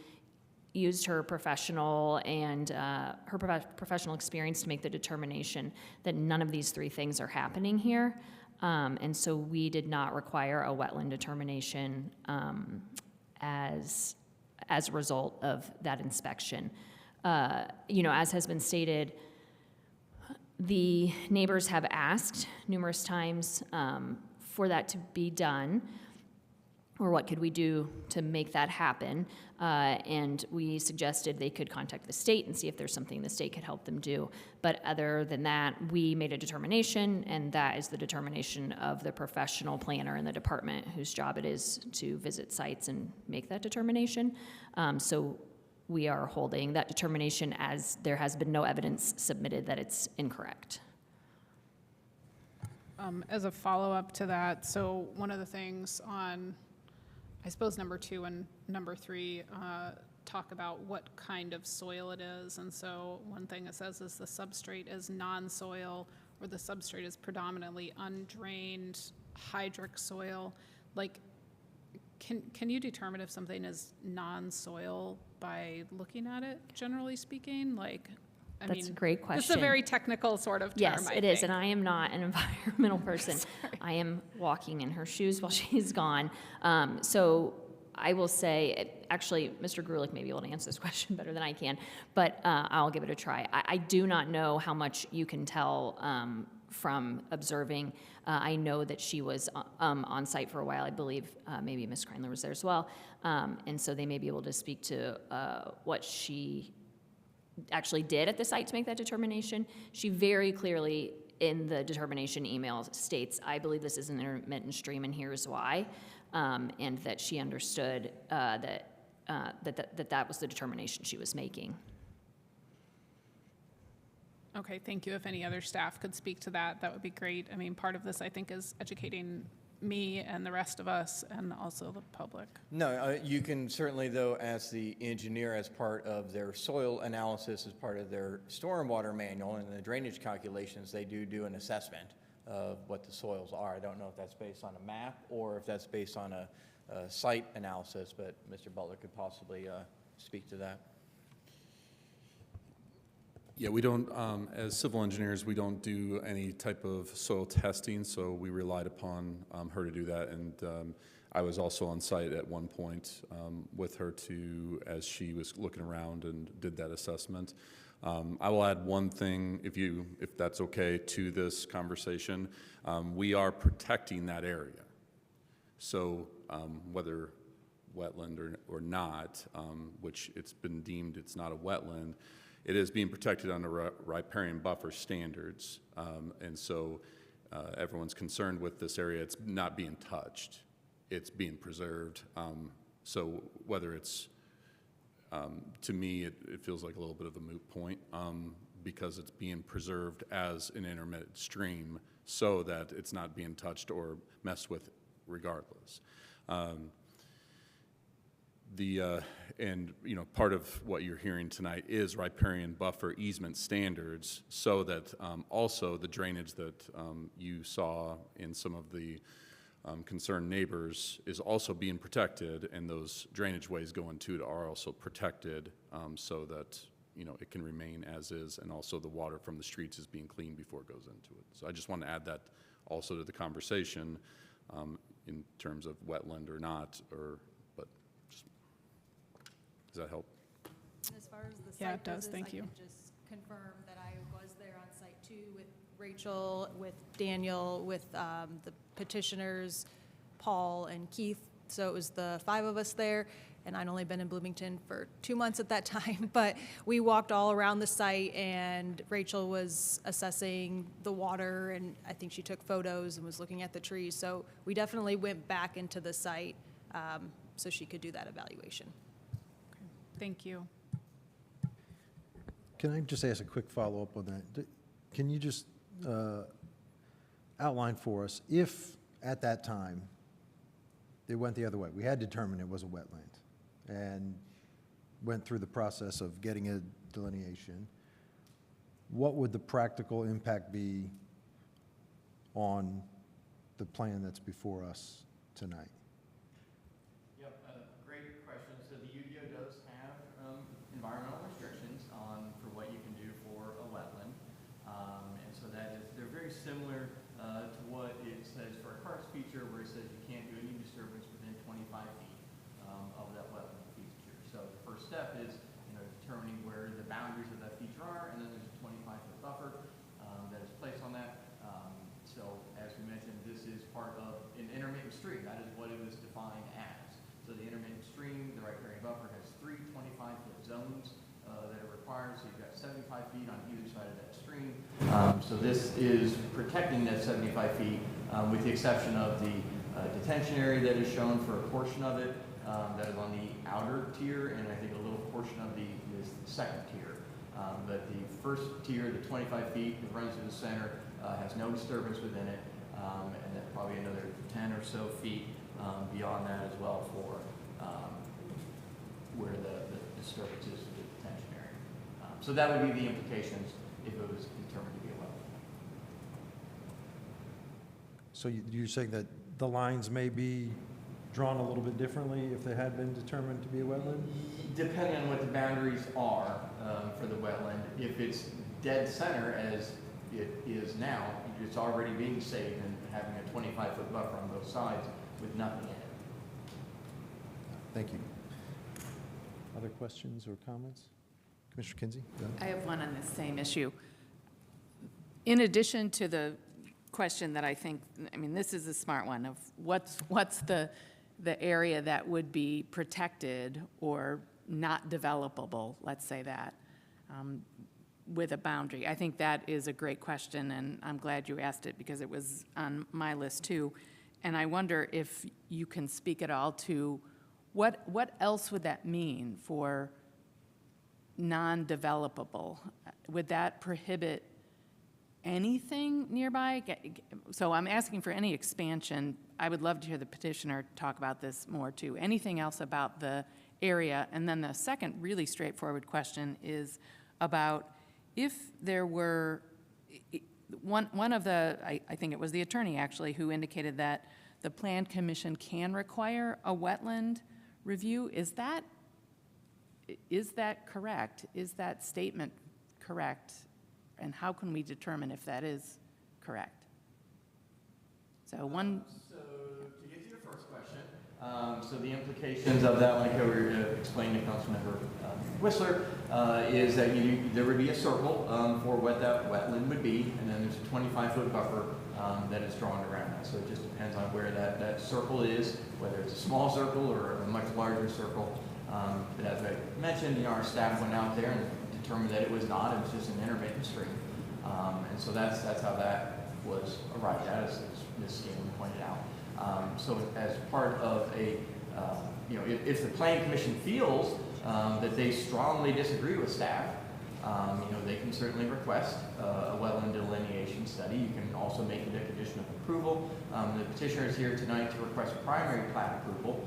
used her professional and professional experience to make the determination that none of these three things are happening here. And so we did not require a wetland determination as a result of that inspection. As has been stated, the neighbors have asked numerous times for that to be done, or what could we do to make that happen? And we suggested they could contact the state and see if there's something the state could help them do. But other than that, we made a determination, and that is the determination of the professional planner in the department whose job it is to visit sites and make that determination. So we are holding that determination as there has been no evidence submitted that it's incorrect. As a follow-up to that, so one of the things on, I suppose, number 2 and number 3 talk about what kind of soil it is. And so one thing it says is the substrate is non-soil, or the substrate is predominantly undrained hydric soil. Like, can you determine if something is non-soil by looking at it, generally speaking? Like, That's a great question. This is a very technical sort of term, Yes, it is, think. and I am not an environmental person. I am walking in her shoes while she's gone. So I will say, actually, Mr. Grulich may be able to answer this question better than I can, but I'll give it a try. I do not know how much you can tell from observing. I know that she was on site for a while. I believe maybe Ms. Kreinler was there as well. And so they may be able to speak to what she actually did at the site to make that determination. She very clearly, in the determination email, states, I believe this is an intermittent stream and here's why, and that she understood that was the determination she was making. Okay, thank you. If any other staff could speak to that, that would be great. I mean, part of this, I think, is educating me and the rest of us and also the public. No, you can certainly, though, ask the engineer as part of their soil analysis, as part of their stormwater manual and the drainage calculations, they do an assessment of what the soils are. I don't know if that's based on a map or if that's based on a site analysis, but Mr. Butler could possibly speak to that. Yeah, we don't, as civil engineers, we don't do any type of soil testing, so we relied upon her to do that. And I was also on site at one point with her as she was looking around and did that assessment. I will add one thing, if that's okay, to this conversation. We are protecting that area. So whether wetland or not, which it's been deemed it's not a wetland, it is being protected under riparian buffer standards, and so everyone's concerned with this area. It's not being touched. It's being preserved. So whether it's, to me, it feels like a little bit of a moot point because it's being preserved as an intermittent stream so that it's not being touched or messed with regardless. And part of what you're hearing tonight is riparian buffer easement standards, so that also the drainage that you saw in some of the concerned neighbors is also being protected, and those drainage ways going to it are also protected, so that it can remain as is, and also the water from the streets is being cleaned before it goes into it. So I just want to add that also to the conversation in terms of wetland or not, does that help? As far as the site Yeah, it does. visits, Thank you. I can just confirm that I was there on site too with Rachel, with Daniel, with the petitioners, Paul and Keith. So it was the 5 of us there, and I'd only been in Bloomington for 2 months at that time. But we walked all around the site, and Rachel was assessing the water, and I think she took photos and was looking at the trees. So we definitely went back into the site so she could do that evaluation. Thank you. Can I just ask a quick follow-up on that? Can you just outline for us, if at that time it went the other way, we had determined it was a wetland and went through the process of getting a delineation, what would the practical impact be on the plan that's before us tonight? Environmental restrictions for what you can do for a wetland, and so they're very similar to what it says for a CARS feature, where it says you can't do any disturbance within 25 feet of that wetland feature. So the first step is determining where the boundaries of that feature are, and then there's a 25-foot buffer that is placed on that. So as we mentioned, this is part of an intermittent stream. That is what it was defined as. So the intermittent stream, the riparian buffer, has 3 25-foot zones that are required. So you've got 75 feet on either side of that stream. So this is protecting that 75 feet with the exception of the detention area that is shown for a portion of it that is on the outer tier, and I think a little portion of the second tier. But the first tier, the 25 feet that runs to the center, has no disturbance within it. and then probably another 10 or so feet beyond that as well for where the disturbance is in the detention area. So that would be the implications if it was determined to be a wetland. So you're saying that the lines may be drawn a little bit differently if they had been determined to be a wetland? Depending on what the boundaries are for the wetland, if it's dead center as it is now, it's already being saved and having a 25-foot buffer on both sides with nothing in it. Thank you. Other questions or comments? Commissioner Kinsey? Go ahead. I have one on this same issue. In addition to the question that I think, I mean, this is a smart one of what's the area that would be protected or not developable, let's say that, with a boundary. I think that is a great question, and I'm glad you asked it because it was on my list too. And I wonder if you can speak at all to what else would that mean for non-developable? Would that prohibit anything nearby? So I'm asking for any expansion. I would love to hear the petitioner talk about this more too. Anything else about the area? And then the second really straightforward question is about if there were, one of the, I think it was the attorney actually, who indicated that the Plan Commission can require a wetland review. Is that correct? Is that statement correct? And how can we determine if that is correct? So one. So to get to your first question, so the implications of that, like I explained to Councilmember Whistler, is that there would be a circle for what that wetland would be, and then there's a 25-foot buffer that is drawn around that. So it just depends on where that circle is, whether it's a small circle or a much larger circle. But as I mentioned, our staff went out there and determined that it was not. It was just an intermittent stream. And so that's how that was arrived at, as Ms. Scanlon pointed out. So as part of a, if the Planning Commission feels that they strongly disagree with staff, they can certainly request a wetland delineation study. You can also make it a condition of approval. The petitioner is here tonight to request primary plat approval.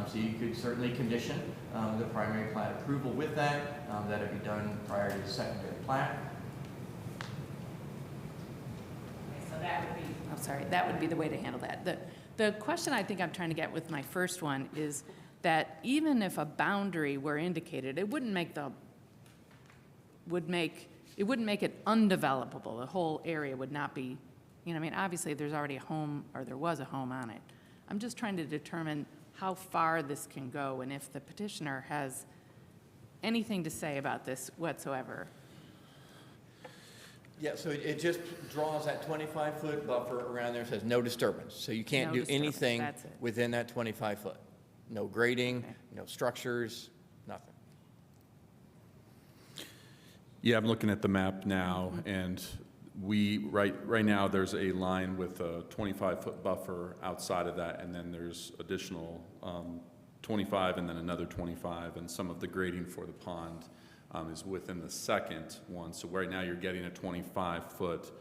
So you could certainly condition the primary plat approval with that. That would be done prior to the secondary plat. So that would be, I'm sorry, that would be the way to handle that. The question I think I'm trying to get with my first one is that even if a boundary were indicated, it wouldn't make it undevelopable. The whole area would not be, obviously there's already a home, or there was a home on it. I'm just trying to determine how far this can go and if the petitioner has anything to say about this whatsoever. Yeah, so it just draws that 25-foot buffer around there, says no disturbance. So you can't do anything within that 25-foot. No grading, no structures, nothing. Yeah, I'm looking at the map now, and right now there's a line with a 25-foot buffer outside of that, and then there's additional 25 and then another 25, and some of the grading for the pond is within the second one. So right now you're getting a 25-foot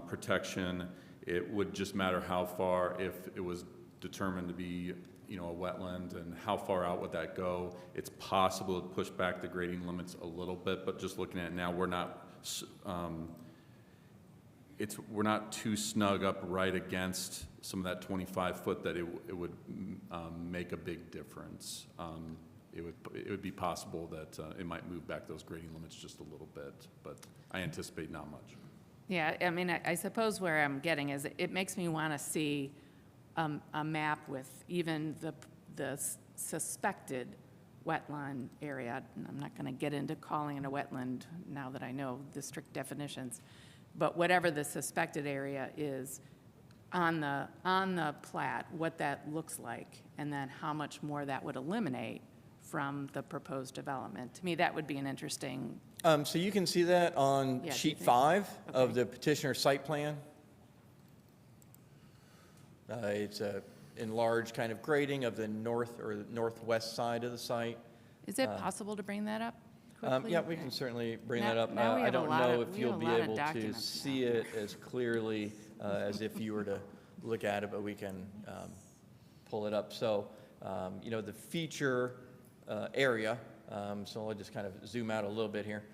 protection. It would just matter how far, if it was determined to be a wetland, and how far out would that go. It's possible to push back the grading limits a little bit, but just looking at it now, we're not too snug up right against some of that 25-foot that it would make a big difference. It would be possible that it might move back those grading limits just a little bit, but I anticipate not much. Yeah, I suppose where I'm getting is it makes me want to see a map with even the suspected wetland area. I'm not going to get into calling it a wetland now that I know the strict definitions, but whatever the suspected area is on the plat, what that looks like, and then how much more that would eliminate from the proposed development. To me, that would be an interesting. So you can see that on sheet 5 of the petitioner site plan. It's a enlarged kind of grading of the north or northwest side of the site. Is it possible to bring that up quickly? Yeah, we can certainly bring that up. I don't know if you'll be able to see it as clearly as if you were to look at it, but we can pull it up. So, you know, the feature area, so I'll just kind of zoom out a little bit here.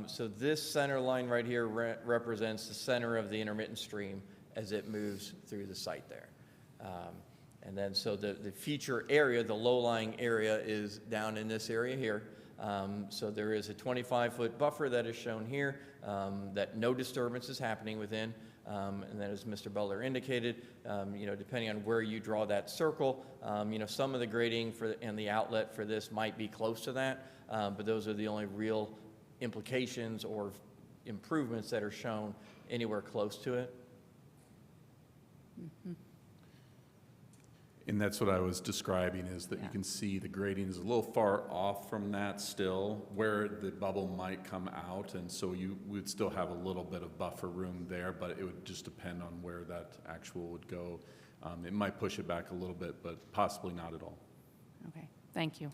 So this center line right here represents the center of the intermittent stream as it moves through the site there. And then so the feature area, the low-lying area, is down in this area here. So there is a 25-foot buffer that is shown here that no disturbance is happening within. And then as Mr. Butler indicated, you know, depending on where you draw that circle, you know, some of the grading and the outlet for this might be close to that, but those are the only real implications or improvements that are shown anywhere close to it. Mm-hmm. And that's what I was describing, is that you can see the grading is a little far off from that still, where the bubble might come out, and so you would still have a little bit of buffer room there, but it would just depend on where that actual would go. It might push it back a little bit, but possibly not at all. Okay, thank you.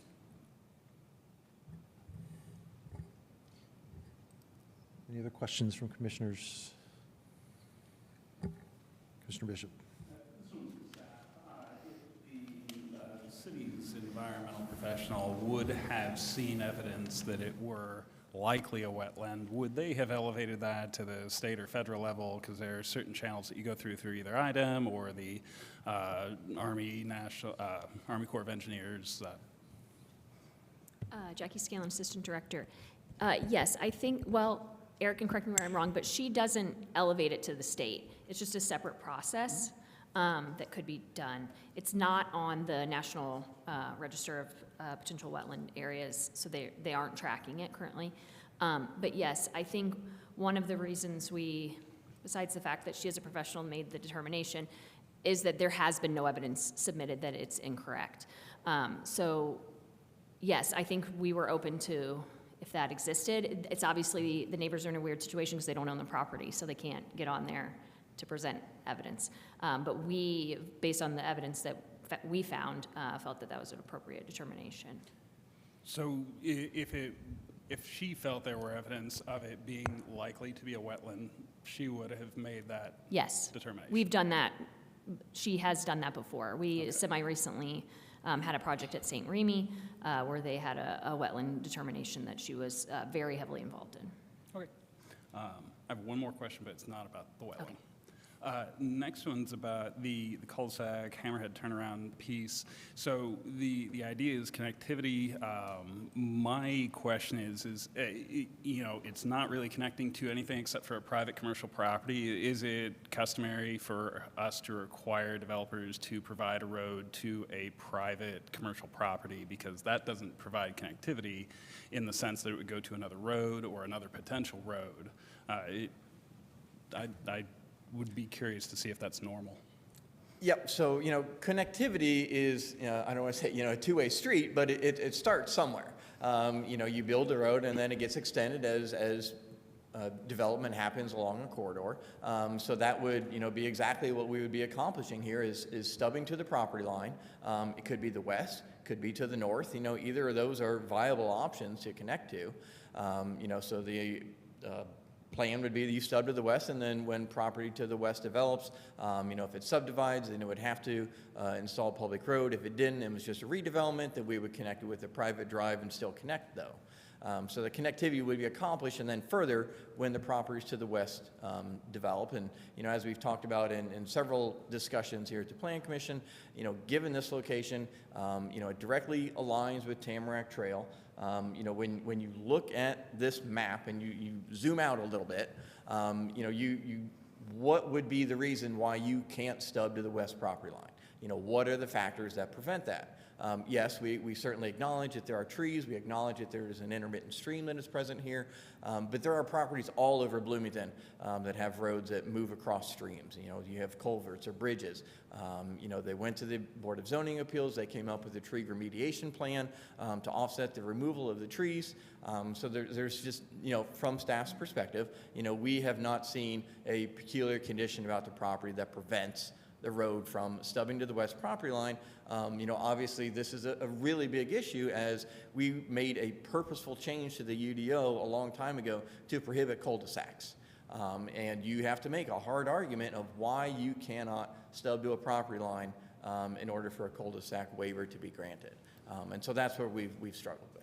Any other questions from commissioners? Commissioner Bishop. If the city's environmental professional would have seen evidence that it were likely a wetland, would they have elevated that to the state or federal level? Because there are certain channels that you go through either IDEM or the Army Corps of Engineers. Jackie Scanlon, Assistant Director. Yes, I think, well, Eric can correct me where I'm wrong, but she doesn't elevate it to the state. It's just a separate process that could be done. It's not on the National Register of Potential Wetland Areas, so they aren't tracking it currently. But yes, I think one of the reasons we, besides the fact that she as a professional made the determination, is that there has been no evidence submitted that it's incorrect. So yes, I think we were open to, if that existed. It's obviously, the neighbors are in a weird situation because they don't own the property, so they can't get on there to present evidence. But we, based on the evidence that we found, felt that that was an appropriate determination. So if she felt there were evidence of it being likely to be a wetland, she would have made that determination? We've done that. She has done that before. We semi-recently had a project at St. Remy where they had a wetland determination that she was very heavily involved in. Okay. I have one more question, but it's not about the wetland. Next one's about the cul-de-sac hammerhead turnaround piece. So the idea is connectivity. My question is you know, it's not really connecting to anything except for a private commercial property. Is it customary for us to require developers to provide a road to a private commercial property? Because that doesn't provide connectivity in the sense that it would go to another road or another potential road. I would be curious to see if that's normal. Yep, so, you know, connectivity is, I don't want to say, you know, a two-way street, but it starts somewhere. You know, you build a road and then it gets extended as development happens along a corridor. So that would, you know, be exactly what we would be accomplishing here is stubbing to the property line. It could be the west, could be to the north. You know, either of those are viable options to connect to. You know, so the plan would be that you stub to the west, and then when property to the west develops, you know, if it subdivides, then it would have to install a public road. If it didn't, it was just a redevelopment, then we would connect it with a private drive and still connect, though. So the connectivity would be accomplished, and then further when the properties to the west develop. And, you know, as we've talked about in several discussions here at the Plan Commission, you know, given this location, you know, it directly aligns with Tamarack Trail. You know, when you look at this map and you zoom out a little bit, you know, what would be the reason why you can't stub to the west property line? You know, what are the factors that prevent that? Yes, we certainly acknowledge that there are trees. We acknowledge that there is an intermittent stream that is present here. But there are properties all over Bloomington that have roads that move across streams. You know, you have culverts or bridges. You know, they went to the Board of Zoning Appeals. They came up with a tree remediation plan to offset the removal of the trees. So there's just, you know, from staff's perspective, you know, we have not seen a peculiar condition about the property that prevents the road from stubbing to the west property line. You know, obviously this is a really big issue, as we made a purposeful change to the UDO a long time ago to prohibit cul-de-sacs. And you have to make a hard argument of why you cannot stub to a property line in order for a cul-de-sac waiver to be granted. And so that's where we've struggled with.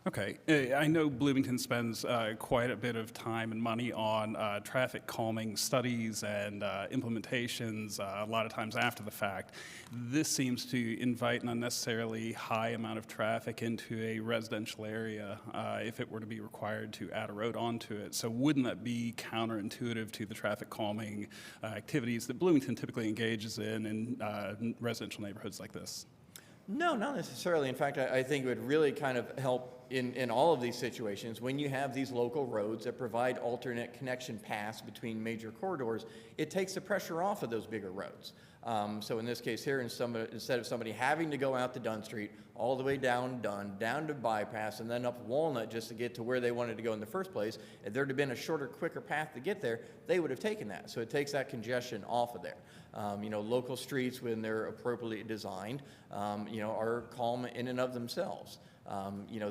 Okay, I know Bloomington spends quite a bit of time and money on traffic calming studies and implementations, a lot of times after the fact. This seems to invite an unnecessarily high amount of traffic into a residential area if it were to be required to add a road onto it. So wouldn't that be counterintuitive to the traffic calming activities that Bloomington typically engages in residential neighborhoods like this? No, not necessarily. In fact, I think it would really kind of help in all of these situations when you have these local roads that provide alternate connection paths between major corridors. It takes the pressure off of those bigger roads. So in this case here, instead of somebody having to go out to Dunn Street, all the way down Dunn, down to Bypass, and then up Walnut just to get to where they wanted to go in the first place, if there'd have been a shorter, quicker path to get there, they would have taken that. So it takes that congestion off of there. Local streets, when they're appropriately designed, are calm in and of themselves.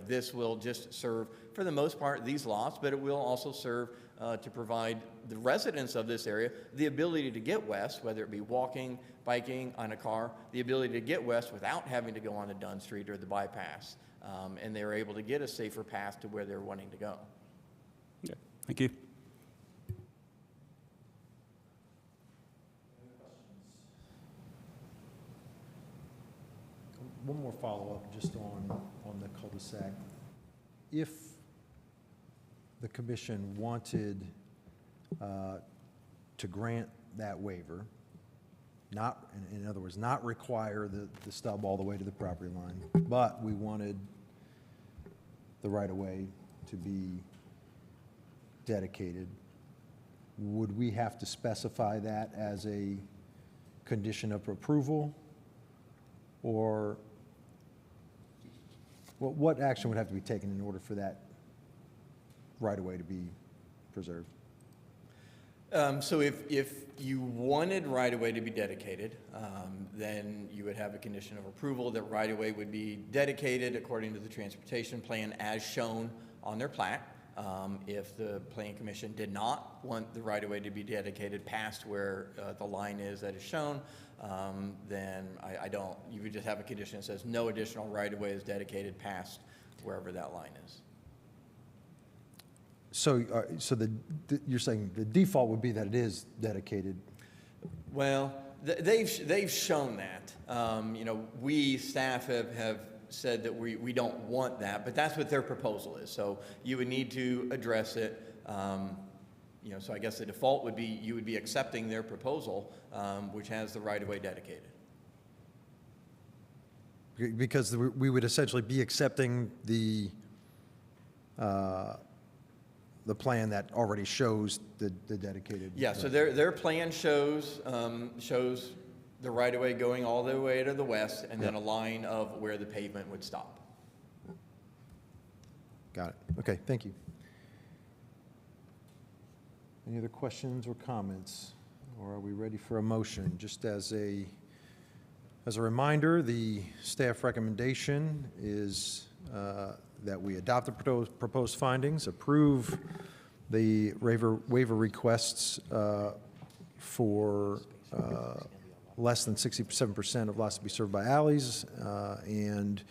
This will just serve, for the most part, these lots, but it will also serve to provide the residents of this area the ability to get west, whether it be walking, biking, on a car, the ability to get west without having to go on to Dunn Street or the Bypass. And they're able to get a safer path to where they're wanting to go. Okay, thank you. One more follow-up just on the cul-de-sac. If the commission wanted to grant that waiver, not, in other words, not require the stub all the way to the property line, but we wanted the right-of-way to be dedicated, would we have to specify that as a condition of approval? Or what action would have to be taken in order for that right-of-way to be preserved? So if you wanted right-of-way to be dedicated, then you would have a condition of approval that right-of-way would be dedicated according to the transportation plan as shown on their plat. If the Planning Commission did not want the right-of-way to be dedicated past where the line is that is shown, then you would just have a condition that says no additional right-of-way is dedicated past wherever that line is. So, you're saying the default would be that it is dedicated? Well, they've shown that. We staff have said that we don't want that, but that's what their proposal is. So you would need to address it. So I guess the default would be you would be accepting their proposal, which has the right-of-way dedicated. Because we would essentially be accepting the plan that already shows the dedicated. Yeah, so their plan shows the right-of-way going all the way to the west, and then a line of where the pavement would stop. Got it. Okay, thank you. Any other questions or comments? Or are we ready for a motion? Just as a reminder, the staff recommendation is that we adopt the proposed findings, approve the waiver requests for less than 67% of lots to be served by alleys, and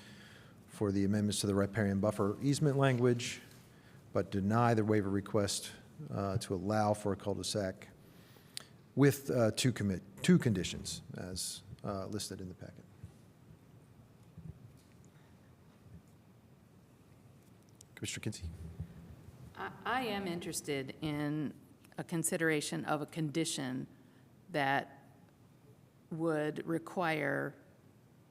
for the amendments to the riparian buffer easement language, but deny the waiver request to allow for a cul-de-sac with two conditions as listed in the packet. Commissioner Kinsey. I am interested in a consideration of a condition that would require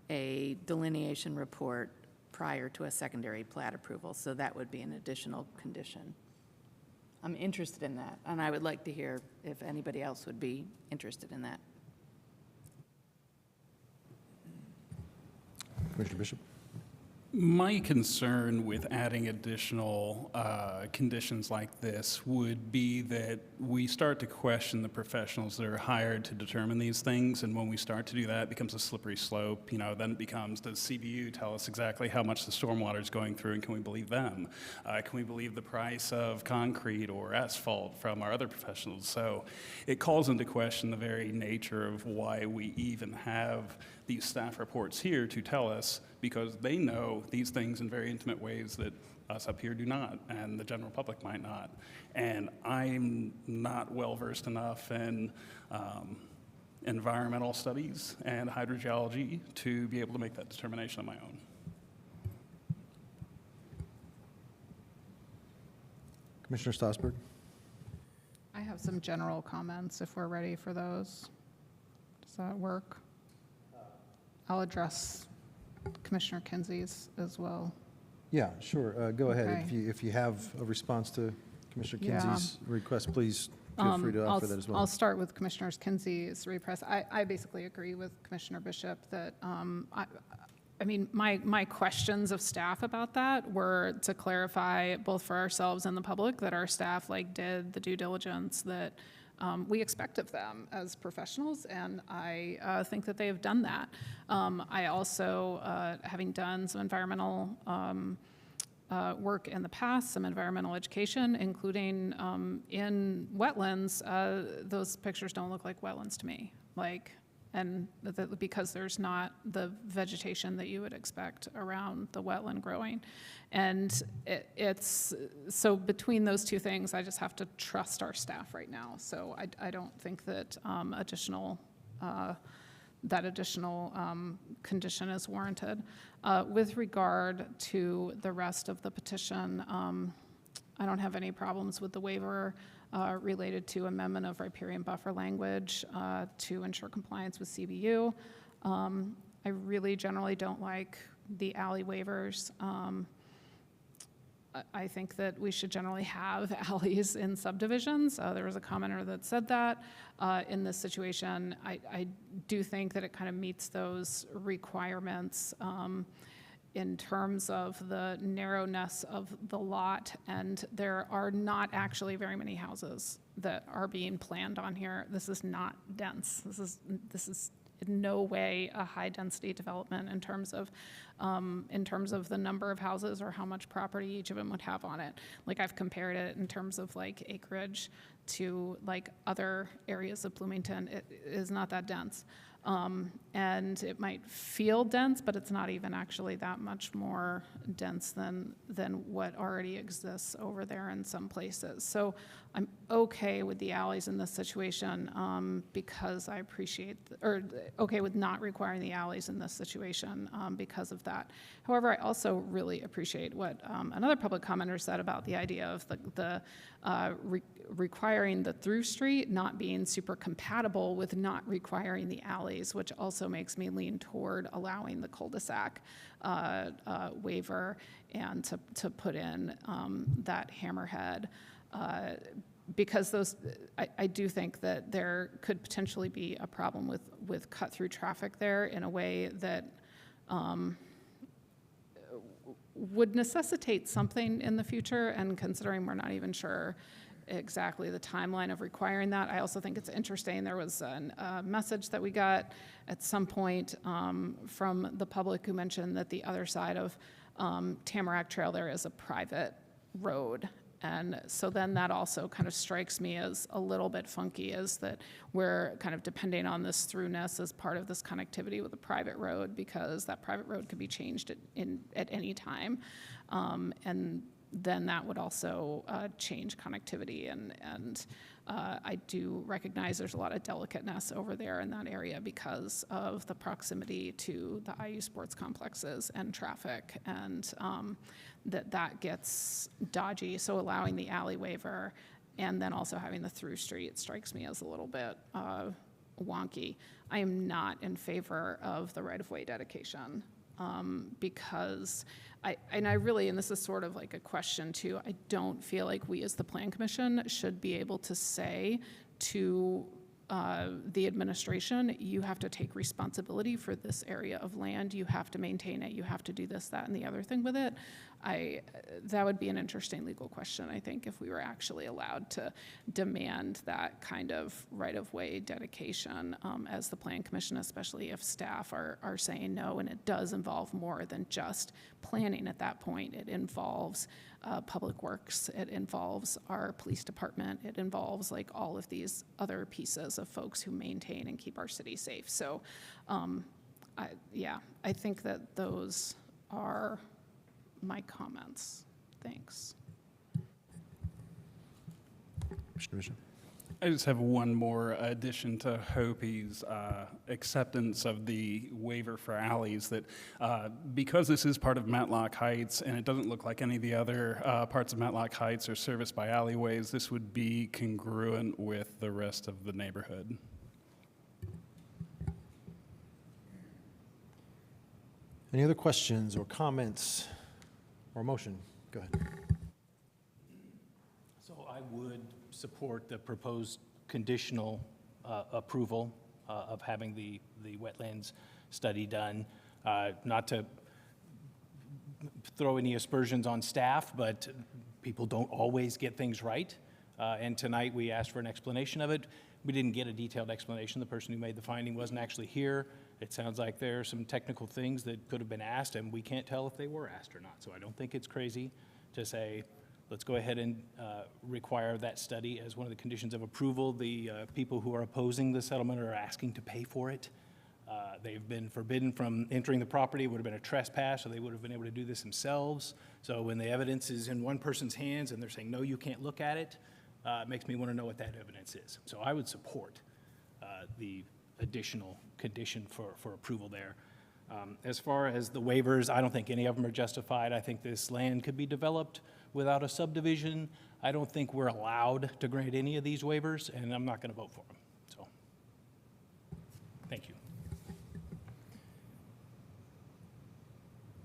a delineation report prior to a secondary plat approval, so that would be an additional condition. I'm interested in that, and I would like to hear if anybody else would be interested in that. Commissioner Bishop. My concern with adding additional conditions like this would be that we start to question the professionals that are hired to determine these things, and when we start to do that, it becomes a slippery slope. You know, then it becomes, does CBU tell us exactly how much the stormwater is going through, and can we believe them? Can we believe the price of concrete or asphalt from our other professionals? So it calls into question the very nature of why we even have these staff reports here to tell us, because they know these things in very intimate ways that us up here do not, and the general public might not. And I'm not well-versed enough in environmental studies and hydrogeology to be able to make that determination on my own. Commissioner Stossberg? I have some general comments if we're ready for those. Does that work? I'll address Commissioner Kinsey's as well. Yeah, sure. Go ahead. Okay. If you have a response to Commissioner Yeah. Kinsey's request, please feel free to offer that as well. I'll start with Commissioner Kinsey's request. I basically agree with Commissioner Bishop that, I mean, my questions of staff about that were to clarify both for ourselves and the public that our staff did the due diligence that we expect of them as professionals, and I think that they have done that. I also, having done some environmental work in the past, some environmental education, including in wetlands, those pictures don't look like wetlands to me. Because there's not the vegetation that you would expect around the wetland growing. And so between those two things, I just have to trust our staff right now. So I don't think that additional condition is warranted. With regard to the rest of the petition, I don't have any problems with the waiver related to amendment of riparian buffer language to ensure compliance with CBU. I really generally don't like the alley waivers. I think that we should generally have alleys in subdivisions. There was a commenter that said that. In this situation, I do think that it kind of meets those requirements in terms of the narrowness of the lot, and there are not actually very many houses that are being planned on here. This is not dense. This is in no way a high-density development in terms of the number of houses or how much property each of them would have on it. I've compared it in terms of acreage to other areas of Bloomington. It is not that dense. And it might feel dense, but it's not even actually that much more dense than what already exists over there in some places. So I'm okay with the alleys in this situation because I appreciate, or okay with not requiring the alleys in this situation because of that. However, I also really appreciate what another public commenter said about the idea of requiring the through street not being super compatible with not requiring the alleys, which also makes me lean toward allowing the cul-de-sac waiver and to put in that hammerhead. Because those, I do think that there could potentially be a problem with cut-through traffic there in a way that would necessitate something in the future, and considering we're not even sure exactly the timeline of requiring that. I also think it's interesting, there was a message that we got at some point from the public who mentioned that the other side of Tamarack Trail there is a private road. And so then that also kind of strikes me as a little bit funky, is that we're kind of depending on this throughness as part of this connectivity with a private road, because that private road could be changed at any time. And then that would also change connectivity. And I do recognize there's a lot of delicateness over there in that area because of the proximity to the IU sports complexes and traffic, and that gets dodgy. So allowing the alley waiver and then also having the through street strikes me as a little bit wonky. I am not in favor of the right-of-way dedication because I really, and this is sort of like a question too, I don't feel like we as the Plan Commission should be able to say to the administration, you have to take responsibility for this area of land. You have to maintain it. You have to do this, that, and the other thing with it. That would be an interesting legal question, I think, if we were actually allowed to demand that kind of right-of-way dedication as the Plan Commission, especially if staff are saying no, and it does involve more than just planning at that point. It involves Public Works, it involves our police department, it involves like all of these other pieces of folks who maintain and keep our city safe. So, I think that those are my comments. Thanks. Commissioner Bishop. I just have one more addition to Hopi's acceptance of the waiver for alleys, that because this is part of Matlock Heights and it doesn't look like any of the other parts of Matlock Heights are serviced by alleyways, this would be congruent with the rest of the neighborhood. Any other questions or comments or motion? Go ahead. So I would support the proposed conditional approval of having the wetlands study done. Not to throw any aspersions on staff, but people don't always get things right. And tonight we asked for an explanation of it. We didn't get a detailed explanation. The person who made the finding wasn't actually here. It sounds like there are some technical things that could have been asked, and we can't tell if they were asked or not. So I don't think it's crazy to say, let's go ahead and require that study as one of the conditions of approval. The people who are opposing the settlement are asking to pay for it. They've been forbidden from entering the property. It would have been a trespass, so they would have been able to do this themselves. So when the evidence is in one person's hands and they're saying, no, you can't look at it, it makes me want to know what that evidence is. So I would support the additional condition for approval there. As far as the waivers, I don't think any of them are justified. I think this land could be developed without a subdivision. I don't think we're allowed to grant any of these waivers, and I'm not going to vote for them. So, thank you.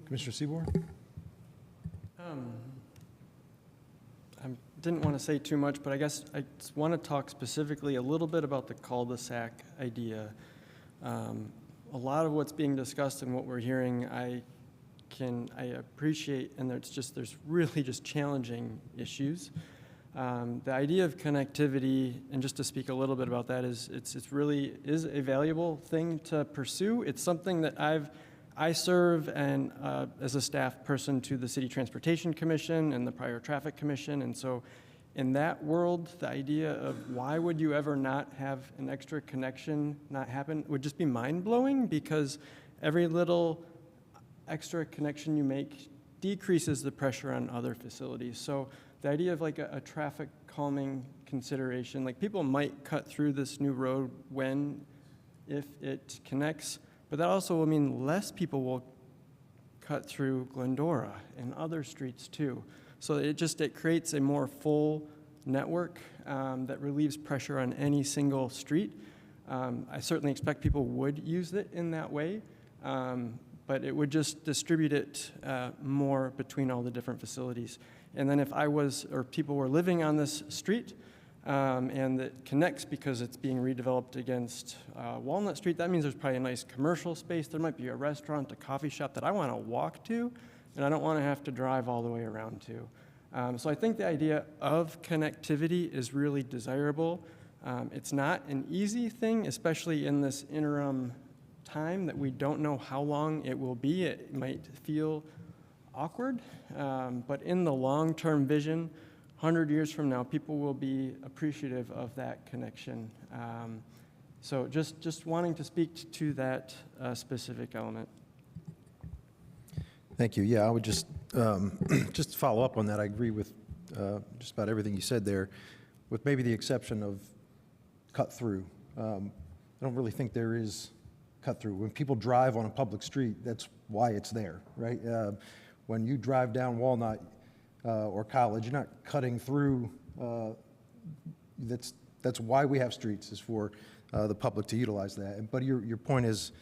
Commissioner Seaborn? I didn't want to say too much, but I guess I just want to talk specifically a little bit about the cul-de-sac idea. A lot of what's being discussed and what we're hearing, I appreciate, and there's really just challenging issues. The idea of connectivity, and just to speak a little bit about that, it's really is a valuable thing to pursue. It's something that I serve and as a staff person to the City Transportation Commission and the prior Traffic Commission, and so in that world, the idea of why would you ever not have an extra connection not happen would just be mind-blowing, because every little extra connection you make decreases the pressure on other facilities. So the idea of like a traffic calming consideration, like people might cut through this new road if it connects, but that also will mean less people will cut through Glendora and other streets too. So it creates a more full network that relieves pressure on any single street. I certainly expect people would use it in that way, but it would just distribute it more between all the different facilities. And then if people were living on this street and it connects because it's being redeveloped against Walnut Street, that means there's probably a nice commercial space. There might be a restaurant, a coffee shop that I want to walk to, and I don't want to have to drive all the way around to. So I think the idea of connectivity is really desirable. It's not an easy thing, especially in this interim time that we don't know how long it will be. It might feel awkward, but in the long-term vision, 100 years from now, people will be appreciative of that connection. So just wanting to speak to that specific element. Thank you. Yeah, I would just just to follow up on that. I agree with just about everything you said there, with maybe the exception of cut through. I don't really think there is cut through. When people drive on a public street, that's why it's there, right? When you drive down Walnut or College, you're not cutting through. That's why we have streets, is for the public to utilize that. But your point is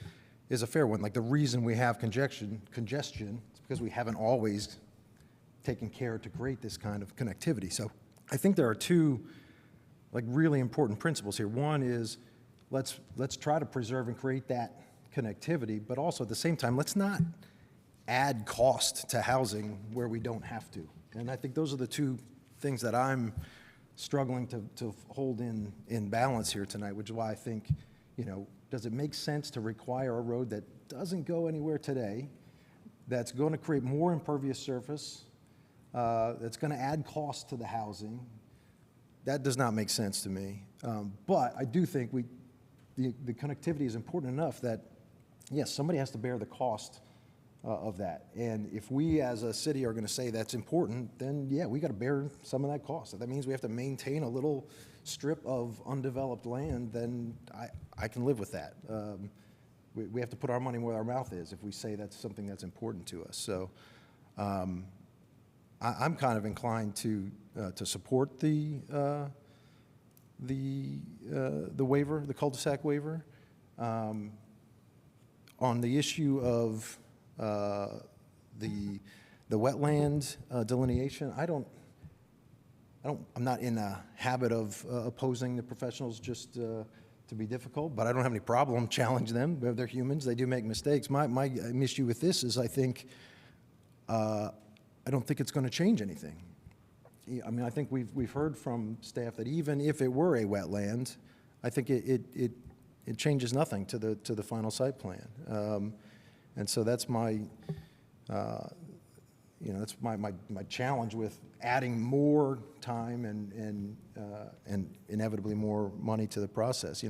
a fair one. Like, the reason we have congestion is because we haven't always taken care to create this kind of connectivity. So I think there are two like really important principles here. One is let's try to preserve and create that connectivity, but also at the same time, let's not add cost to housing where we don't have to. And I think those are the two things that I'm struggling to hold in balance here tonight, which is why I think, does it make sense to require a road that doesn't go anywhere today, that's going to create more impervious surface, that's going to add cost to the housing? That does not make sense to me. But I do think the connectivity is important enough that, yes, somebody has to bear the cost of that. And if we as a city are going to say that's important, then yeah, we got to bear some of that cost. If that means we have to maintain a little strip of undeveloped land, then I can live with that. We have to put our money where our mouth is if we say that's something that's important to us. So I'm kind of inclined to support the waiver, the cul-de-sac waiver. On the issue of the wetland delineation, I'm not in a habit of opposing the professionals just to be difficult, but I don't have any problem challenging them. They're humans, they do make mistakes. My issue with this is I don't think it's going to change anything. I mean, I think we've heard from staff that even if it were a wetland, I think it changes nothing to the final site plan. And so that's my my challenge with adding more time and inevitably more money to the process.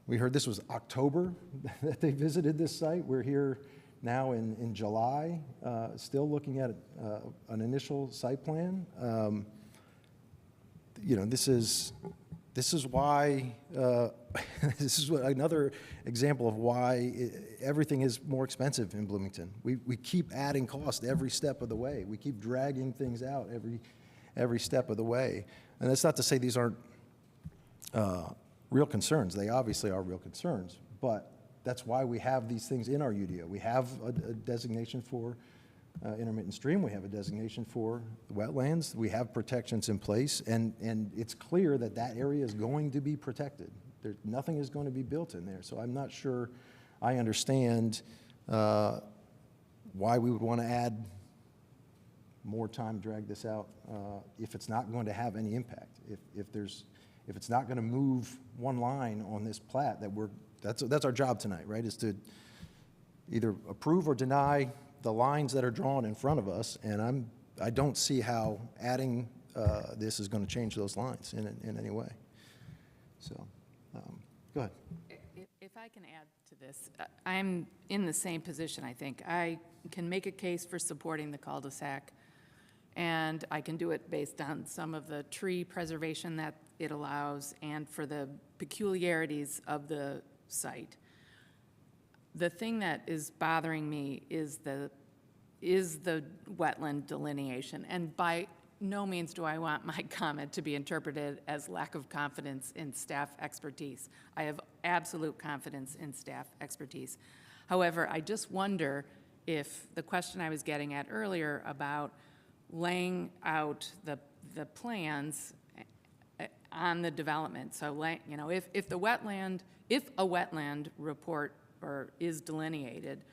We heard this was October that they visited this site. We're here now in July, still looking at an initial site plan. This is why, this is another example of why everything is more expensive in Bloomington. We keep adding cost every step of the way. We keep dragging things out every step of the way. And that's not to say these aren't real concerns. They obviously are real concerns, but that's why we have these things in our UDO. We have a designation for intermittent stream. We have a designation for wetlands. We have protections in place, and it's clear that that area is going to be protected. Nothing is going to be built in there. So I'm not sure I understand why we would want to add more time, drag this out, if it's not going to have any impact. If it's not going to move one line on this plat, that's our job tonight, right? Is to either approve or deny the lines that are drawn in front of us, and I don't see how adding this is going to change those lines in any way. So, go ahead. If I can add to this, I'm in the same position, I think. I can make a case for supporting the cul-de-sac, and I can do it based on some of the tree preservation that it allows and for the peculiarities of the site. The thing that is bothering me is the wetland delineation, and by no means do I want my comment to be interpreted as lack of confidence in staff expertise. I have absolute confidence in staff expertise. However, I just wonder if the question I was getting at earlier about laying out the plans on the development, so if a wetland report or is delineated,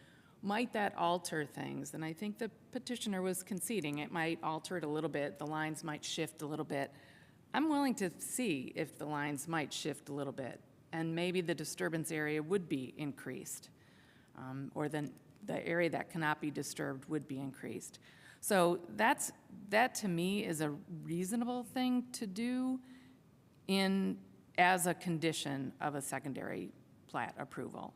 might that alter things? And I think the petitioner was conceding it might alter it a little bit. The lines might shift a little bit. I'm willing to see if the lines might shift a little bit, and maybe the disturbance area would be increased, or then the area that cannot be disturbed would be increased. So that to me is a reasonable thing to do as a condition of a secondary plat approval.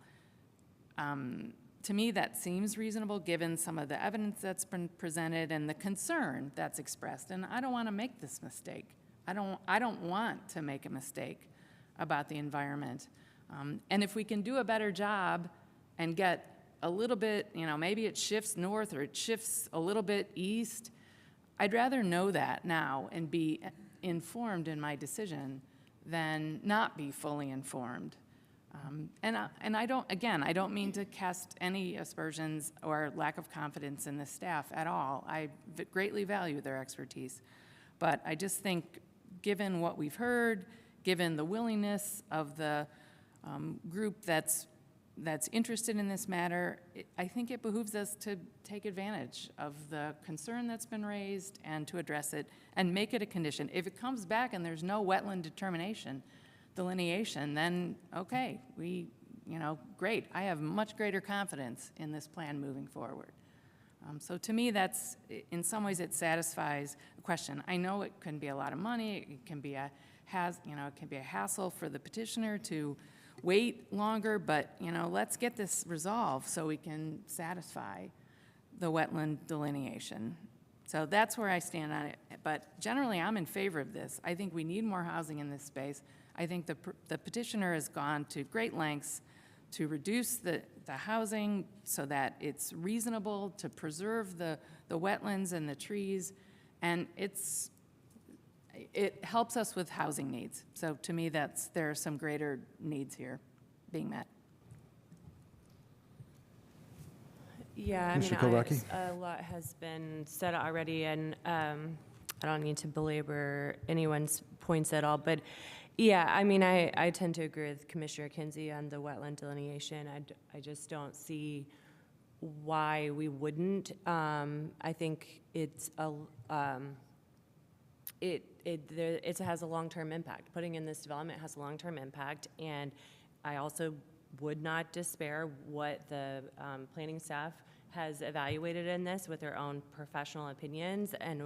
To me, that seems reasonable given some of the evidence that's been presented and the concern that's expressed. And I don't want to make this mistake. I don't want to make a mistake about the environment. And if we can do a better job and get a little bit, maybe it shifts north or it shifts a little bit east, I'd rather know that now and be informed in my decision than not be fully informed. And I don't mean to cast any aspersions or lack of confidence in the staff at all. I greatly value their expertise. But I just think given what we've heard, given the willingness of the group that's interested in this matter, I think it behooves us to take advantage of the concern that's been raised and to address it and make it a condition. If it comes back and there's no wetland delineation, then okay, great. I have much greater confidence in this plan moving forward. So to me, that's, in some ways, it satisfies the question. I know it can be a lot of money. It can be it can be a hassle for the petitioner to wait longer, but, let's get this resolved so we can satisfy the wetland delineation. So that's where I stand on it. But generally, I'm in favor of this. I think we need more housing in this space. I think the petitioner has gone to great lengths to reduce the housing so that it's reasonable to preserve the wetlands and the trees, and it helps us with housing needs. So to me, there are some greater needs here being met. Yeah, a lot has been said already, and I don't need to belabor anyone's points at all, but yeah, I tend to agree with Commissioner Kinsey on the wetland delineation. I just don't see why we wouldn't. I think it has a long-term impact. Putting in this development has a long-term impact, and I also would not despair what the planning staff has evaluated in this with their own professional opinions, and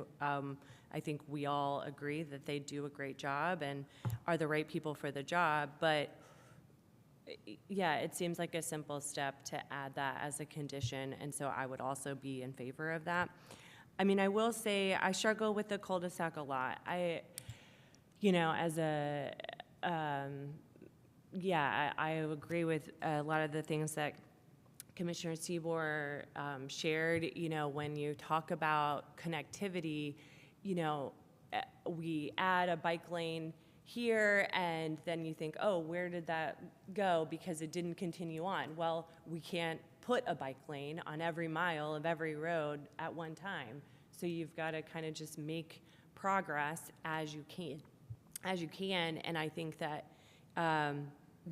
I think we all agree that they do a great job and are the right people for the job. But yeah, it seems like a simple step to add that as a condition, and so I would also be in favor of that. I will say I struggle with the cul-de-sac a lot. I agree with a lot of the things that Commissioner Tibor shared. When you talk about connectivity, we add a bike lane here, and then you think, oh, where did that go? Because it didn't continue on. Well, we can't put a bike lane on every mile of every road at one time. So you've got to kind of just make progress as you can. And I think that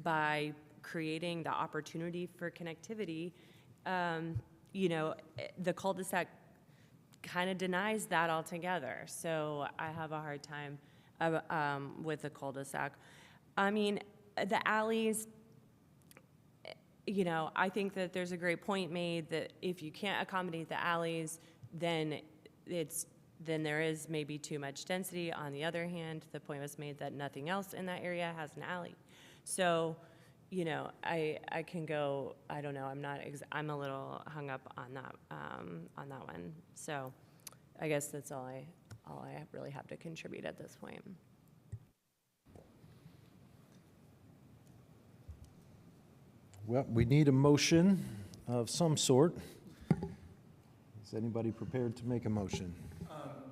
by creating the opportunity for connectivity, the cul-de-sac kind of denies that altogether. So I have a hard time with the cul-de-sac. The alleys, I think that there's a great point made that if you can't accommodate the alleys, then there is maybe too much density. On the other hand, the point was made that nothing else in that area has an alley. So, I can go, I don't know, I'm a little hung up on that one. So I guess that's all I really have to contribute at this point. Well, we need a motion of some sort. Is anybody prepared to make a motion?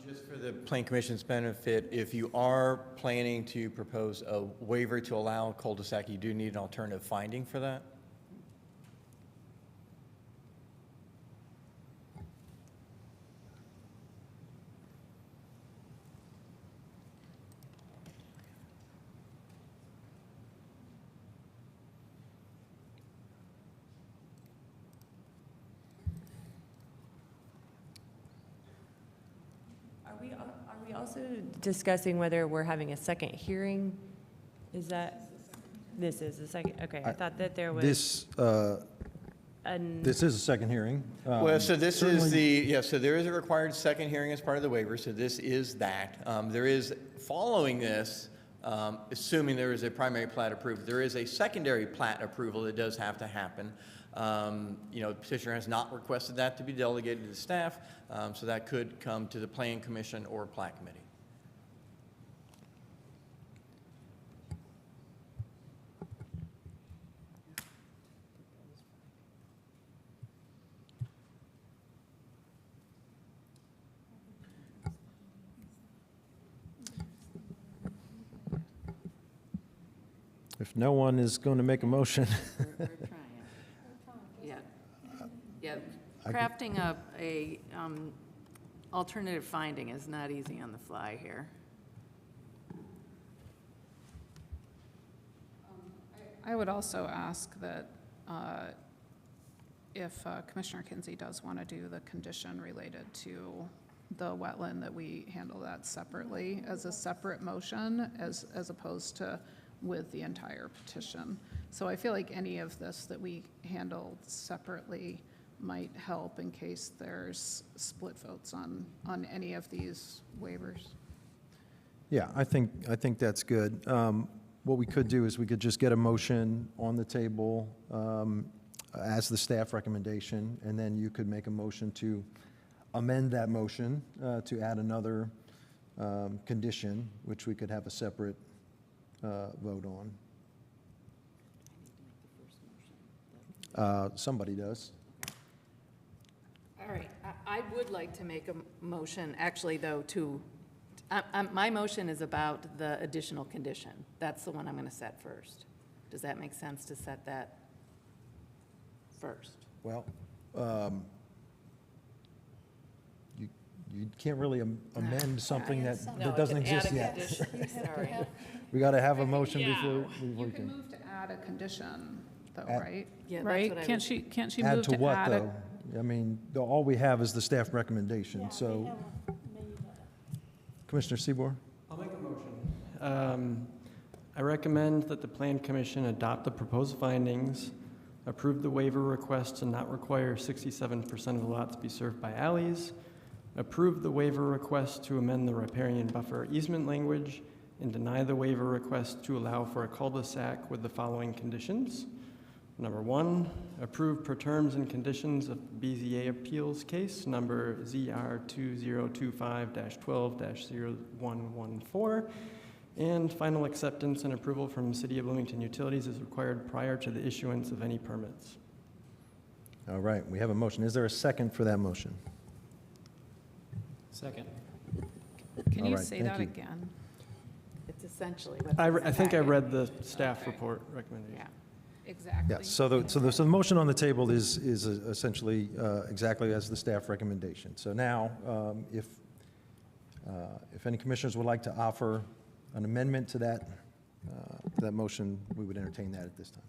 Just for the Plan Commission's benefit, if you are planning to propose a waiver to allow cul-de-sac, you do need an alternative finding for that? Are we also discussing whether we're having a second hearing? This is the second, okay. I thought that there was. This is a second hearing. Well, so this is so there is a required second hearing as part of the waiver, so this is that. There is, following this, assuming there is a primary plat approved, there is a secondary plat approval that does have to happen. The petitioner has not requested that to be delegated to the staff, so that could come to the Plan Commission or Plat Committee. If no one is going to make a motion. We're trying. Yeah. Crafting up a alternative finding is not easy on the fly here. I would also ask that if Commissioner Kinsey does want to do the condition related to the wetland, that we handle that separately as a separate motion as opposed to with the entire petition. So I feel like any of this that we handle separately might help in case there's split votes on any of these waivers. Yeah, I think that's good. What we could do is we could just get a motion on the table as the staff recommendation, and then you could make a motion to amend that motion to add another condition, which we could have a separate vote on. Somebody does. All right, I would like to make a motion, actually, though, my motion is about the additional condition. That's the one I'm going to set first. Does that make sense to set that first? Well, you can't really amend something that doesn't exist yet. Sorry. We got to have a motion before You we can can. move to add a condition, though, Add- right? Yeah, that's Right? what I Can't would- she Add move to to what, add a? though? I mean, all we have is the staff recommendation, so. Commissioner Seabour? I'll make a motion. I recommend that the Plan Commission adopt the proposed findings, approve the waiver request to not require 67% of the lots be served by alleys, approve the waiver request to amend the riparian buffer easement language, and deny the waiver request to allow for a cul-de-sac with the following conditions. Number 1, approve per terms and conditions of BZA appeals case number ZR 2025-12-0114, and final acceptance and approval from City of Bloomington Utilities is required prior to the issuance of any permits. All right, we have a motion. Is there a second for that motion? Second. Can All you right, say thank that you. again? It's essentially what. I think I read the staff report recommendation. Yeah. Exactly. Yes, so the motion on the table is essentially exactly as the staff recommendation. So now, if any commissioners would like to offer an amendment to that motion, we would entertain that at this time.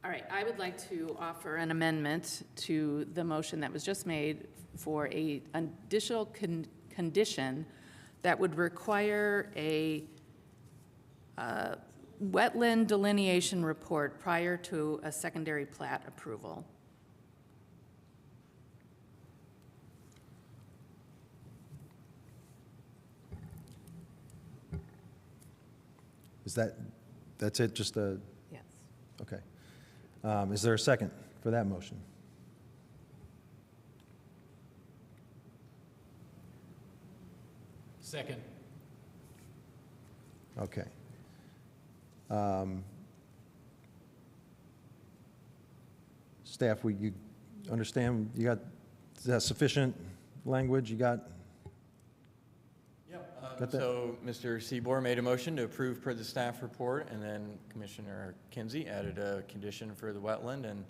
All right, I would like to offer an amendment to the motion that was just made for an additional condition that would require a wetland delineation report prior to a secondary plat approval. That's it, just a, Yes. okay. Is there a second for that motion? Second. Okay. Staff, you understand, you got, is that sufficient language? You got? Yep. Got that? So Mr. Seabour made a motion to approve per the staff report, and then Commissioner Kinsey added a condition for the wetland, and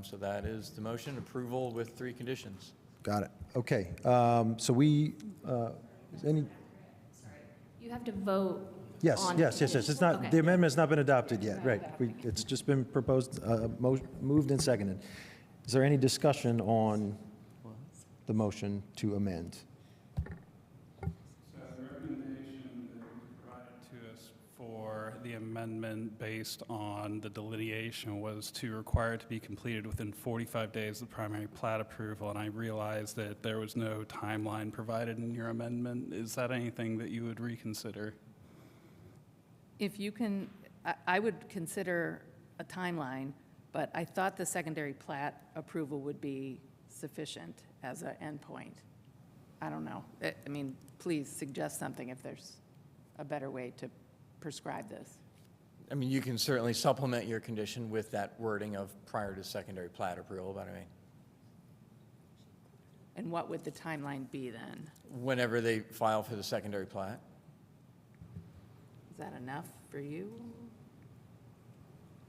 so that is the motion, approval with 3 conditions. Got it. Okay. So is any, You have to vote. yes, on yes. the It's not, condition. the amendment has not been adopted yet, right? It's just been proposed, moved and seconded. Is there any discussion on the motion to amend? So the recommendation that was provided to us for the amendment based on the delineation was to require it to be completed within 45 days of the primary plat approval, and I realized that there was no timeline provided in your amendment. Is that anything that you would reconsider? If you can, I would consider a timeline, but I thought the secondary plat approval would be sufficient as an endpoint. I don't know. I mean, please suggest something if there's a better way to prescribe this. I mean, you can certainly supplement your condition with that wording of prior to secondary plat approval, but I mean, And what would the timeline be then? whenever they file for the secondary plat. Is that enough for you?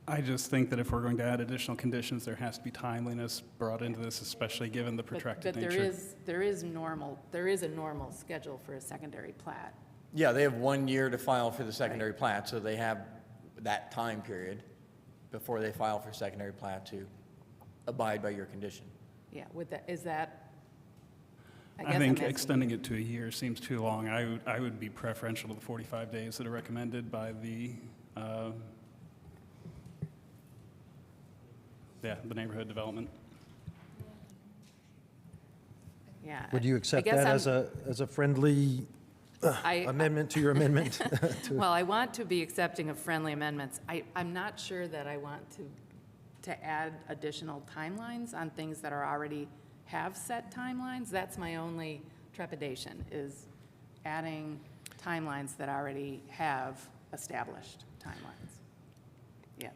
I just think that if we're going to add additional conditions, there has to be timeliness brought into this, especially given the protracted But nature. there is a normal schedule for a secondary plat. Yeah, they have 1 year to file for the secondary plat, so they have that time period before they file for secondary plat to abide by your condition. Yeah, with that, is that? I guess I'm think asking- extending it to a year seems too long. I would be preferential to the 45 days that are recommended by the neighborhood development. Yeah. Would you I accept guess that I'm- as a friendly amendment to your amendment? Well, I want to be accepting of friendly amendments. I'm not sure that I want to add additional timelines on things that are already have set timelines. That's my only trepidation, is adding timelines that already have established timelines. Yes.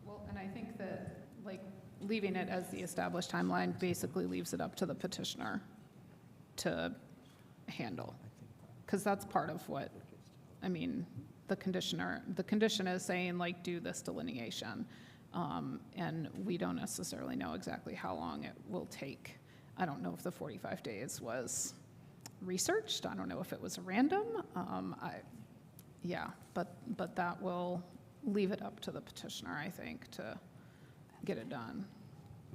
Well, and I think that, like, leaving it as the established timeline basically leaves it up to the petitioner to handle. Because that's part of what, I mean, the condition is saying, like, do this delineation. And we don't necessarily know exactly how long it will take. I don't know if the 45 days was researched. I don't know if it was random. But that will leave it up to the petitioner, I think, to get it done.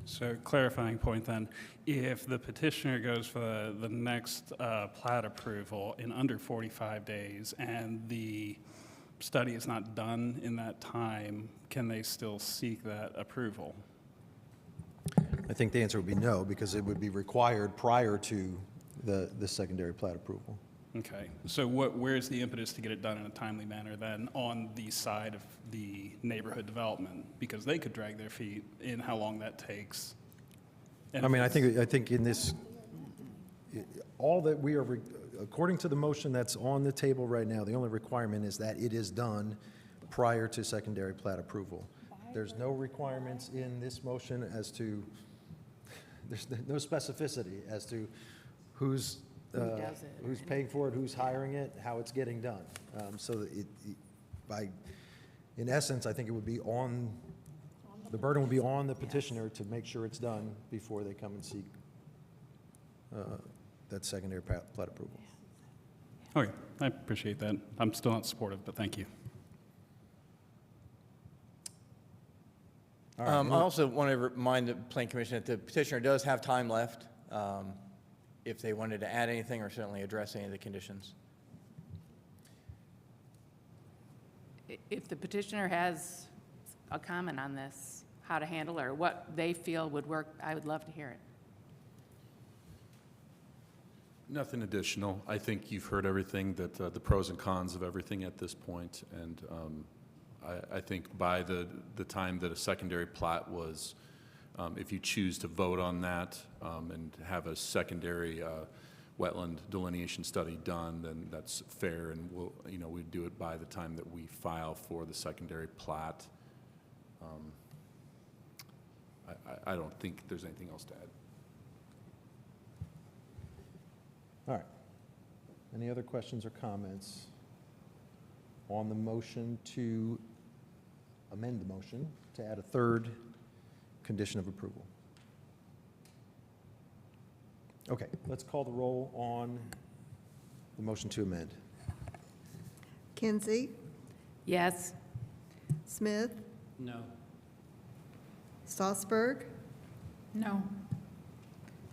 So clarifying point then, if the petitioner goes for the next plat approval in under 45 days and the study is not done in that time, can they still seek that approval? I think the answer would be no, because it would be required prior to the secondary plat approval. Okay, so where's the impetus to get it done in a timely manner then on the side of the neighborhood development? Because they could drag their feet in how long that takes. And I mean, I think in this, all that we are, according to the motion that's on the table right now, the only requirement is that it is done prior to secondary plat approval. There's no requirements in this motion as to, there's no specificity as to who's paying for it, who's hiring it, how it's getting done. So in essence, I think it would be the burden would be on the petitioner to make sure it's done before they come and seek that secondary plat approval. Okay, I appreciate that. I'm still not supportive, but thank you. All right. I also want to remind the Planning Commission that the petitioner does have time left if they wanted to add anything or certainly address any of the conditions. If the petitioner has a comment on this, how to handle or what they feel would work, I would love to hear it. Nothing additional. I think you've heard everything, that the pros and cons of everything at this point, and I think by the time that a secondary plat was, if you choose to vote on that and have a secondary wetland delineation study done, then that's fair, and we'd do it by the time that we file for the secondary plat. I don't think there's anything else to add. All right. Any other questions or comments on the motion to amend the motion to add a third condition of approval? Okay, let's call the roll on the motion to amend. Kinsey, Yes. Smith, No. Stossberg, No.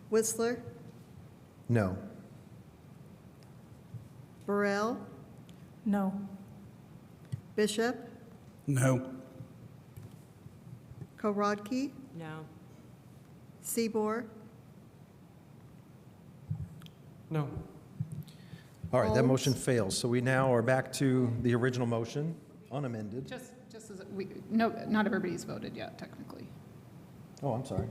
Whistler, No. Burrell, No. Bishop, No. Korodke, No. Seaboard, No. All right, that Holmes. motion fails. So we now are back to the original motion, unamended. Just as, no, not everybody's voted yet, technically. Oh, I'm sorry.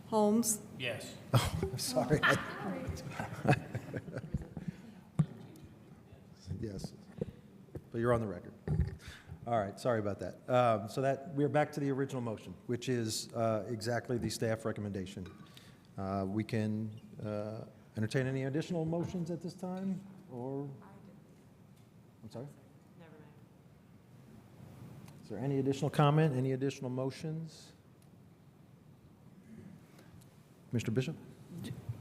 Holmes, Yes. Oh, I'm sorry. Yes, but you're on the record. All right, sorry about that. So we're back to the original motion, which is exactly the staff recommendation. We can entertain any additional motions at this time, or? I'm sorry? Never mind. Is there any additional comment, any additional motions? Commissioner Bishop?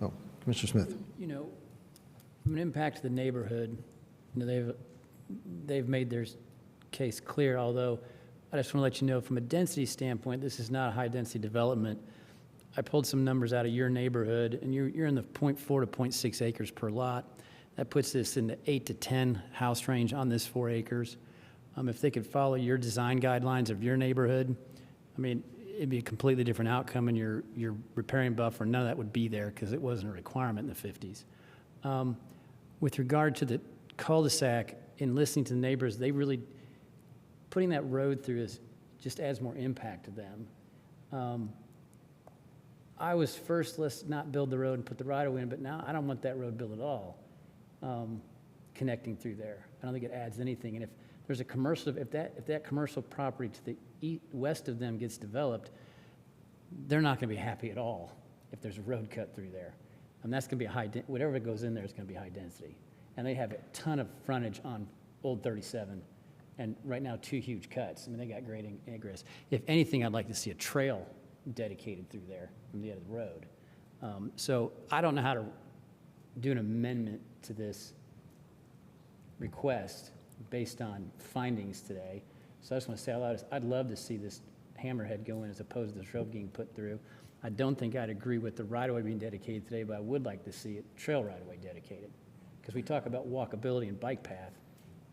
Oh, Commissioner Smith. From an impact to the neighborhood, they've made their case clear, although I just want to let you know from a density standpoint, this is not a high-density development. I pulled some numbers out of your neighborhood, and you're in the 0.4 to 0.6 acres per lot. That puts this in the 8 to 10 house range on this 4 acres. If they could follow your design guidelines of your neighborhood, I mean, it'd be a completely different outcome, and your riparian buffer, none of that would be there because it wasn't a requirement in the 50s. With regard to the cul-de-sac, in listening to the neighbors, they really, putting that road through just adds more impact to them. I was first, let's not build the road and put the right-of-way in, but now I don't want that road built at all, connecting through there. I don't think it adds anything. And if there's a commercial, if that commercial property to the west of them gets developed, they're not going to be happy at all if there's a road cut through there. And that's going to be whatever goes in there is going to be high density. And they have a ton of frontage on Old 37, and right now 2 huge cuts. I mean, they got great ingress. If anything, I'd like to see a trail dedicated through there from the end of the road. So I don't know how to do an amendment to this request based on findings today. So I just want to say out loud, I'd love to see this hammerhead go in as opposed to this road being put through. I don't think I'd agree with the right-of-way being dedicated today, but I would like to see a trail right-of-way dedicated. Because we talk about walkability and bike path.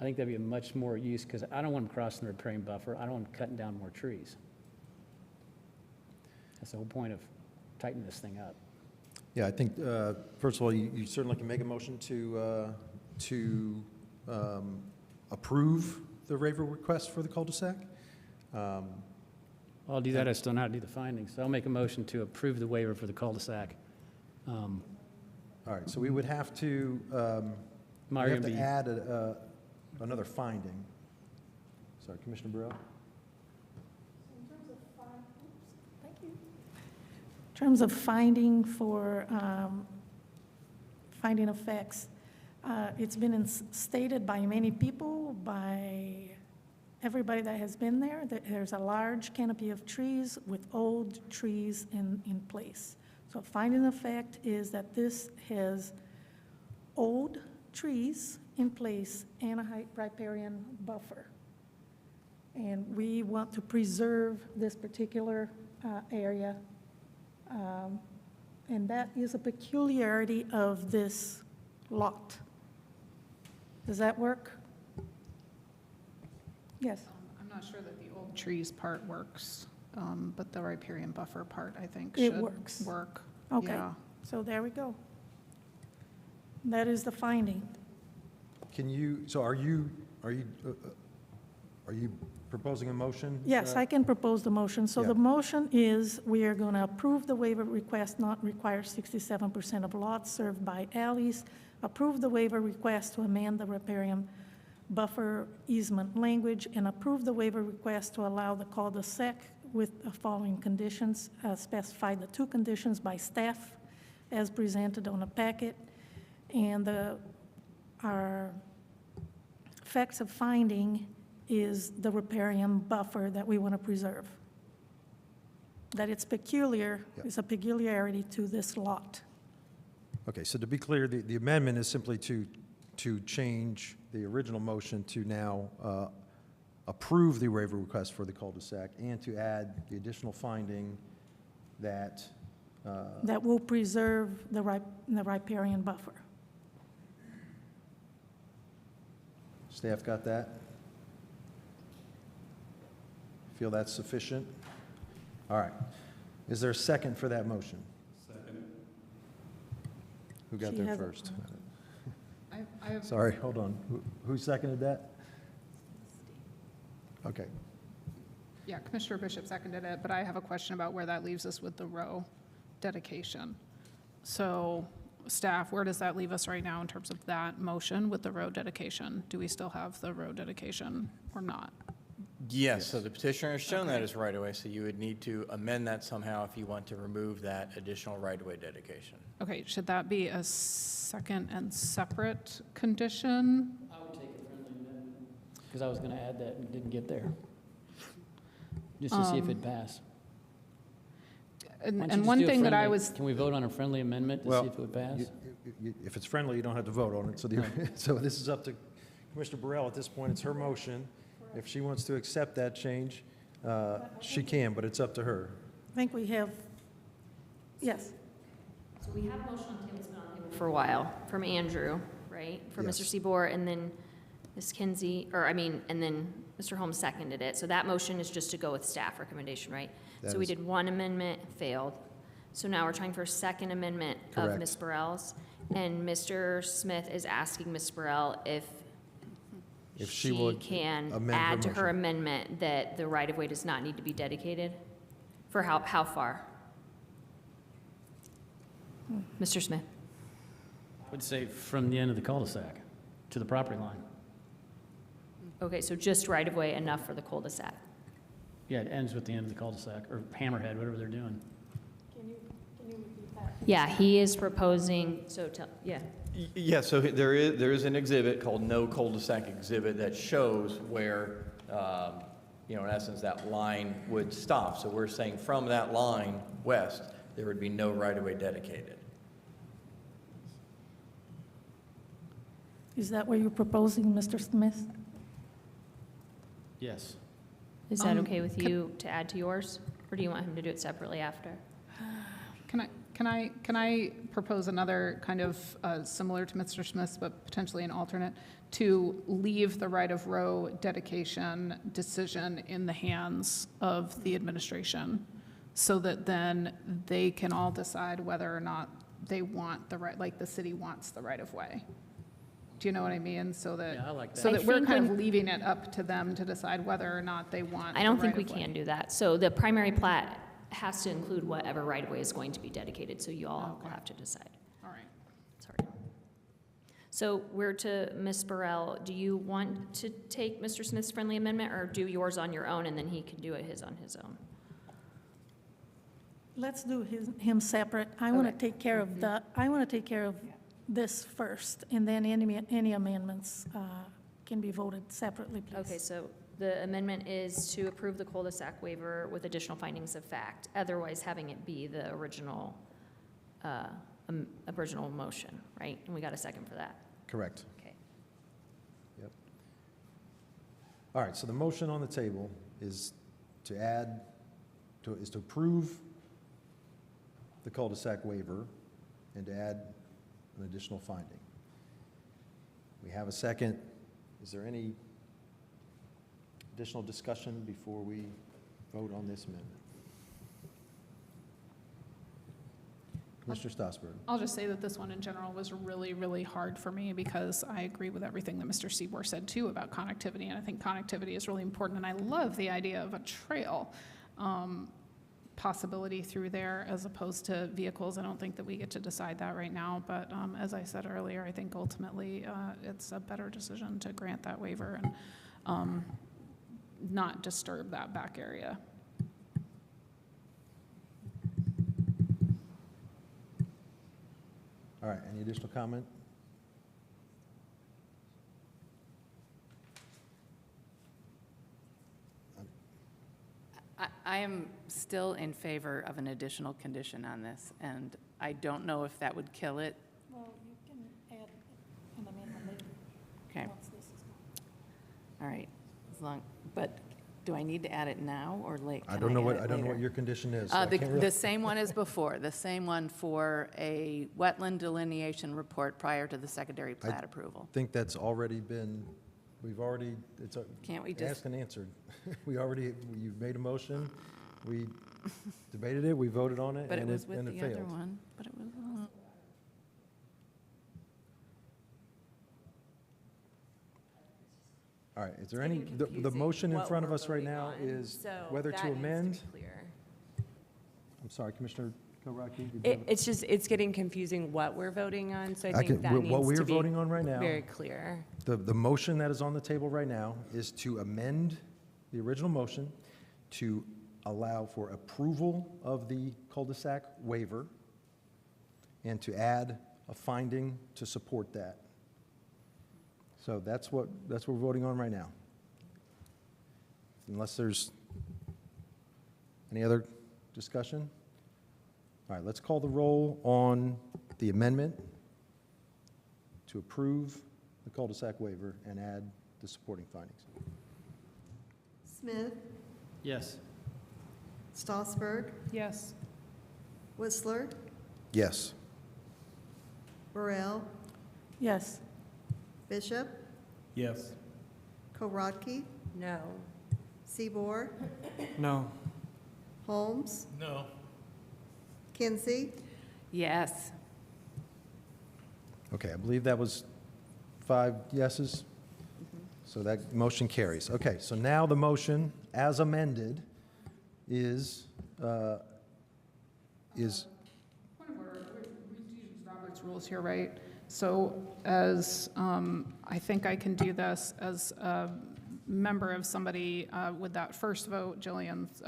I think that'd be a much more use, because I don't want them crossing the riparian buffer. I don't want them cutting down more trees. That's the whole point of tightening this thing up. Yeah, I think, first of all, you certainly can make a motion to approve the waiver request for the cul-de-sac. I'll do that. I still know how to do the findings. So I'll make a motion to approve the waiver for the cul-de-sac. All right, so we would have to, add another finding. Sorry, Commissioner Burrell? In terms of finding for finding effects, it's been stated by many people, by everybody that has been there, that there's a large canopy of trees with old trees in place. So finding effect is that this has old trees in place and a riparian buffer. And we want to preserve this particular area. And that is a peculiarity of this lot. Does that work? Yes. I'm not sure that the old trees part works, but the riparian buffer part, I think, It should works. work. Okay, Yeah. so there we go. That is the finding. Can you, so are you proposing a motion? Yes, I can propose the motion. So Yeah. the motion is, we are going to approve the waiver request, not require 67% of lots served by alleys, approve the waiver request to amend the riparian buffer easement language, and approve the waiver request to allow the cul-de-sac with the following conditions, specify the 2 conditions by staff as presented on the packet, and our facts of finding is the riparian buffer that we want to preserve. That it's peculiar, it's a peculiarity to this lot. Okay, so to be clear, the amendment is simply to change the original motion to now approve the waiver request for the cul-de-sac and to add the additional finding that That will preserve the riparian buffer. Staff got that? Feel that's sufficient? All right. Is there a second for that motion? Second. Who got She there has it. first? I have, Sorry, hold on. Who seconded that? Okay. yeah, Commissioner Bishop seconded it, but I have a question about where that leaves us with the row dedication. So staff, where does that leave us right now in terms of that motion with the road dedication? Do we still have the road dedication or not? Yes, so the petitioner has shown that as right-of-way, so you would need to amend that somehow if you want to remove that additional right-of-way dedication. Okay, should that be a second and separate condition? I would take a friendly amendment, because I was going to add that and didn't get there. Just to see if it passed. And one thing that I was, Can we vote on a friendly amendment to see if it would pass? If it's friendly, you don't have to vote on it. So, so this is up to Commissioner Burrell at this point. It's her motion. If she wants to accept that change, she can, but it's up to her. I think we have, yes. So we have a motion on the table, it's been on the table for a while, from Andrew, right? From Yes. Mr. Seaboard, and then Ms. Kinsey, and then Mr. Holmes seconded it. So that motion is just to go with staff recommendation, right? That So we is- did one amendment, failed. So now we're trying for a second amendment of Correct. Ms. Burrell's. And Mr. Smith is asking Ms. Burrell if she she would can amend her add to her motion. amendment that the right-of-way does not need to be dedicated? For how far? Mr. Smith? I would say from the end of the cul-de-sac to the property line. Okay, so just right-of-way enough for the cul-de-sac? Yeah, it ends with the end of the cul-de-sac, or hammerhead, whatever they're doing. Can you repeat that? Yeah, he is proposing, yeah. Yeah, so there is an exhibit called No Cul-de-sac Exhibit that shows where, in essence, that line would stop. So we're saying from that line west, there would be no right-of-way dedicated. Is that what you're proposing, Mr. Smith? Yes. Is that okay with you to add to yours? Or do you want him to do it separately after? Can I propose another kind of similar to Mr. Smith's, but potentially an alternate, to leave the right-of-row dedication decision in the hands of the administration, so that then they can all decide whether or not they want the right, like the city wants the right-of-way. Do you know what I mean? So that, Yeah, I like that. so I that we're think kind of when- leaving it up to them to decide whether or not they want I don't think we right-of-way. can do that. So the primary plat has to include whatever right-of-way is going to be dedicated, so you all will have to decide. All right. Sorry. So we're to Ms. Burrell. Do you want to take Mr. Smith's friendly amendment, or do yours on your own, and then he can do his on his own? Let's do him separate. I want to Okay. take care of I want to take care of this first, and then any amendments can be voted separately, please. Okay, so the amendment is to approve the cul-de-sac waiver with additional findings of fact, otherwise having it be the original motion, right? And we got a second for that. Correct. Okay. Yep. All right, so the motion on the table is to approve the cul-de-sac waiver and to add an additional finding. We have a second. Is there any additional discussion before we vote on this amendment? Mr. Strasburg. I'll just say that this one in general was really, really hard for me, because I agree with everything that Mr. Seaboard said too about connectivity, and I think connectivity is really important, and I love the idea of a trail possibility through there as opposed to vehicles. I don't think that we get to decide that right now, but as I said earlier, I think ultimately it's a better decision to grant that waiver and not disturb that back area. All right, any additional comment? I am still in favor of an additional condition on this, and I don't know if that would kill it. Well, you can add an amendment later. Okay. Once this is All right, but do I need to add it now or late? I Can don't know add what, it I don't know what later? your condition is. so I The can't really- the same one as before, the same one for a wetland delineation report prior to the secondary plat approval. I think that's already been, it's Can't we just- asked and answered. You've made a motion, we debated it, we voted on it, But it and was it with and it the other failed. one, but it was, All right, is there any, the motion in front of us right now is whether to amend? I'm sorry, Commissioner Kowarski, did you have a- It's getting confusing what we're voting on, so I think that what needs we to are be voting on right now. very clear. The motion that is on the table right now is to amend the original motion to allow for approval of the cul-de-sac waiver and to add a finding to support that. So that's what we're voting on right now. Unless there's any other discussion? All right, let's call the roll on the amendment to approve the cul-de-sac waiver and add the supporting findings. Smith, Yes. Strasburg, Yes. Whistler, Yes. Burrell, Yes. Bishop, Yes. Korodke, No. Seaboard, No. Holmes, No. Kinsey, Yes. Okay, I believe that was 5 yeses. So that motion carries. Okay, so now the motion, as amended, is, Point of order, we do use Robert's rules here, right? So as, I think I can do this as a member of somebody with that first vote, Jillian's,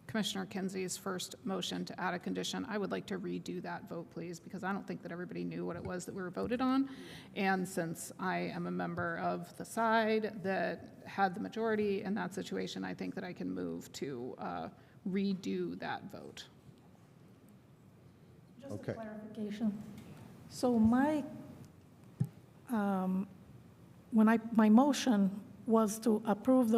Commissioner Kinsey's first motion to add a condition. I would like to redo that vote, please, because I don't think that everybody knew what it was that we were voted on. And since I am a member of the side that had the majority in that situation, I think that I can move to redo that vote. Just Okay. a clarification. So my, my motion was to approve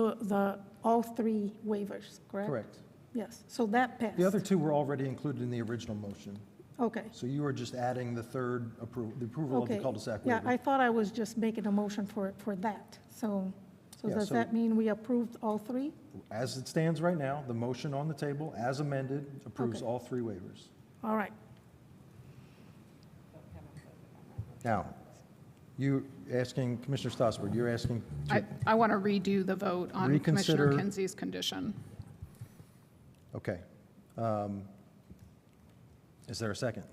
all 3 waivers, correct? correct. Yes, so that passed. The other 2 were already included in the original motion. Okay. So you are just adding the third approval, the approval of the Okay. cul-de-sac Yeah, waiver. I thought I was just making a motion for that. So Yeah, does so- that mean we approved all 3? As it stands right now, the motion on the table, as amended, approves Okay. all 3 waivers. All right. Now, you asking, Commissioner Strasburg, you're asking to, I want to redo the vote on Commissioner Reconsider- Kinsey's condition. okay. Is there a second?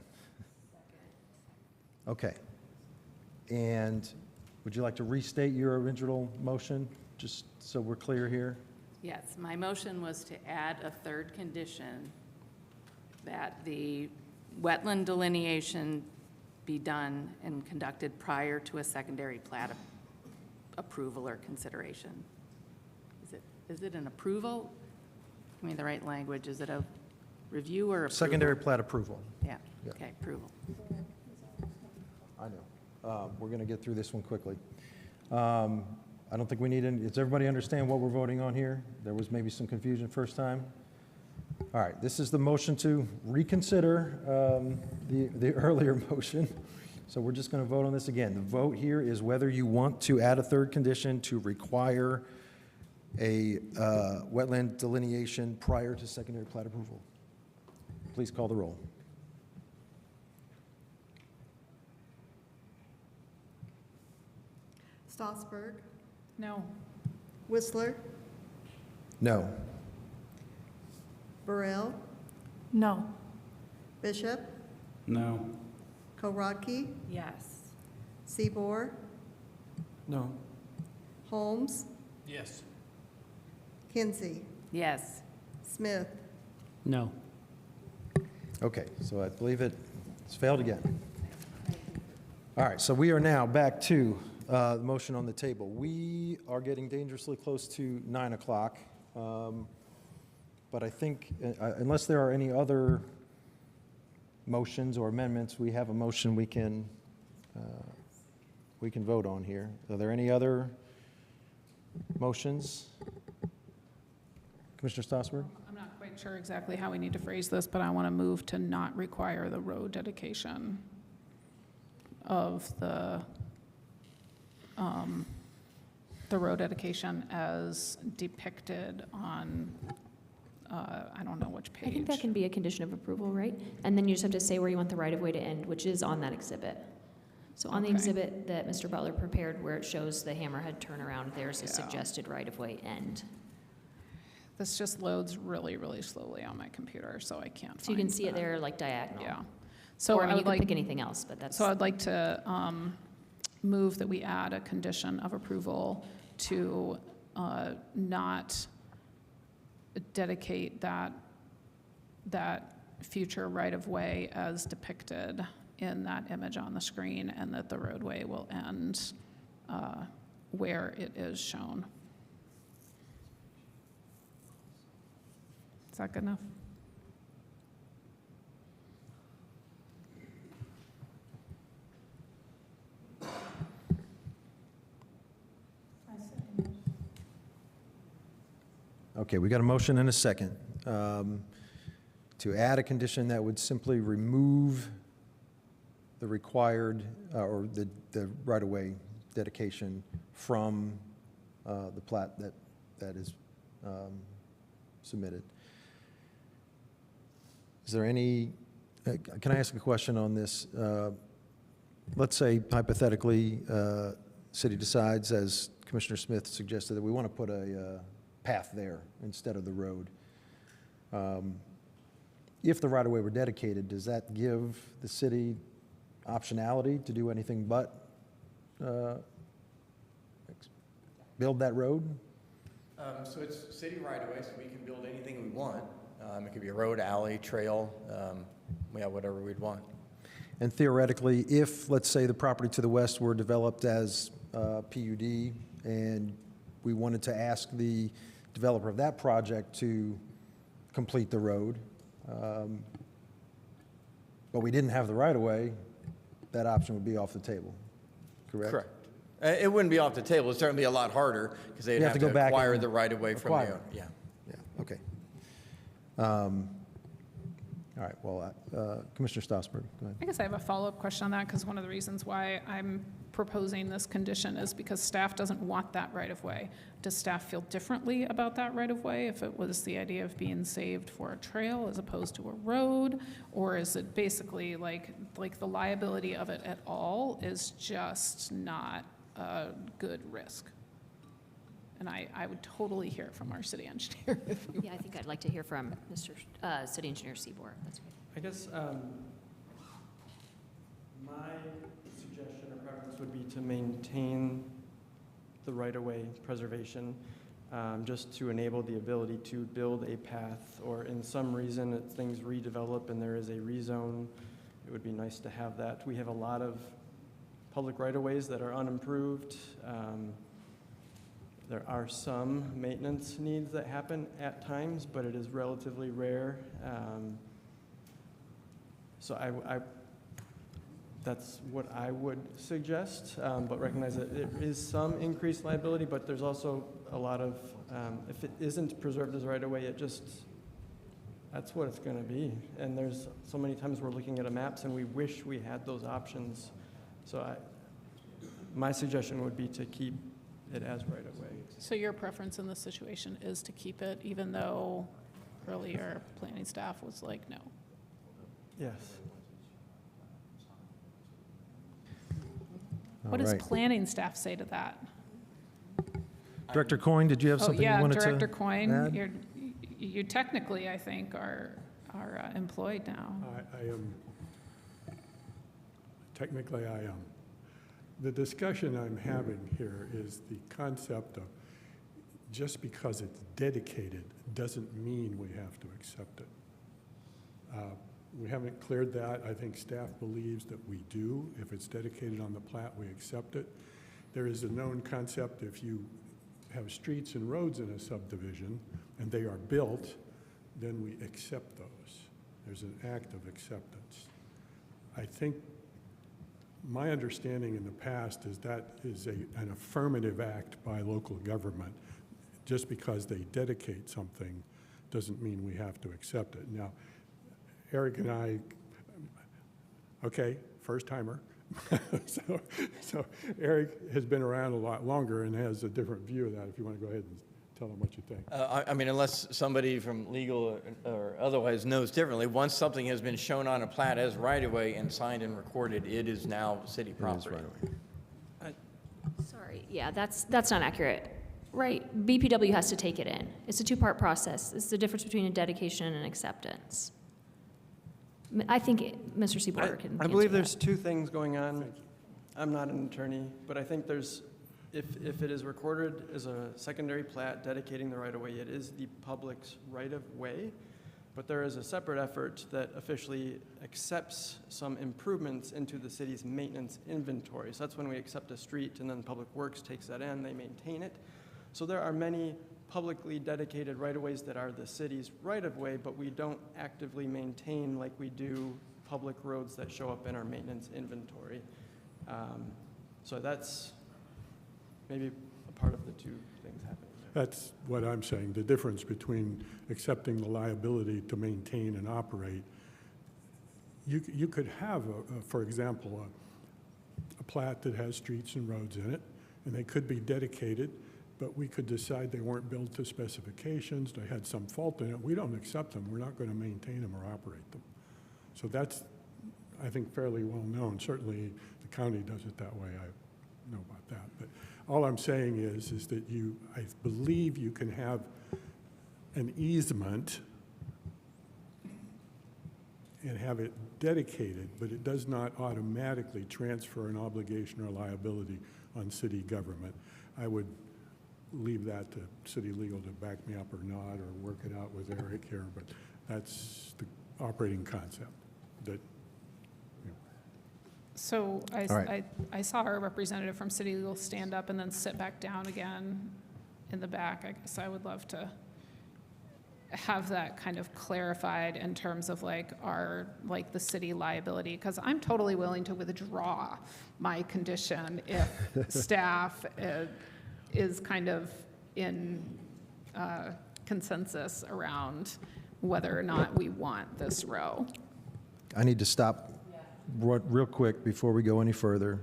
Okay. And would you like to restate your original motion, just so we're clear here? Yes, my motion was to add a third condition that the wetland delineation be done and conducted prior to a secondary plat approval or consideration. Is it an approval? Give me the right language. Is it a review or approval? Secondary plat approval. Yeah, Yeah. okay, approval. I know. We're going to get through this one quickly. I don't think we need any, does everybody understand what we're voting on here? There was maybe some confusion first time. All right, this is the motion to reconsider the earlier motion. So we're just going to vote on this again. The vote here is whether you want to add a third condition to require a wetland delineation prior to secondary plat approval. Please call the roll. Strasburg, No. Whistler, No. Burrell, No. Bishop, No. Korodke, Yes. Seaboard, No. Holmes, Yes. Kinsey, Yes. Smith, No. Okay, so I believe it's failed again. All right, so we are now back to the motion on the table. We are getting dangerously close to 9 o'clock, but I think unless there are any other motions or amendments, we have a motion we can vote on here. Are there any other motions? Commissioner Strasburg? I'm not quite sure exactly how we need to phrase this, but I want to move to not require the road dedication of the road dedication as depicted on, I don't know which page. I think that can be a condition of approval, right? And then you just have to say where you want the right-of-way to end, which is on that exhibit. So on the Okay. exhibit that Mr. Butler prepared where it shows the hammerhead turnaround, there's a Yeah. suggested right-of-way end. This just loads really, really slowly on my computer, so I can't So you can find see it that. there like diagonal. Yeah. So Or I I mean, you would could like, pick anything else, but that's. so I'd like to move that we add a condition of approval to not dedicate that future right-of-way as depicted in that image on the screen, and that the roadway will end where it is shown. Is that good enough? Okay, we got a motion and a second to add a condition that would simply remove the required, or the right-of-way dedication from the plat that is submitted. Is there any, can I ask a question on this? Let's say hypothetically, city decides, as Commissioner Smith suggested, that we want to put a path there instead of the road. If the right-of-way were dedicated, does that give the city optionality to do anything but build that road? So it's city right-of-way, so we can build anything we want. It could be a road, alley, trail, whatever we'd want. And theoretically, if, let's say, the property to the west were developed as PUD, and we wanted to ask the developer of that project to complete the road, but we didn't have the right-of-way, that option would be off the table, correct? Correct. It wouldn't be off the table. It'd certainly be a lot harder because they'd have to go back acquire and the right-of-way from the acquire. owner. Yeah. Yeah, okay. All right, well, Commissioner Stossberg, go ahead. I guess I have a follow-up question on that, because one of the reasons why I'm proposing this condition is because staff doesn't want that right-of-way. Does staff feel differently about that right-of-way if it was the idea of being saved for a trail as opposed to a road? Or is it basically like the liability of it at all is just not a good risk? And I would totally hear it from our city engineer. Yeah, I think I'd like to hear from Mr. City Engineer Seaboard. That's great. I guess my suggestion or preference would be to maintain the right-of-way preservation, just to enable the ability to build a path, or in some reason if things redevelop and there is a rezone, it would be nice to have that. We have a lot of public right-of-ways that are unimproved. There are some maintenance needs that happen at times, but it is relatively rare. So that's what I would suggest, but recognize that there is some increased liability, but there's also a lot of, if it isn't preserved as right-of-way, that's what it's going to be. And there's so many times we're looking at maps and we wish we had those options. So my suggestion would be to keep it as right-of-way. So your preference in this situation is to keep it, even though earlier planning staff was like, no? Yes. What does planning staff say to that? Director Coyne, did you have something you wanted to add? Director Coyne, you technically, I think, are employed now. I am, technically I am. The discussion I'm having here is the concept of just because it's dedicated doesn't mean we have to accept it. We haven't cleared that. I think staff believes that we do. If it's dedicated on the plat, we accept it. There is a known concept: if you have streets and roads in a subdivision and they are built, then we accept those. There's an act of acceptance. I think my understanding in the past is that is an affirmative act by local government. Just because they dedicate something doesn't mean we have to accept it. Now, Eric and I, okay, first timer. so Eric has been around a lot longer and has a different view of that. If you want to go ahead and tell them what you think. I mean, unless somebody from legal or otherwise knows differently, once something has been shown on a plat as right-of-way and signed and recorded, it is now city property. Sorry, yeah, that's not accurate. Right, BPW has to take it in. It's a two-part process. It's the difference between a dedication and acceptance. I think Mr. Seaborder can I answer believe that. there's two things going on. I'm not an attorney, but I think there's, if it is recorded as a secondary plat dedicating the right-of-way, it is the public's right-of-way, but there is a separate effort that officially accepts some improvements into the city's maintenance inventory. So that's when we accept a street, and then Public Works takes that in, they maintain it. So there are many publicly dedicated right-of-ways that are the city's right-of-way, but we don't actively maintain like we do public roads that show up in our maintenance inventory. So that's maybe a part of the two things happening there. That's what I'm saying, the difference between accepting the liability to maintain and operate. You could have, for example, a plat that has streets and roads in it, and they could be dedicated, but we could decide they weren't built to specifications, they had some fault in it. We don't accept them. We're not going to maintain them or operate them. So that's, I think, fairly well known. Certainly, the county does it that way. I know about that. But all I'm saying is that I believe you can have an easement and have it dedicated, but it does not automatically transfer an obligation or liability on city government. I would leave that to city legal to back me up or not, or work it out with Eric here, but that's the operating concept that. So All right. I saw our representative from City Legal stand up and then sit back down again in the back. I guess I would love to have that kind of clarified in terms of like the city liability, because I'm totally willing to withdraw my condition if staff is kind of in consensus around whether or not we want this row. I need to stop real quick before we go any further.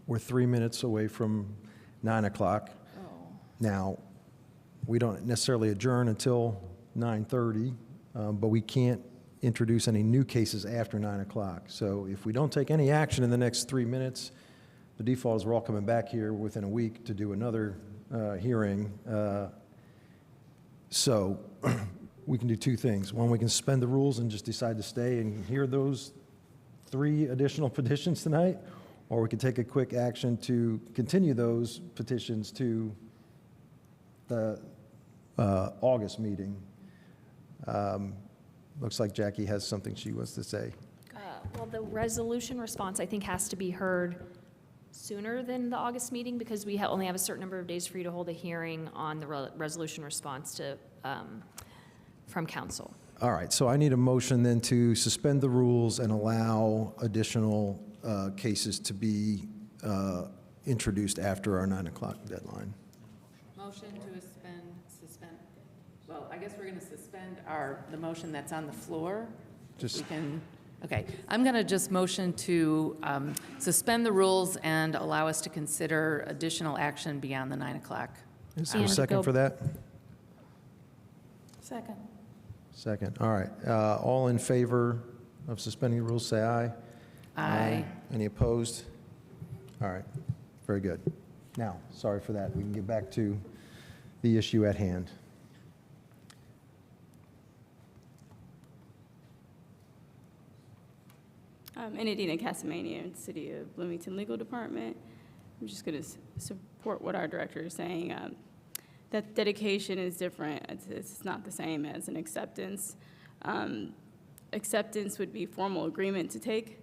We're 3 minutes away from 9 o'clock. Now, we don't necessarily adjourn until 9:30, but we can't introduce any new cases after 9 o'clock. So if we don't take any action in the next 3 minutes, the default is we're all coming back here within a week to do another hearing. So we can do two things. One, we can suspend the rules and just decide to stay and hear those 3 additional petitions tonight, or we can take a quick action to continue those petitions to the August meeting. Looks like Jackie has something she wants to say. Well, the resolution response, I think, has to be heard sooner than the August meeting, because we only have a certain number of days for you to hold a hearing on the resolution response to, from council. All right, so I need a motion then to suspend the rules and allow additional cases to be introduced after our 9 o'clock deadline. Motion to suspend, well, I guess we're going to suspend the motion that's on the floor. Okay, I'm going to just motion to suspend the rules and allow us to consider additional action beyond the 9 o'clock. Is there a second for that? Second. Second, all right. All in favor of suspending the rules, say aye. Aye. Any opposed? All right, very good. Now, sorry for that. We can get back to the issue at hand. Enidina Casamania, City of Bloomington Legal Department. I'm just going to support what our director is saying. That dedication is different. It's not the same as an acceptance. Acceptance would be formal agreement to take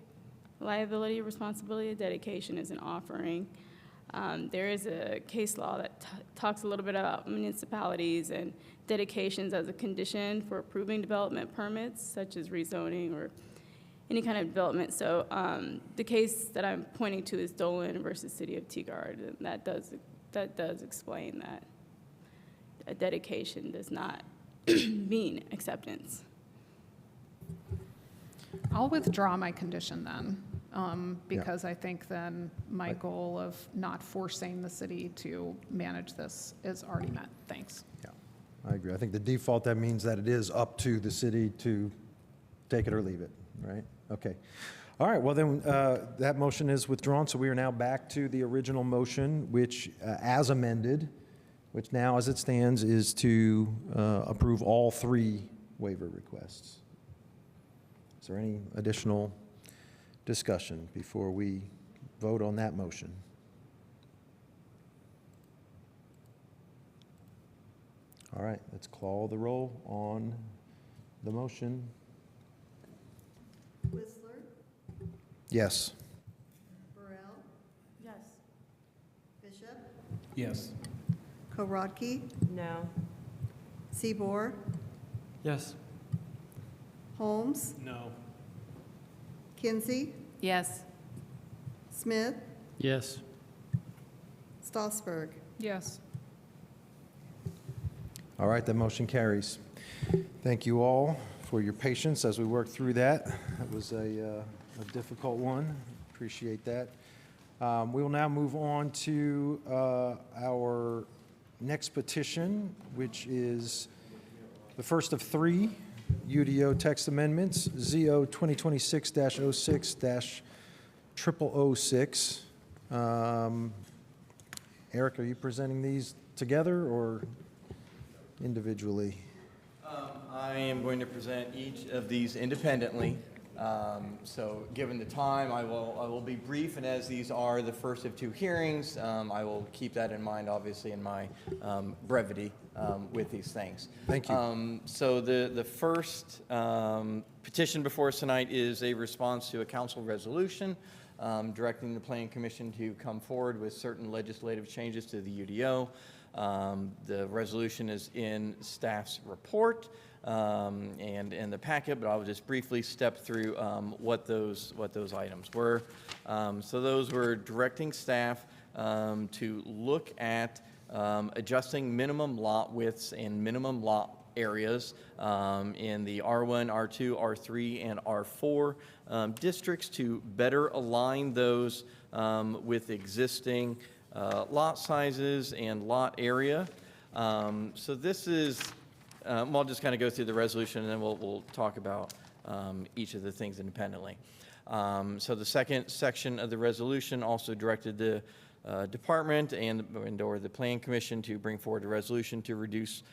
liability responsibility. Dedication is an offering. There is a case law that talks a little bit about municipalities and dedications as a condition for approving development permits, such as rezoning or any kind of development. So the case that I'm pointing to is Dolan versus City of Tigard, and that does explain that a dedication does not mean acceptance. I'll withdraw my condition then, because I think then my goal of not forcing the city to manage this is already met. Thanks. Yeah, I agree. I think the default, that means that it is up to the city to take it or leave it, right? Okay. All right, well then, that motion is withdrawn, so we are now back to the original motion, which, as amended, which now, as it stands, is to approve all 3 waiver requests. Is there any additional discussion before we vote on that motion? All right, let's call the roll on the motion. Whistler, Yes. Burrell, Yes. Bishop, Yes. Korodke, No. Seaboard, Yes. Holmes, No. Kinsey, Yes. Smith, Yes. Stossberg. Yes. All right, the motion carries. Thank you all for your patience as we work through that. That was a difficult one. Appreciate that. We will now move on to our next petition, which is the first of three UDO text amendments, ZO 2026-06-0006. Eric, are you presenting these together or individually? I am going to present each of these independently. So given the time, I will be brief, and as these are the first of two hearings, I will keep that in mind, obviously, in my brevity with these things. Thank you. So the first petition before us tonight is a response to a council resolution directing the Planning Commission to come forward with certain legislative changes to the UDO. The resolution is in staff's report and in the packet, but I will just briefly step through what those items were. So those were directing staff to look at adjusting minimum lot widths and minimum lot areas in the R1, R2, R3, and R4 districts to better align those with existing lot sizes and lot area. So this is, I'll just kind of go through the resolution and then we'll talk about each of the things independently. So the second section of the resolution also directed the department or the Planning Commission to bring forward a resolution to reduce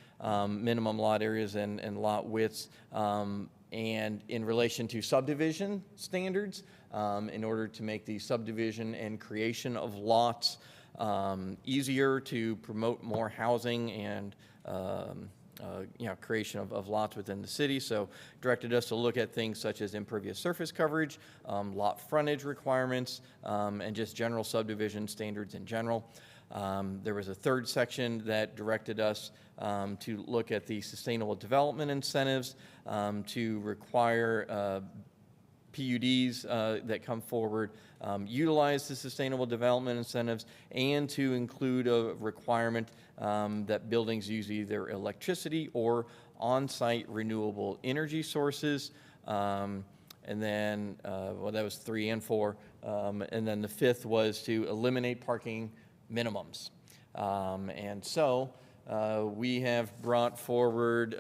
minimum lot areas and lot widths and in relation to subdivision standards in order to make the subdivision and creation of lots easier to promote more housing and creation of lots within the city. So directed us to look at things such as impervious surface coverage, lot frontage requirements, and just general subdivision standards in general. There was a third section that directed us to look at the sustainable development incentives, to require PUDs that come forward utilize the sustainable development incentives, and to include a requirement that buildings use either electricity or on-site renewable energy sources. And then, well, that was 3 and 4. And then the fifth was to eliminate parking minimums. And so we have brought forward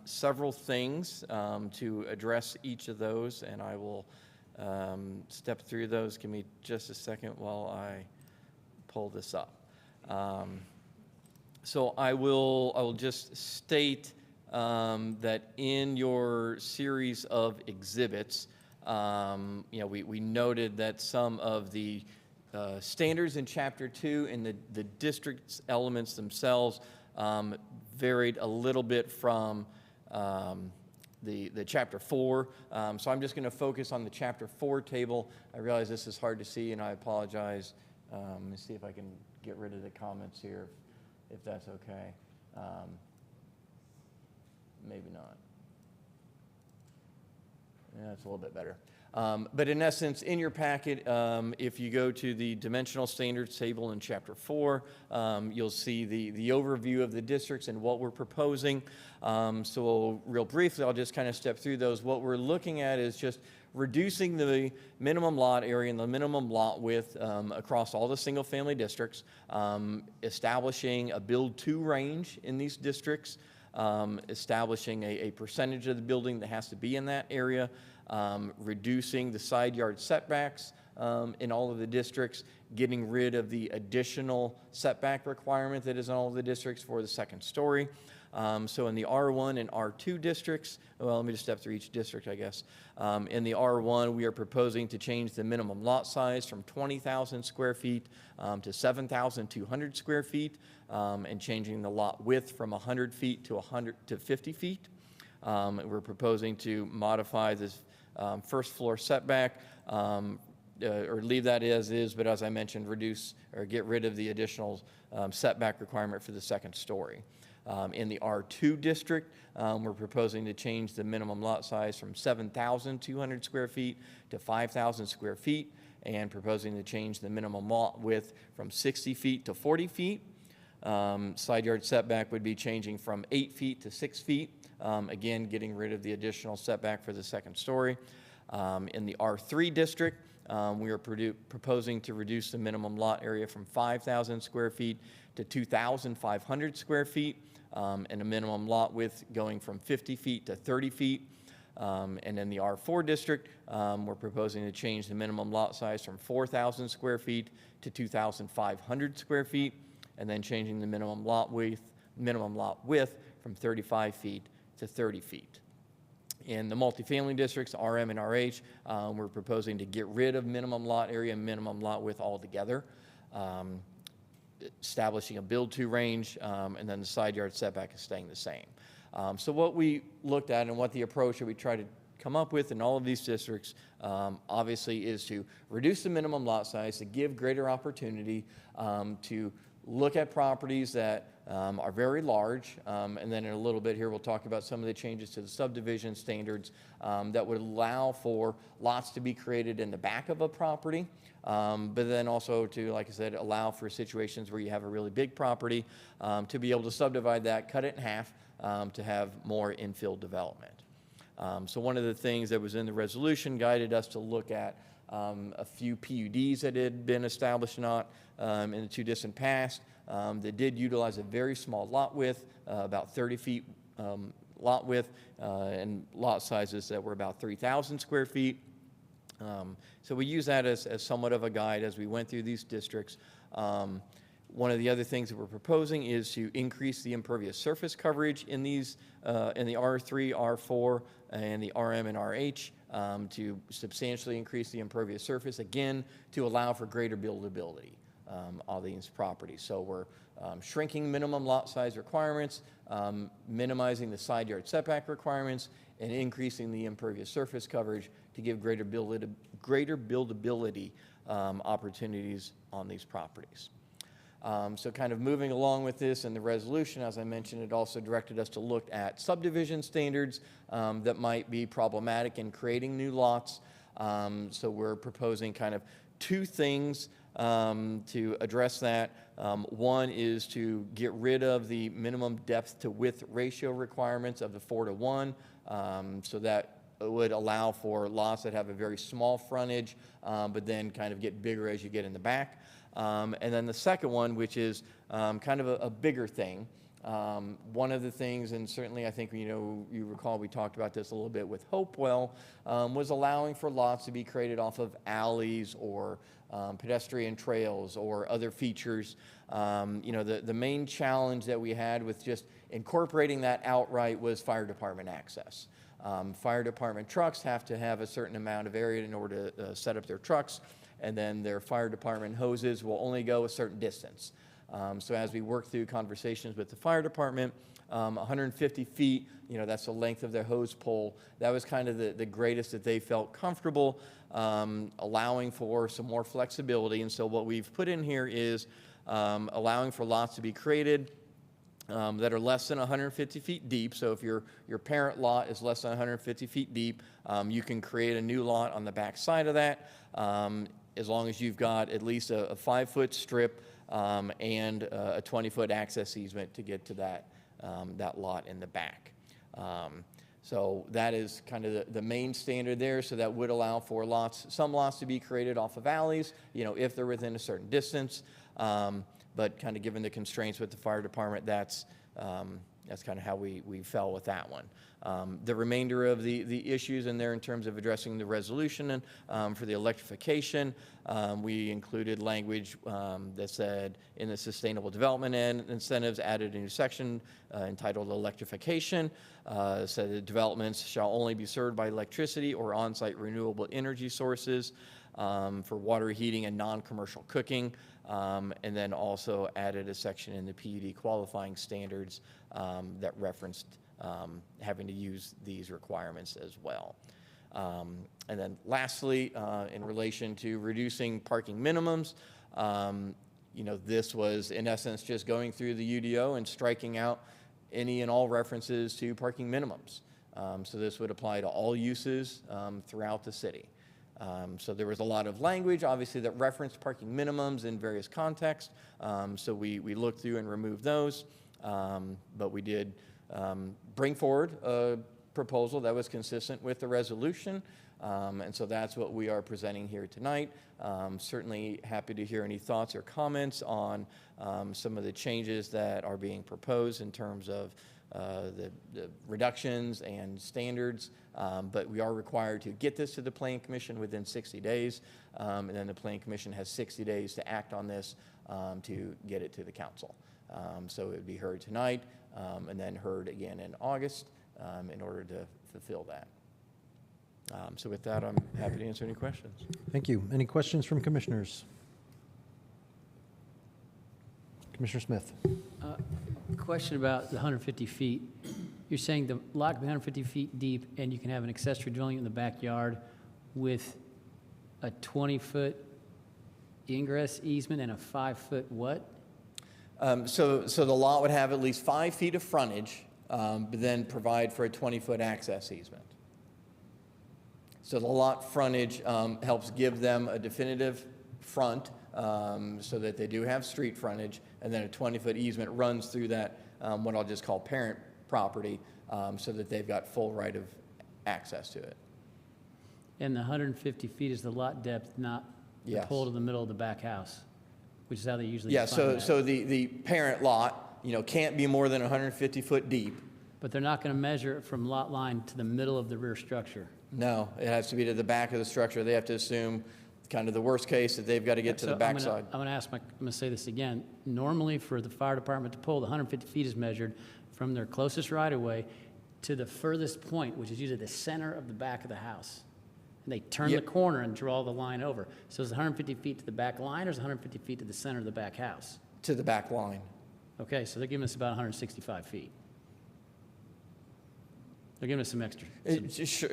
several things to address each of those, and I will step through those. Give me just a second while I pull this up. So I will just state that in your series of exhibits, we noted that some of the standards in Chapter 2 and the district's elements themselves varied a little bit from the Chapter 4. So I'm just going to focus on the Chapter 4 table. I realize this is hard to see, and I apologize. Let me see if I can get rid of the comments here, if that's okay. Maybe not. Yeah, it's a little bit better. But in essence, in your packet, if you go to the dimensional standards table in Chapter 4, you'll see the overview of the districts and what we're proposing. So real briefly, I'll just kind of step through those. What we're looking at is just reducing the minimum lot area and the minimum lot width across all the single-family districts, establishing a build-to range in these districts, establishing a percentage of the building that has to be in that area, reducing the side yard setbacks in all of the districts, getting rid of the additional setback requirement that is in all of the districts for the second story. So in the R1 and R2 districts, well, let me just step through each district, I guess. In the R1, we are proposing to change the minimum lot size from 20,000 square feet to 7,200 square feet, and changing the lot width from 100 feet to 50 feet. We're proposing to modify this first floor setback, or leave that as is, but as I mentioned, reduce or get rid of the additional setback requirement for the second story. In the R2 district, we're proposing to change the minimum lot size from 7,200 square feet to 5,000 square feet, and proposing to change the minimum lot width from 60 feet to 40 feet. Side yard setback would be changing from 8 feet to 6 feet, again, getting rid of the additional setback for the second story. In the R3 district, we are proposing to reduce the minimum lot area from 5,000 square feet to 2,500 square feet, and a minimum lot width going from 50 feet to 30 feet. And in the R4 district, we're proposing to change the minimum lot size from 4,000 square feet to 2,500 square feet, and then changing the minimum lot width from 35 feet to 30 feet. In the multifamily districts, RM and RH, we're proposing to get rid of minimum lot area and minimum lot width altogether, establishing a build-to range, and then the side yard setback is staying the same. So what we looked at and what the approach that we try to come up with in all of these districts, obviously, is to reduce the minimum lot size, to give greater opportunity, to look at properties that are very large, and then in a little bit here we'll talk about some of the changes to the subdivision standards that would allow for lots to be created in the back of a property, but then also to, like I said, allow for situations where you have a really big property to be able to subdivide that, cut it in half, to have more infill development. So one of the things that was in the resolution guided us to look at a few PUDs that had been established in the too distant past that did utilize a very small lot width, about 30 feet lot width, and lot sizes that were about 3,000 square feet. So we use that as somewhat of a guide as we went through these districts. One of the other things that we're proposing is to increase the impervious surface coverage in these, in the R3, R4, and the RM and RH, to substantially increase the impervious surface, again, to allow for greater buildability on these properties. So we're shrinking minimum lot size requirements, minimizing the side yard setback requirements, and increasing the impervious surface coverage to give greater buildability opportunities on these properties. So kind of moving along with this in the resolution, as I mentioned, it also directed us to look at subdivision standards that might be problematic in creating new lots. So we're proposing kind of two things to address that. One is to get rid of the minimum depth to width ratio requirements of the 4:1, so that would allow for lots that have a very small frontage, but then kind of get bigger as you get in the back. And then the second one, which is kind of a bigger thing. One of the things, and certainly I think, you recall we talked about this a little bit with Hopewell, was allowing for lots to be created off of alleys or pedestrian trails or other features. The main challenge that we had with just incorporating that outright was fire department access. Fire department trucks have to have a certain amount of area in order to set up their trucks, and then their fire department hoses will only go a certain distance. So as we work through conversations with the fire department, 150 feet, that's the length of their hose pole. That was kind of the greatest that they felt comfortable, allowing for some more flexibility. And so what we've put in here is allowing for lots to be created that are less than 150 feet deep. So if your parent lot is less than 150 feet deep, you can create a new lot on the back side of that, as long as you've got at least a 5-foot strip and a 20-foot access easement to get to that lot in the back. So that is kind of the main standard there. So that would allow for some lots to be created off of alleys, if they're within a certain distance. But kind of given the constraints with the fire department, that's kind of how we fell with that one. The remainder of the issues in there in terms of addressing the resolution and for the electrification, we included language that said in the sustainable development and incentives added a new section entitled electrification. Said that developments shall only be served by electricity or on-site renewable energy sources for water heating and non-commercial cooking. And then also added a section in the PUD qualifying standards that referenced having to use these requirements as well. And then lastly, in relation to reducing parking minimums, this was in essence just going through the UDO and striking out any and all references to parking minimums. So this would apply to all uses throughout the city. So there was a lot of language, obviously, that referenced parking minimums in various contexts. So we looked through and removed those. But we did bring forward a proposal that was consistent with the resolution. And so that's what we are presenting here tonight. Certainly happy to hear any thoughts or comments on some of the changes that are being proposed in terms of the reductions and standards. But we are required to get this to the Planning Commission within 60 days. And then the Planning Commission has 60 days to act on this to get it to the council. So it would be heard tonight and then heard again in August in order to fulfill that. So with that, I'm happy to answer any questions. Thank you. Any questions from commissioners? Commissioner Smith. Question about the 150 feet. You're saying the lot can be 150 feet deep and you can have an accessory dwelling in the backyard with a 20-foot ingress easement and a 5-foot what? So the lot would have at least 5 feet of frontage, but then provide for a 20-foot access easement. So the lot frontage helps give them a definitive front so that they do have street frontage, and then a 20-foot easement runs through that, what I'll just call parent property, so that they've got full right of access to it. And the 150 feet is the lot depth, not the pole to the middle of the back house, which is how they usually define that. So the parent lot, can't be more than 150 foot deep. But they're not going to measure it from lot line to the middle of the rear structure. No, it has to be to the back of the structure. They have to assume kind of the worst case that they've got to get to the backside. I'm going to say this again. Normally, for the fire department to pull, the 150 feet is measured from their closest right-of-way to the furthest point, which is usually the center of the back of the house. And they turn the corner and draw the line over. So is it 150 feet to the back line, or is it 150 feet to the center of the back house? To the back line. Okay, so they're giving us about 165 feet. They're giving us some extra.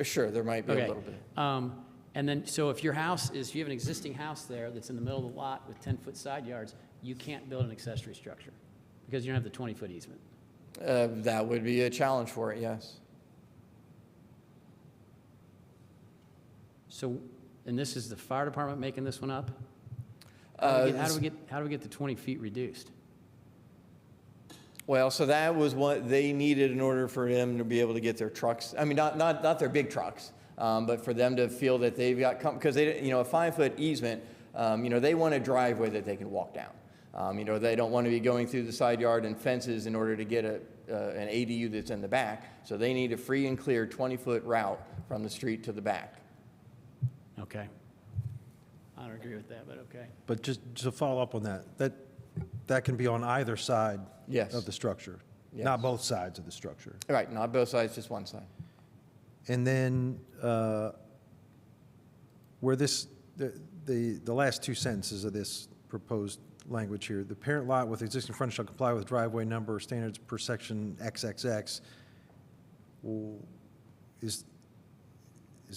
Sure, there might be a little bit. And then, so if your house is, if you have an existing house there that's in the middle of the lot with 10-foot side yards, you can't build an accessory structure because you don't have the 20-foot easement. That would be a challenge for it, yes. So, and this is the fire department making this one up? How do we get the 20 feet reduced? Well, so that was what they needed in order for them to be able to get their trucks. I mean, not their big trucks, but for them to feel that they've got, because they, a 5-foot easement, they want a driveway that they can walk down. They don't want to be going through the side yard and fences in order to get an ADU that's in the back. So they need a free and clear 20-foot route from the street to the back. Okay. I don't agree with that, but okay. But just to follow up on that can be on either side of the structure, not both sides of the structure. Right, not both sides, just one side. And then where this, the last two sentences of this proposed language here, the parent lot with existing frontage shall comply with driveway number standards per section XXX. Well, is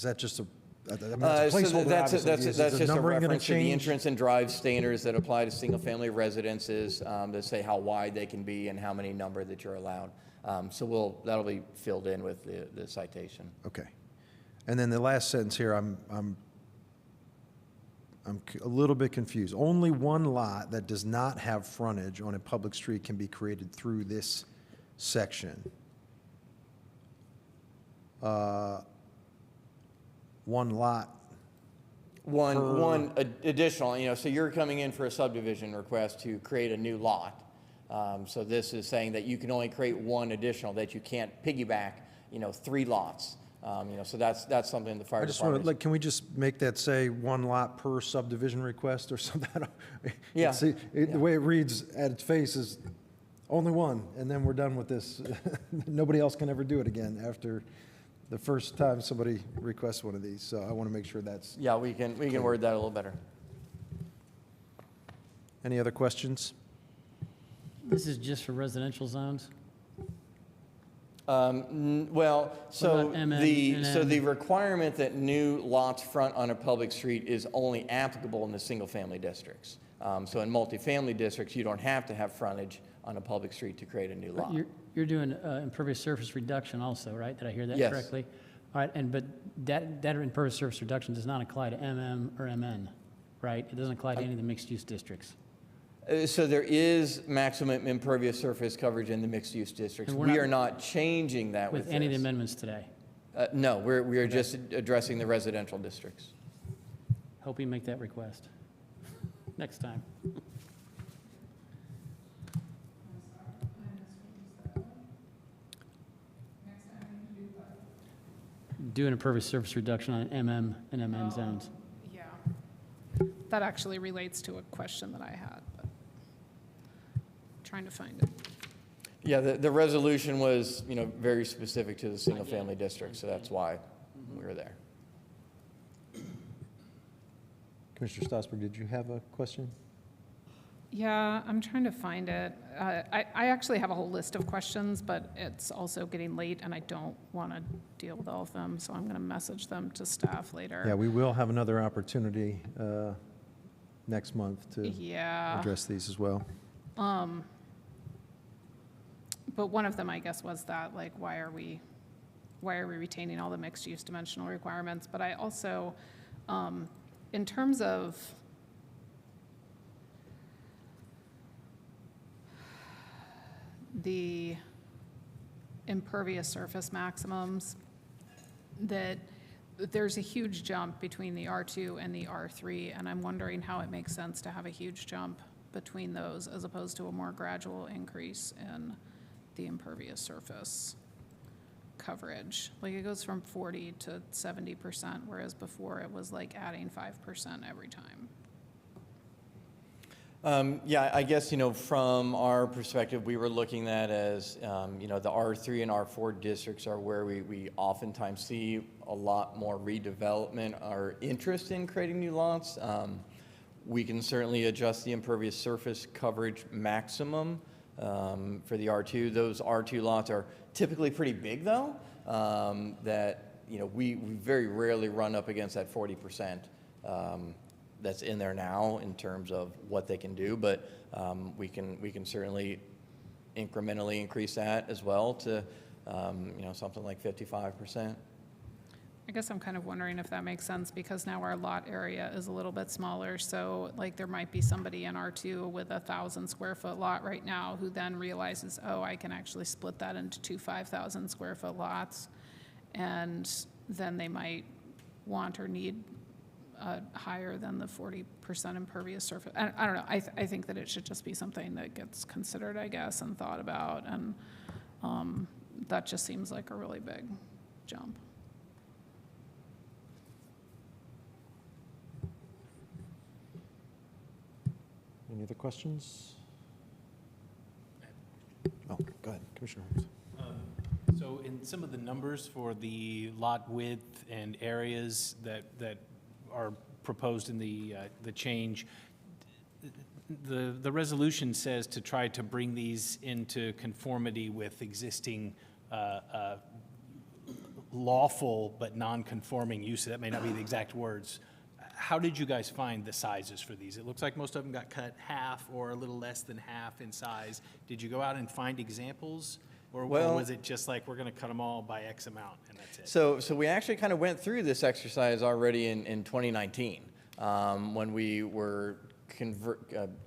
that just a, I mean, that's a placeholder, that's obviously. just a numbering reference to the change? entrance and drive standards that apply to single-family residences that say how wide they can be and how many number that you're allowed. So that'll be filled in with the citation. Okay. And then the last sentence here, I'm a little bit confused. Only one lot that does not have frontage on a public street can be created through this section. One lot. One additional, so you're coming in for a subdivision request to create a new lot. So this is saying that you can only create one additional, that you can't piggyback, 3 lots. So that's something the fire I just department. want to, can we just make that say one lot per subdivision request or something? Yeah. See, the way it reads at its face is only one, and then we're done with this. Nobody else can ever do it again after the first time somebody requests one of these. So I want to make sure that's. Yeah, we can word that a little better. Any other questions? This is just for residential zones? Well, so MN, so the requirement that new lots front on a public street is only applicable in the single-family districts. So in multifamily districts, you don't have to have frontage on a public street to create a new lot. You're doing impervious surface reduction also, right? Did I hear that Yes. correctly? All right, but that impervious surface reduction does not apply to MM or MN, right? It doesn't apply to any of the mixed-use districts. So there is maximum impervious surface coverage in the mixed-use districts. And we're We not- are not changing that with Any of the this. amendments today. No, we are just addressing the residential districts. Hope you make that request next time. Do an impervious surface reduction on MM and MN zones. Yeah. That actually relates to a question that I had, but trying to find it. Yeah, the resolution was, very specific to the single-family district, so that's why we were there. Commissioner Strasburg, did you have a question? Yeah, I'm trying to find it. I actually have a whole list of questions, but it's also getting late and I don't want to deal with all of them, so I'm going to message them to staff later. Yeah, we will have another opportunity next month to Yeah. address these as well. But one of them, I guess, was that, like, why are we retaining all the mixed-use dimensional requirements? But I also, in terms of the impervious surface maximums, that there's a huge jump between the R2 and the R3, and I'm wondering how it makes sense to have a huge jump between those as opposed to a more gradual increase in the impervious surface coverage. Like, it goes from 40 to 70%, whereas before it was like adding 5% every time. Yeah, I guess, from our perspective, we were looking at as, the R3 and R4 districts are where we oftentimes see a lot more redevelopment or interest in creating new lots. We can certainly adjust the impervious surface coverage maximum for the R2. Those R2 lots are typically pretty big, though, that, we very rarely run up against that 40%. That's in there now in terms of what they can do, but we can certainly incrementally increase that as well to something like 55%. I guess I'm kind of wondering if that makes sense, because now our lot area is a little bit smaller, so like there might be somebody in R2 with 1,000 square foot lot right now who then realizes, oh, I can actually split that into two 5,000 square foot lots, and then they might want or need higher than the 40% impervious surface. I don't know. I think that it should just be something that gets considered, I guess, and thought about, and that just seems like a really big jump. Any other questions? Oh, go ahead, Commissioner Holmes. So in some of the numbers for the lot width and areas that are proposed in the change, the resolution says to try to bring these into conformity with existing lawful but non-conforming use. That may not be the exact words. How did you guys find the sizes for these? It looks like most of them got cut half or a little less than half in size. Did you go out and find examples? Or was it just like, we're going to cut them all by X amount and that's it? So we actually kind of went through this exercise already in 2019 when we were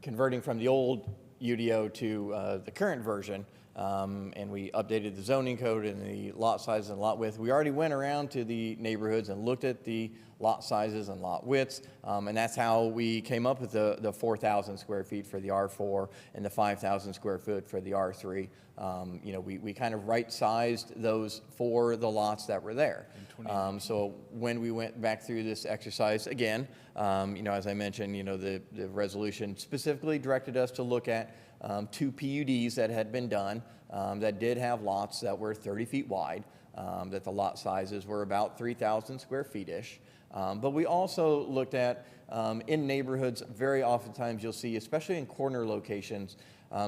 converting from the old UDO to the current version. And we updated the zoning code and the lot size and lot width. We already went around to the neighborhoods and looked at the lot sizes and lot widths, and that's how we came up with the 4,000 square feet for the R4 and the 5,000 square foot for the R3. We kind of right-sized those for the lots that were there. So when we went back through this exercise again, as I mentioned, the resolution specifically directed us to look at 2 PUDs that had been done that did have lots that were 30 feet wide, that the lot sizes were about 3,000 square feet-ish. But we also looked at, in neighborhoods, very oftentimes you'll see, especially in corner locations,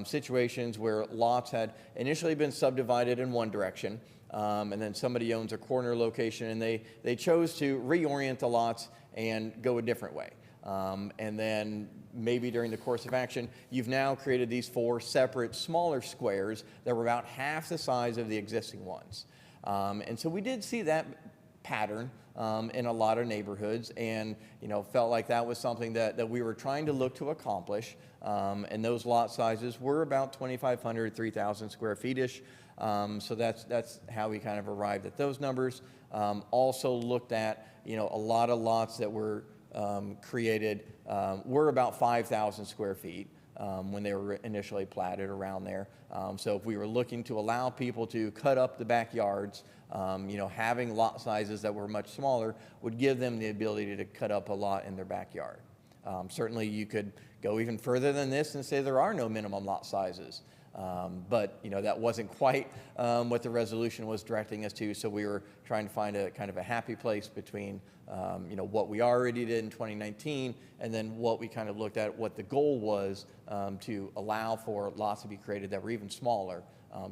situations where lots had initially been subdivided in one direction, and then somebody owns a corner location and they chose to reorient the lots and go a different way. And then maybe during the course of action, you've now created these 4 separate smaller squares that were about half the size of the existing ones. And so we did see that pattern in a lot of neighborhoods, and felt like that was something that we were trying to look to accomplish. And those lot sizes were about 2,500, 3,000 square feet-ish. So that's how we kind of arrived at those numbers. Also looked at a lot of lots that were created were about 5,000 square feet. When they were initially platted around there. So if we were looking to allow people to cut up the backyards, having lot sizes that were much smaller would give them the ability to cut up a lot in their backyard. Certainly you could go even further than this and say there are no minimum lot sizes. But that wasn't quite what the resolution was directing us to, so we were trying to find a kind of a happy place between what we already did in 2019 and then what we kind of looked at, what the goal was to allow for lots to be created that were even smaller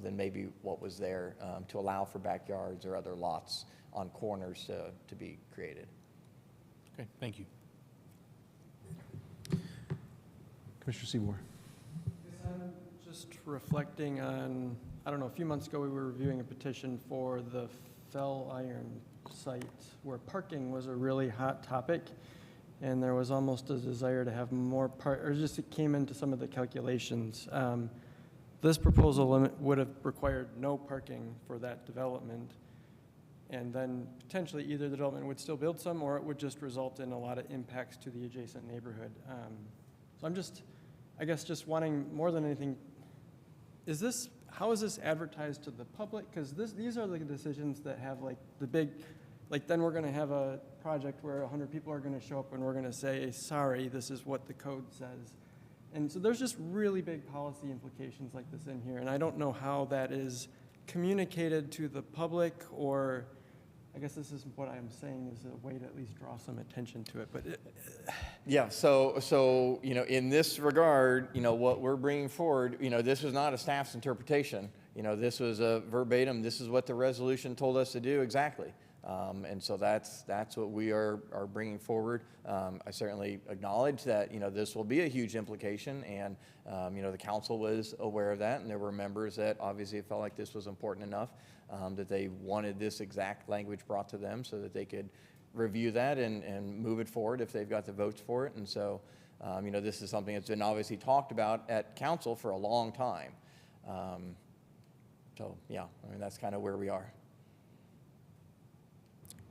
than maybe what was there, to allow for backyards or other lots on corners to be created. Okay, thank you. Commissioner Seymour. Just reflecting on, I don't know, a few months ago we were reviewing a petition for the Fell Iron site where parking was a really hot topic, and there was almost a desire to have more or just it came into some of the calculations. This proposal would have required no parking for that development, and then potentially either the development would still build some or it would just result in a lot of impacts to the adjacent neighborhood. So I'm just, I guess, just wanting more than anything, how is this advertised to the public? Because these are the decisions that have like the big, like then we're going to have a project where 100 people are going to show up and we're going to say, sorry, this is what the code says. And so there's just really big policy implications like this in here. And I don't know how that is communicated to the public, or I guess this is what I'm saying is a way to at least draw some attention to it. But yeah, so in this regard, what we're bringing forward, this is not a staff's interpretation. This was a verbatim. This is what the resolution told us to do exactly. And so that's what we are bringing forward. I certainly acknowledge that this will be a huge implication, and the council was aware of that, and there were members that obviously felt like this was important enough that they wanted this exact language brought to them so that they could review that and move it forward if they've got the votes for it. And so this is something that's been obviously talked about at council for a long time. So yeah, that's kind of where we are.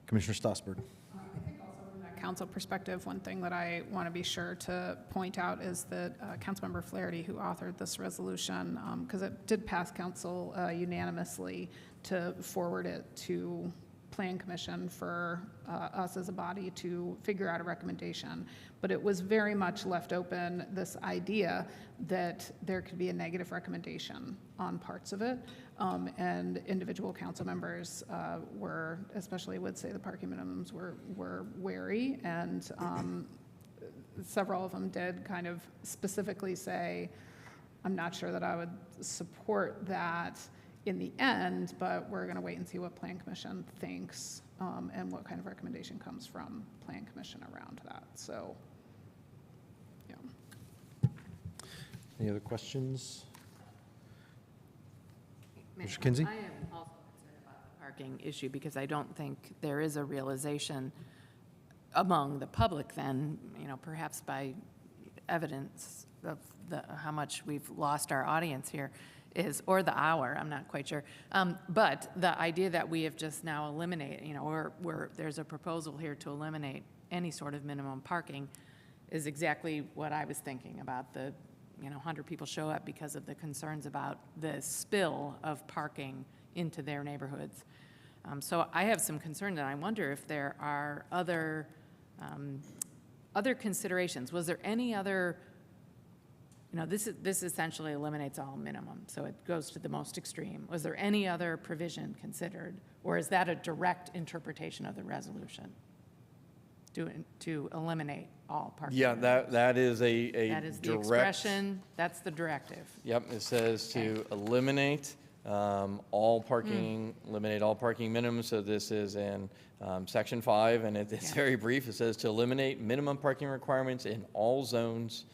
Commissioner Stossberg. I think also from that council perspective, one thing that I want to be sure to point out is that Councilmember Flaherty, who authored this resolution, because it did pass council unanimously, to forward it to Plan Commission for us as a body to figure out a recommendation. But it was very much left open, this idea that there could be a negative recommendation on parts of it. And individual council members were, especially would say the parking minimums were wary, and several of them did kind of specifically say, I'm not sure that I would support that in the end, but we're going to wait and see what Plan Commission thinks and what kind of recommendation comes from Plan Commission around that. So, yeah. Any other questions? Mr. Kinsey? I am also concerned about the parking issue because I don't think there is a realization among the public then, perhaps by evidence of how much we've lost our audience here, or the hour, I'm not quite sure. But the idea that we have just now eliminated, there's a proposal here to eliminate any sort of minimum parking is exactly what I was thinking about. The 100 people show up because of the concerns about the spill of parking into their neighborhoods. So I have some concern, and I wonder if there are other considerations. Was there any other? This essentially eliminates all minimum, so it goes to the most extreme. Was there any other provision considered, or is that a direct interpretation of the resolution to eliminate all parking? Yeah, that is a that is the direct expression. That's the directive. Yep, it says to eliminate all parking, eliminate all parking minimums. So this is in section 5, and it's very brief. It says to eliminate minimum parking requirements in all zones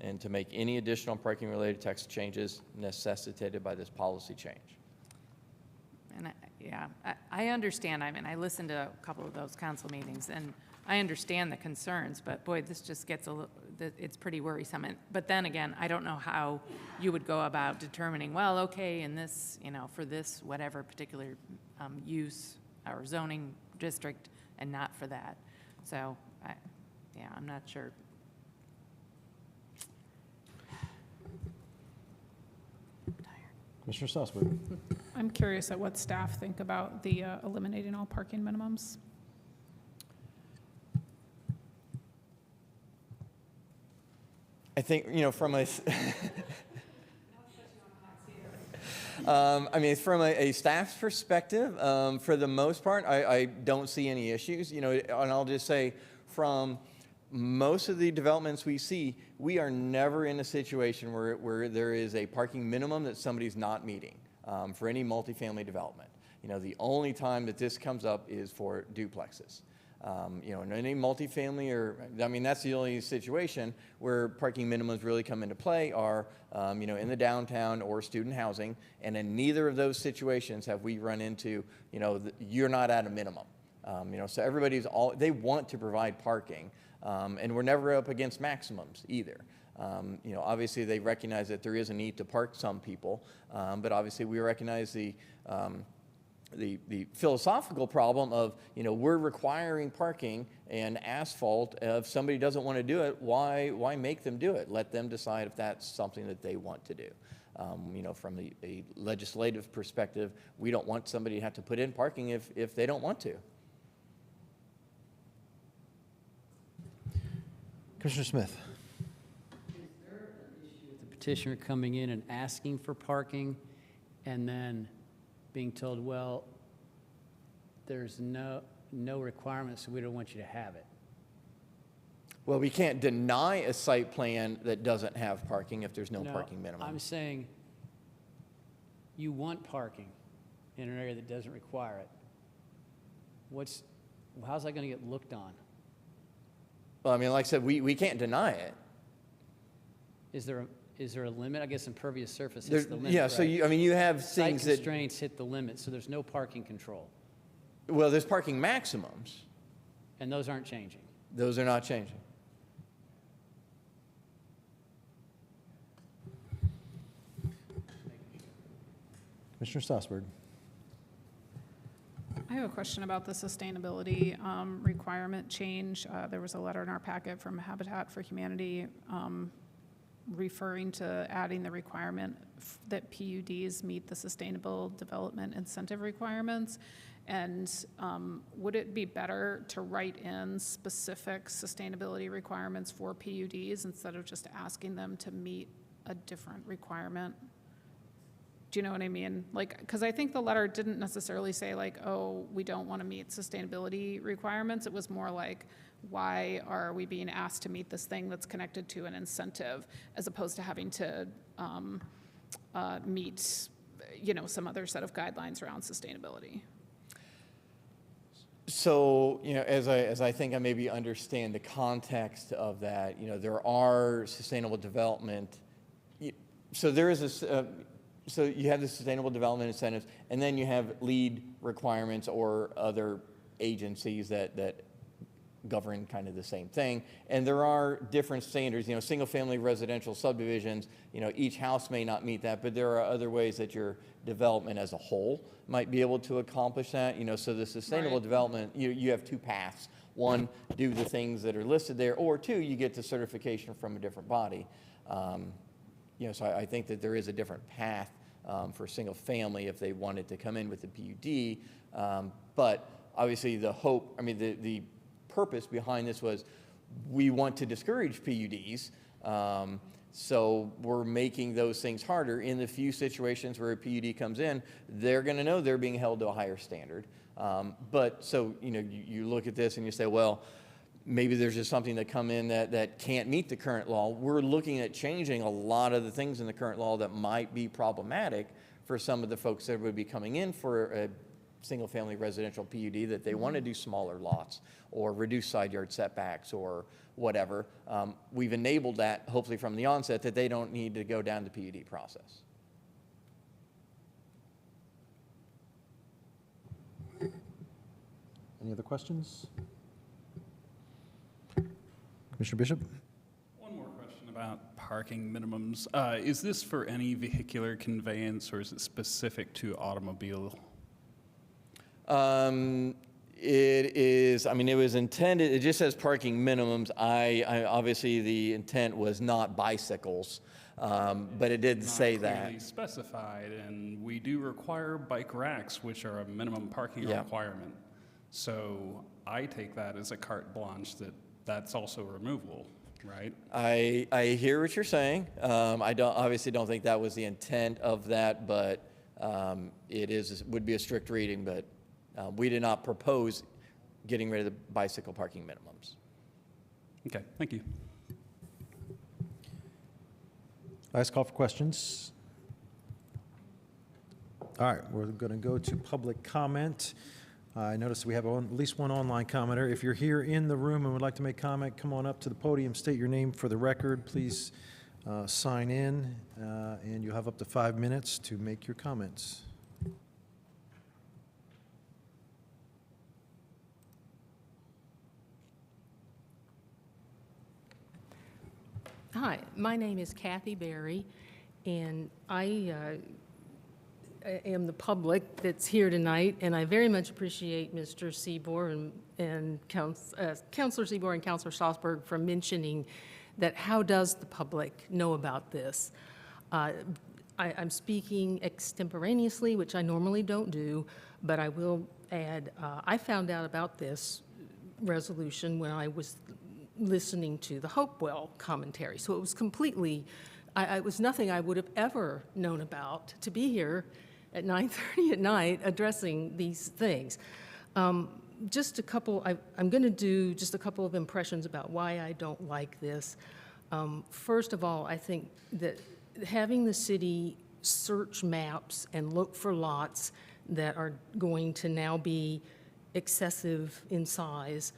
and to make any additional parking related text changes necessitated by this policy change. And yeah, I understand. I mean, I listened to a couple of those council meetings, and I understand the concerns, but boy, this just gets it's pretty worrisome. But then again, I don't know how you would go about determining, well, okay, in this, for this whatever particular use or zoning district and not for that. So, yeah, I'm not sure. Commissioner Strasburg. I'm curious at what staff think about the eliminating all parking minimums. I think, from a, I mean, from a staff's perspective, for the most part, I don't see any issues, and I'll just say from most of the developments we see, we are never in a situation where there is a parking minimum that somebody's not meeting for any multifamily development. The only time that this comes up is for duplexes. In any multifamily that's the only situation where parking minimums really come into play are, in the downtown or student housing. And in neither of those situations have we run into, you're not at a minimum. So they want to provide parking. And we're never up against maximums either. Obviously they recognize that there is a need to park some people, but obviously we recognize the philosophical problem of, we're requiring parking and asphalt. If somebody doesn't want to do it, why make them do it? Let them decide if that's something that they want to do. From a legislative perspective, we don't want somebody to have to put in parking if they don't want to. Commissioner Smith. Is there an issue with the petitioner coming in and asking for parking and then being told, well, there's no requirement, so we don't want you to have it? Well, we can't deny a site plan that doesn't have parking if there's no parking minimum. I'm saying you want parking in an area that doesn't require it. How's that going to get looked on? Well, like I said, we can't deny it. Is there a limit? I guess impervious surface hits the limit. Yeah, right? so you have Site things that... constraints hit the limit, so there's no parking control. Well, there's parking maximums. And those aren't changing. Those are not changing. Commissioner Strasburg. I have a question about the sustainability requirement change. There was a letter in our packet from Habitat for Humanity referring to adding the requirement that PUDs meet the Sustainable Development Incentive requirements. And would it be better to write in specific sustainability requirements for PUDs instead of just asking them to meet a different requirement? Do you know what I mean? Because I think the letter didn't necessarily say oh, we don't want to meet sustainability requirements. It was more like, why are we being asked to meet this thing that's connected to an incentive, as opposed to having to meet, some other set of guidelines around sustainability. So, as I think I maybe understand the context of that, there are sustainable development. So there is so you have the sustainable development incentives, and then you have lead requirements or other agencies that govern kind of the same thing. And there are different standards, single-family residential subdivisions, each house may not meet that, but there are other ways that your development as a whole might be able to accomplish that. So the sustainable development, you have two paths. One, do the things that are listed there, or two, you get the certification from a different body. So I think that there is a different path for single family if they wanted to come in with the PUD. But obviously the hope, the purpose behind this was we want to discourage PUDs. So we're making those things harder. In the few situations where a PUD comes in, they're going to know they're being held to a higher standard. But so, you look at this and you say, well, maybe there's just something that come in that can't meet the current law. We're looking at changing a lot of the things in the current law that might be problematic for some of the folks that would be coming in for a single-family residential PUD, that they want to do smaller lots or reduce side yard setbacks or whatever. We've enabled that, hopefully from the onset, that they don't need to go down the PUD process. Any other questions? Commissioner Bishop? One more question about parking minimums. Is this for any vehicular conveyance, or is it specific to automobile? It is, I mean, it was intended, it just says parking minimums. I obviously, the intent was not bicycles, but it did say Not clearly that. specified, and we do require bike racks, which are a minimum parking Yeah. requirement. So I take that as a carte blanche that that's also removable, right? I hear what you're saying. I obviously don't think that was the intent of that, but would be a strict reading, but we did not propose getting rid of the bicycle parking minimums. Okay, thank you. Last call for questions. All right, we're going to go to public comment. I noticed we have at least one online commenter. If you're here in the room and would like to make comment, come on up to the podium, state your name for the record. Please sign in, and you'll have up to 5 minutes to make your comments. Hi, my name is Kathy Berry, and I am the public that's here tonight, and I very much appreciate Mr. Seabour and Councilor Seabour and Councilor Strasburg for mentioning that how does the public know about this? I'm speaking extemporaneously, which I normally don't do, but I will add, I found out about this resolution when I was listening to the Hopewell commentary. So it was completely, it was nothing I would have ever known about to be here at 9:30 at night addressing these things. Just a couple, I'm going to do just a couple of impressions about why I don't like this. First of all, I think that having the city search maps and look for lots that are going to now be excessive in size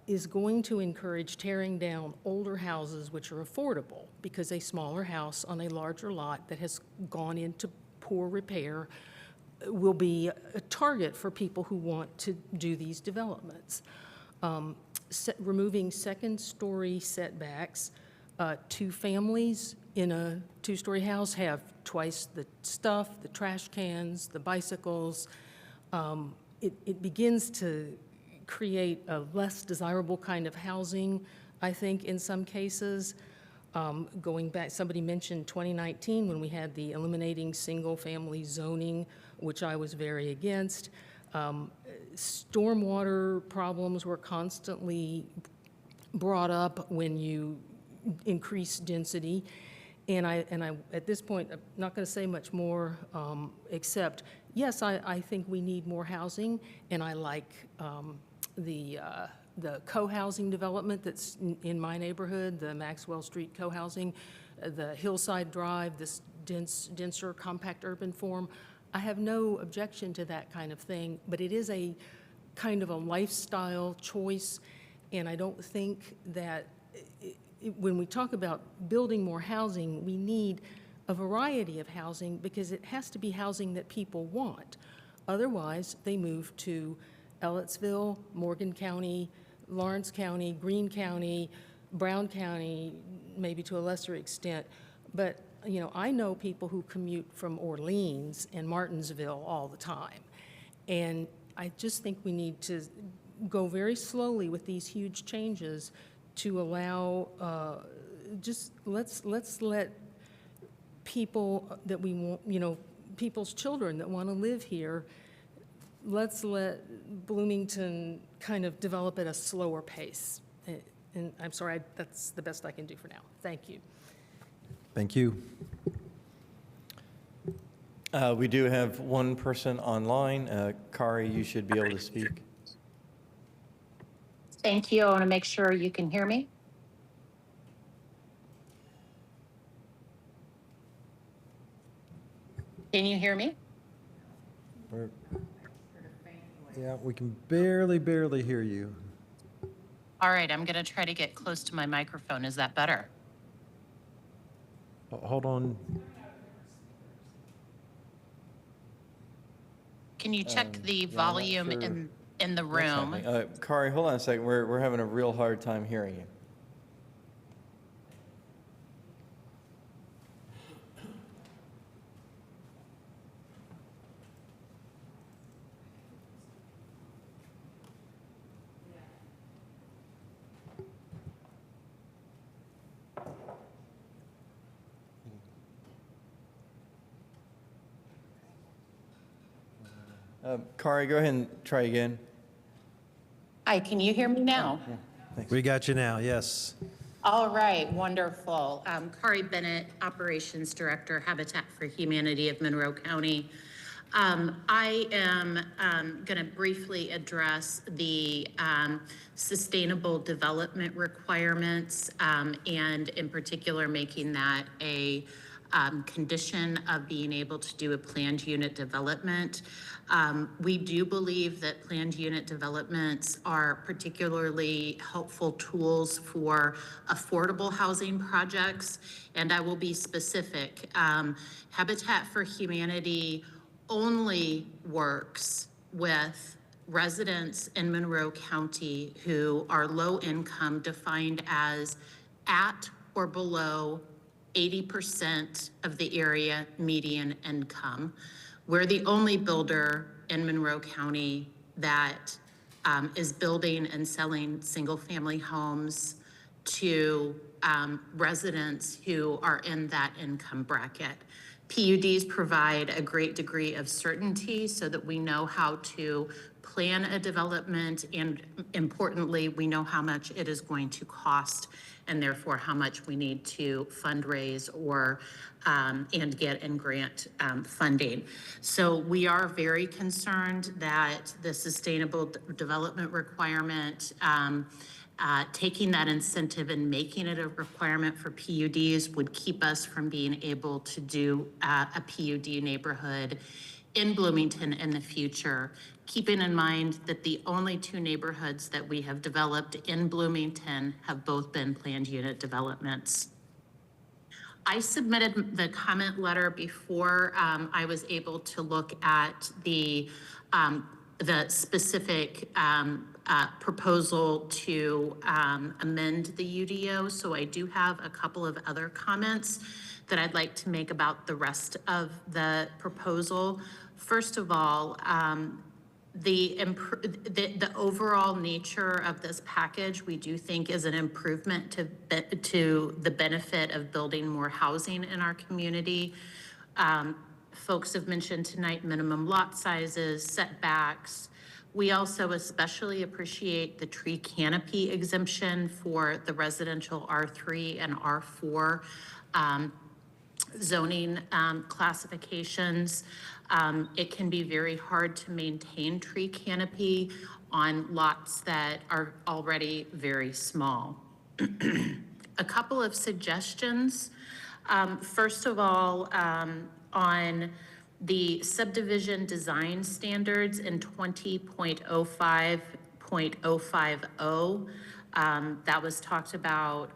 is going to encourage tearing down older houses which are affordable, because a smaller house on a larger lot that has gone into poor repair will be a target for people who want to do these developments. Removing second-story setbacks, 2 families in a 2-story house have twice the stuff, the trash cans, the bicycles. It begins to create a less desirable kind of housing, I think, in some cases. Going back, somebody mentioned 2019 when we had the eliminating single-family zoning, which I was very against. Stormwater problems were constantly brought up when you increase density. And I, at this point, I'm not going to say much more, except, yes, I think we need more housing, and I like the co-housing development that's in my neighborhood, the Maxwell Street co-housing, the Hillside Drive, this denser, compact urban form. I have no objection to that kind of thing, but it is a kind of a lifestyle choice, and I don't think that when we talk about building more housing, we need a variety of housing because it has to be housing that people want. Otherwise, they move to Ellettsville, Morgan County, Lawrence County, Greene County, Brown County, maybe to a lesser extent. But, you know, I know people who commute from Orleans and Martinsville all the time. And I just think we need to go very slowly with these huge changes to allow, just let's let people that we want, you know, people's children that want to live here, let's let Bloomington kind of develop at a slower pace. And I'm sorry, that's the best I can do for now. Thank you. Thank you. We do have one person online. Kari, you should be able to speak. Thank you. I want to make sure you can hear me. Can you hear me? Yeah, we can barely hear you. All right, I'm going to try to get close to my microphone. Is that better? Hold on. Can you check the volume sure. in in the What's room. happening? Kari, hold on a second. We're having a real hard time hearing you. Kari, go ahead and try again. Hi, can you hear me now? We got you now, yes. All right, wonderful. Kari Bennett, Operations Director, Habitat for Humanity of Monroe County. I am going to briefly address the sustainable development requirements and in particular making that a condition of being able to do a planned unit development. We do believe that planned unit developments are particularly helpful tools for affordable housing projects, and I will be specific. Habitat for Humanity only works with residents in Monroe County who are low income, defined as at or below 80% of the area median income. We're the only builder in Monroe County that is building and selling single-family homes to residents who are in that income bracket. PUDs provide a great degree of certainty so that we know how to plan a development, and importantly, we know how much it is going to cost and therefore how much we need to fundraise or and get and grant funding. So we are very concerned that the sustainable development requirement, taking that incentive and making it a requirement for PUDs would keep us from being able to do a PUD neighborhood in Bloomington in the future, keeping in mind that the only two neighborhoods that we have developed in Bloomington have both been planned unit developments. I submitted the comment letter before I was able to look at the specific proposal to amend the UDO. So I do have a couple of other comments that I'd like to make about the rest of the proposal. First of all, the overall nature of this package, we do think is an improvement to the benefit of building more housing in our community. Folks have mentioned tonight minimum lot sizes, setbacks. We also especially appreciate the tree canopy exemption for the residential R3 and R4 zoning classifications. It can be very hard to maintain tree canopy on lots that are already very small. A couple of suggestions. First of all, on the subdivision design standards in 20.05.050, that was talked about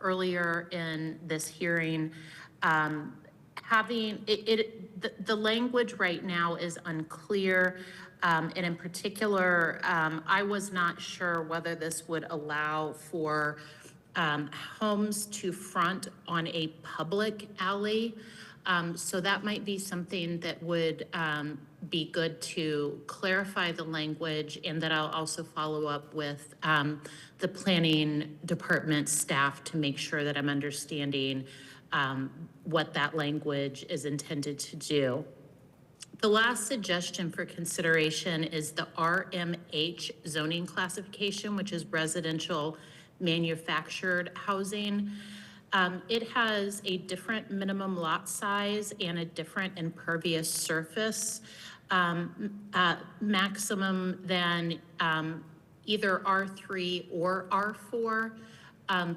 earlier in this hearing. Having the language right now is unclear, and in particular, I was not sure whether this would allow for homes to front on a public alley. So that might be something that would be good to clarify the language, and that I'll also follow up with the planning department staff to make sure that I'm understanding what that language is intended to do. The last suggestion for consideration is the RMH zoning classification, which is residential manufactured housing. It has a different minimum lot size and a different impervious surface maximum than either R3 or R4.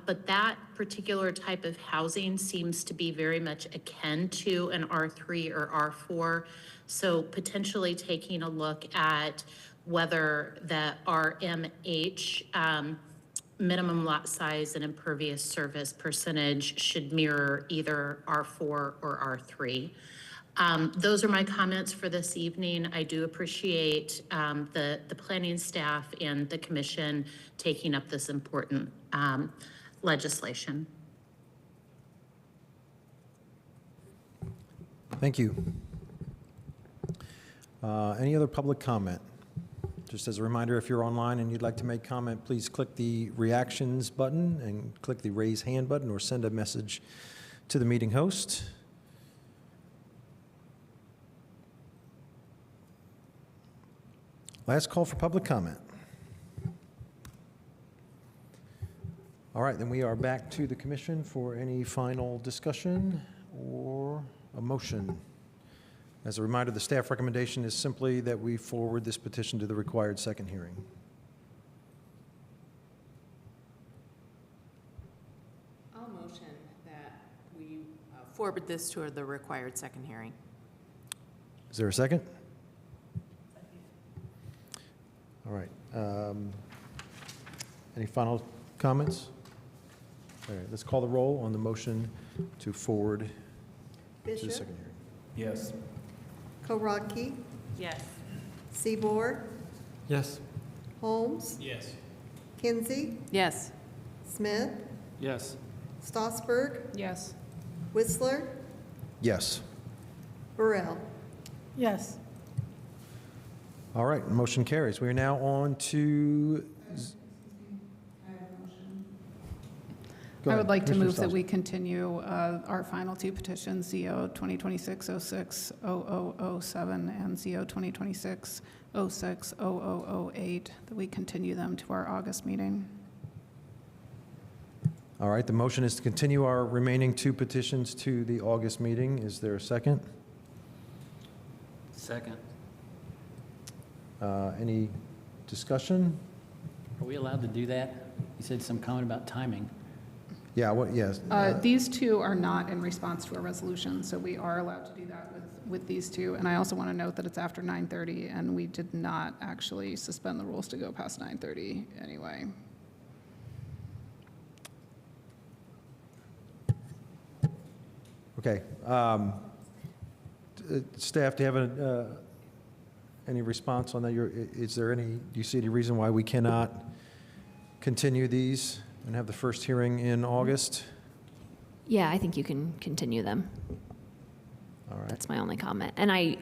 But that particular type of housing seems to be very much akin to an R3 or R4. So potentially taking a look at whether the RMH minimum lot size and impervious surface percentage should mirror either R4 or R3. Those are my comments for this evening. I do appreciate the planning staff and the commission taking up this important legislation. Thank you. Any other public comment? Just as a reminder, if you're online and you'd like to make comment, please click the reactions button and click the raise hand button or send a message to the meeting host. Last call for public comment. All right, then we are back to the commission for any final discussion or a motion. As a reminder, the staff recommendation is simply that we forward this petition to the required second hearing. I'll motion that we forward this to the required second hearing. Is there a second? All right. Any final comments? All right, let's call the roll on the motion to forward to the Bishop, second hearing. Yes. Korodke, Yes. Seaboard, Yes. Holmes, Yes. Kinsey, Yes. Smith, Yes. Stossberg, Yes. Whistler, Yes. Burrell. Yes. All right, motion carries. We are now on to. Go I ahead, would like to Commissioner move that Stossberg. we continue our final two petitions, ZO 2026-06-0007 and ZO 2026-06-0008, that we continue them to our August meeting. All right, the motion is to continue our remaining two petitions to the August meeting. Is there a second? Second. Any discussion? Are we allowed to do that? You said some comment about timing. Yeah, what, yes. These two are not in response to a resolution, so we are allowed to do that with these two. And I also want to note that it's after 9:30, and we did not actually suspend the rules to go past 9:30 anyway. Okay. Staff, do you have any response on that? Is there any, do you see any reason why we cannot continue these and have the first hearing in August? Yeah, I think you can continue them. All right. That's my only comment. And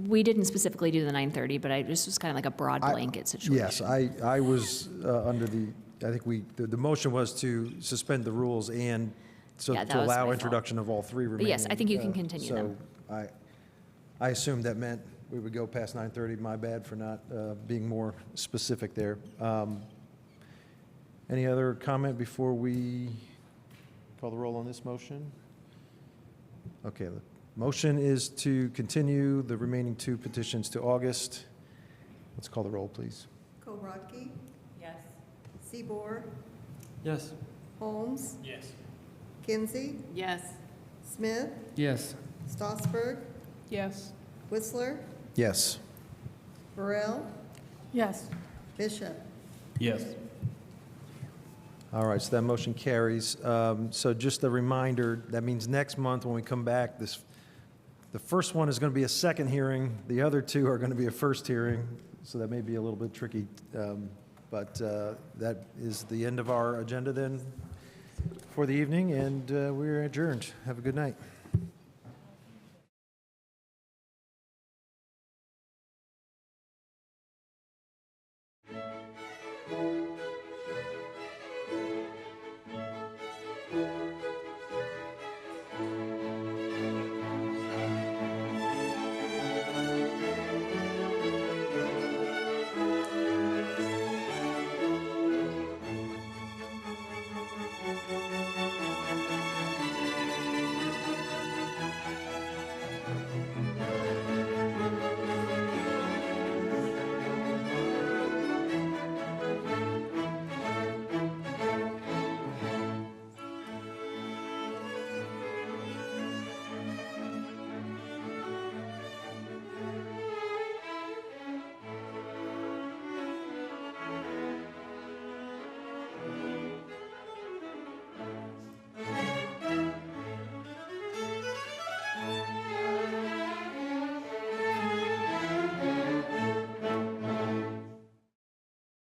we didn't specifically do the 9:30, but this was kind of like a broad blanket situation. Yes, I was under I think the motion was to suspend the rules and so Yeah, that to was my allow fault. introduction of all three remaining. But yes, I think you can continue them. So I assumed that meant we would go past 9:30. My bad for not being more specific there. Any other comment before we call the roll on this motion? Okay, the motion is to continue the remaining two petitions to August. Let's call the roll, please. Korodke, Yes. Seaboard, Yes. Holmes, Yes. Kinsey, Yes. Smith, Yes. Stossberg, Yes. Whistler, Yes. Burrell, Yes. Bishop. Yes. All right, so that motion carries. So just a reminder, that means next month when we come back, the first one is going to be a second hearing. The other two are going to be a first hearing, so that may be a little bit tricky. But that is the end of our agenda then for the evening, and we're adjourned. Have a good night.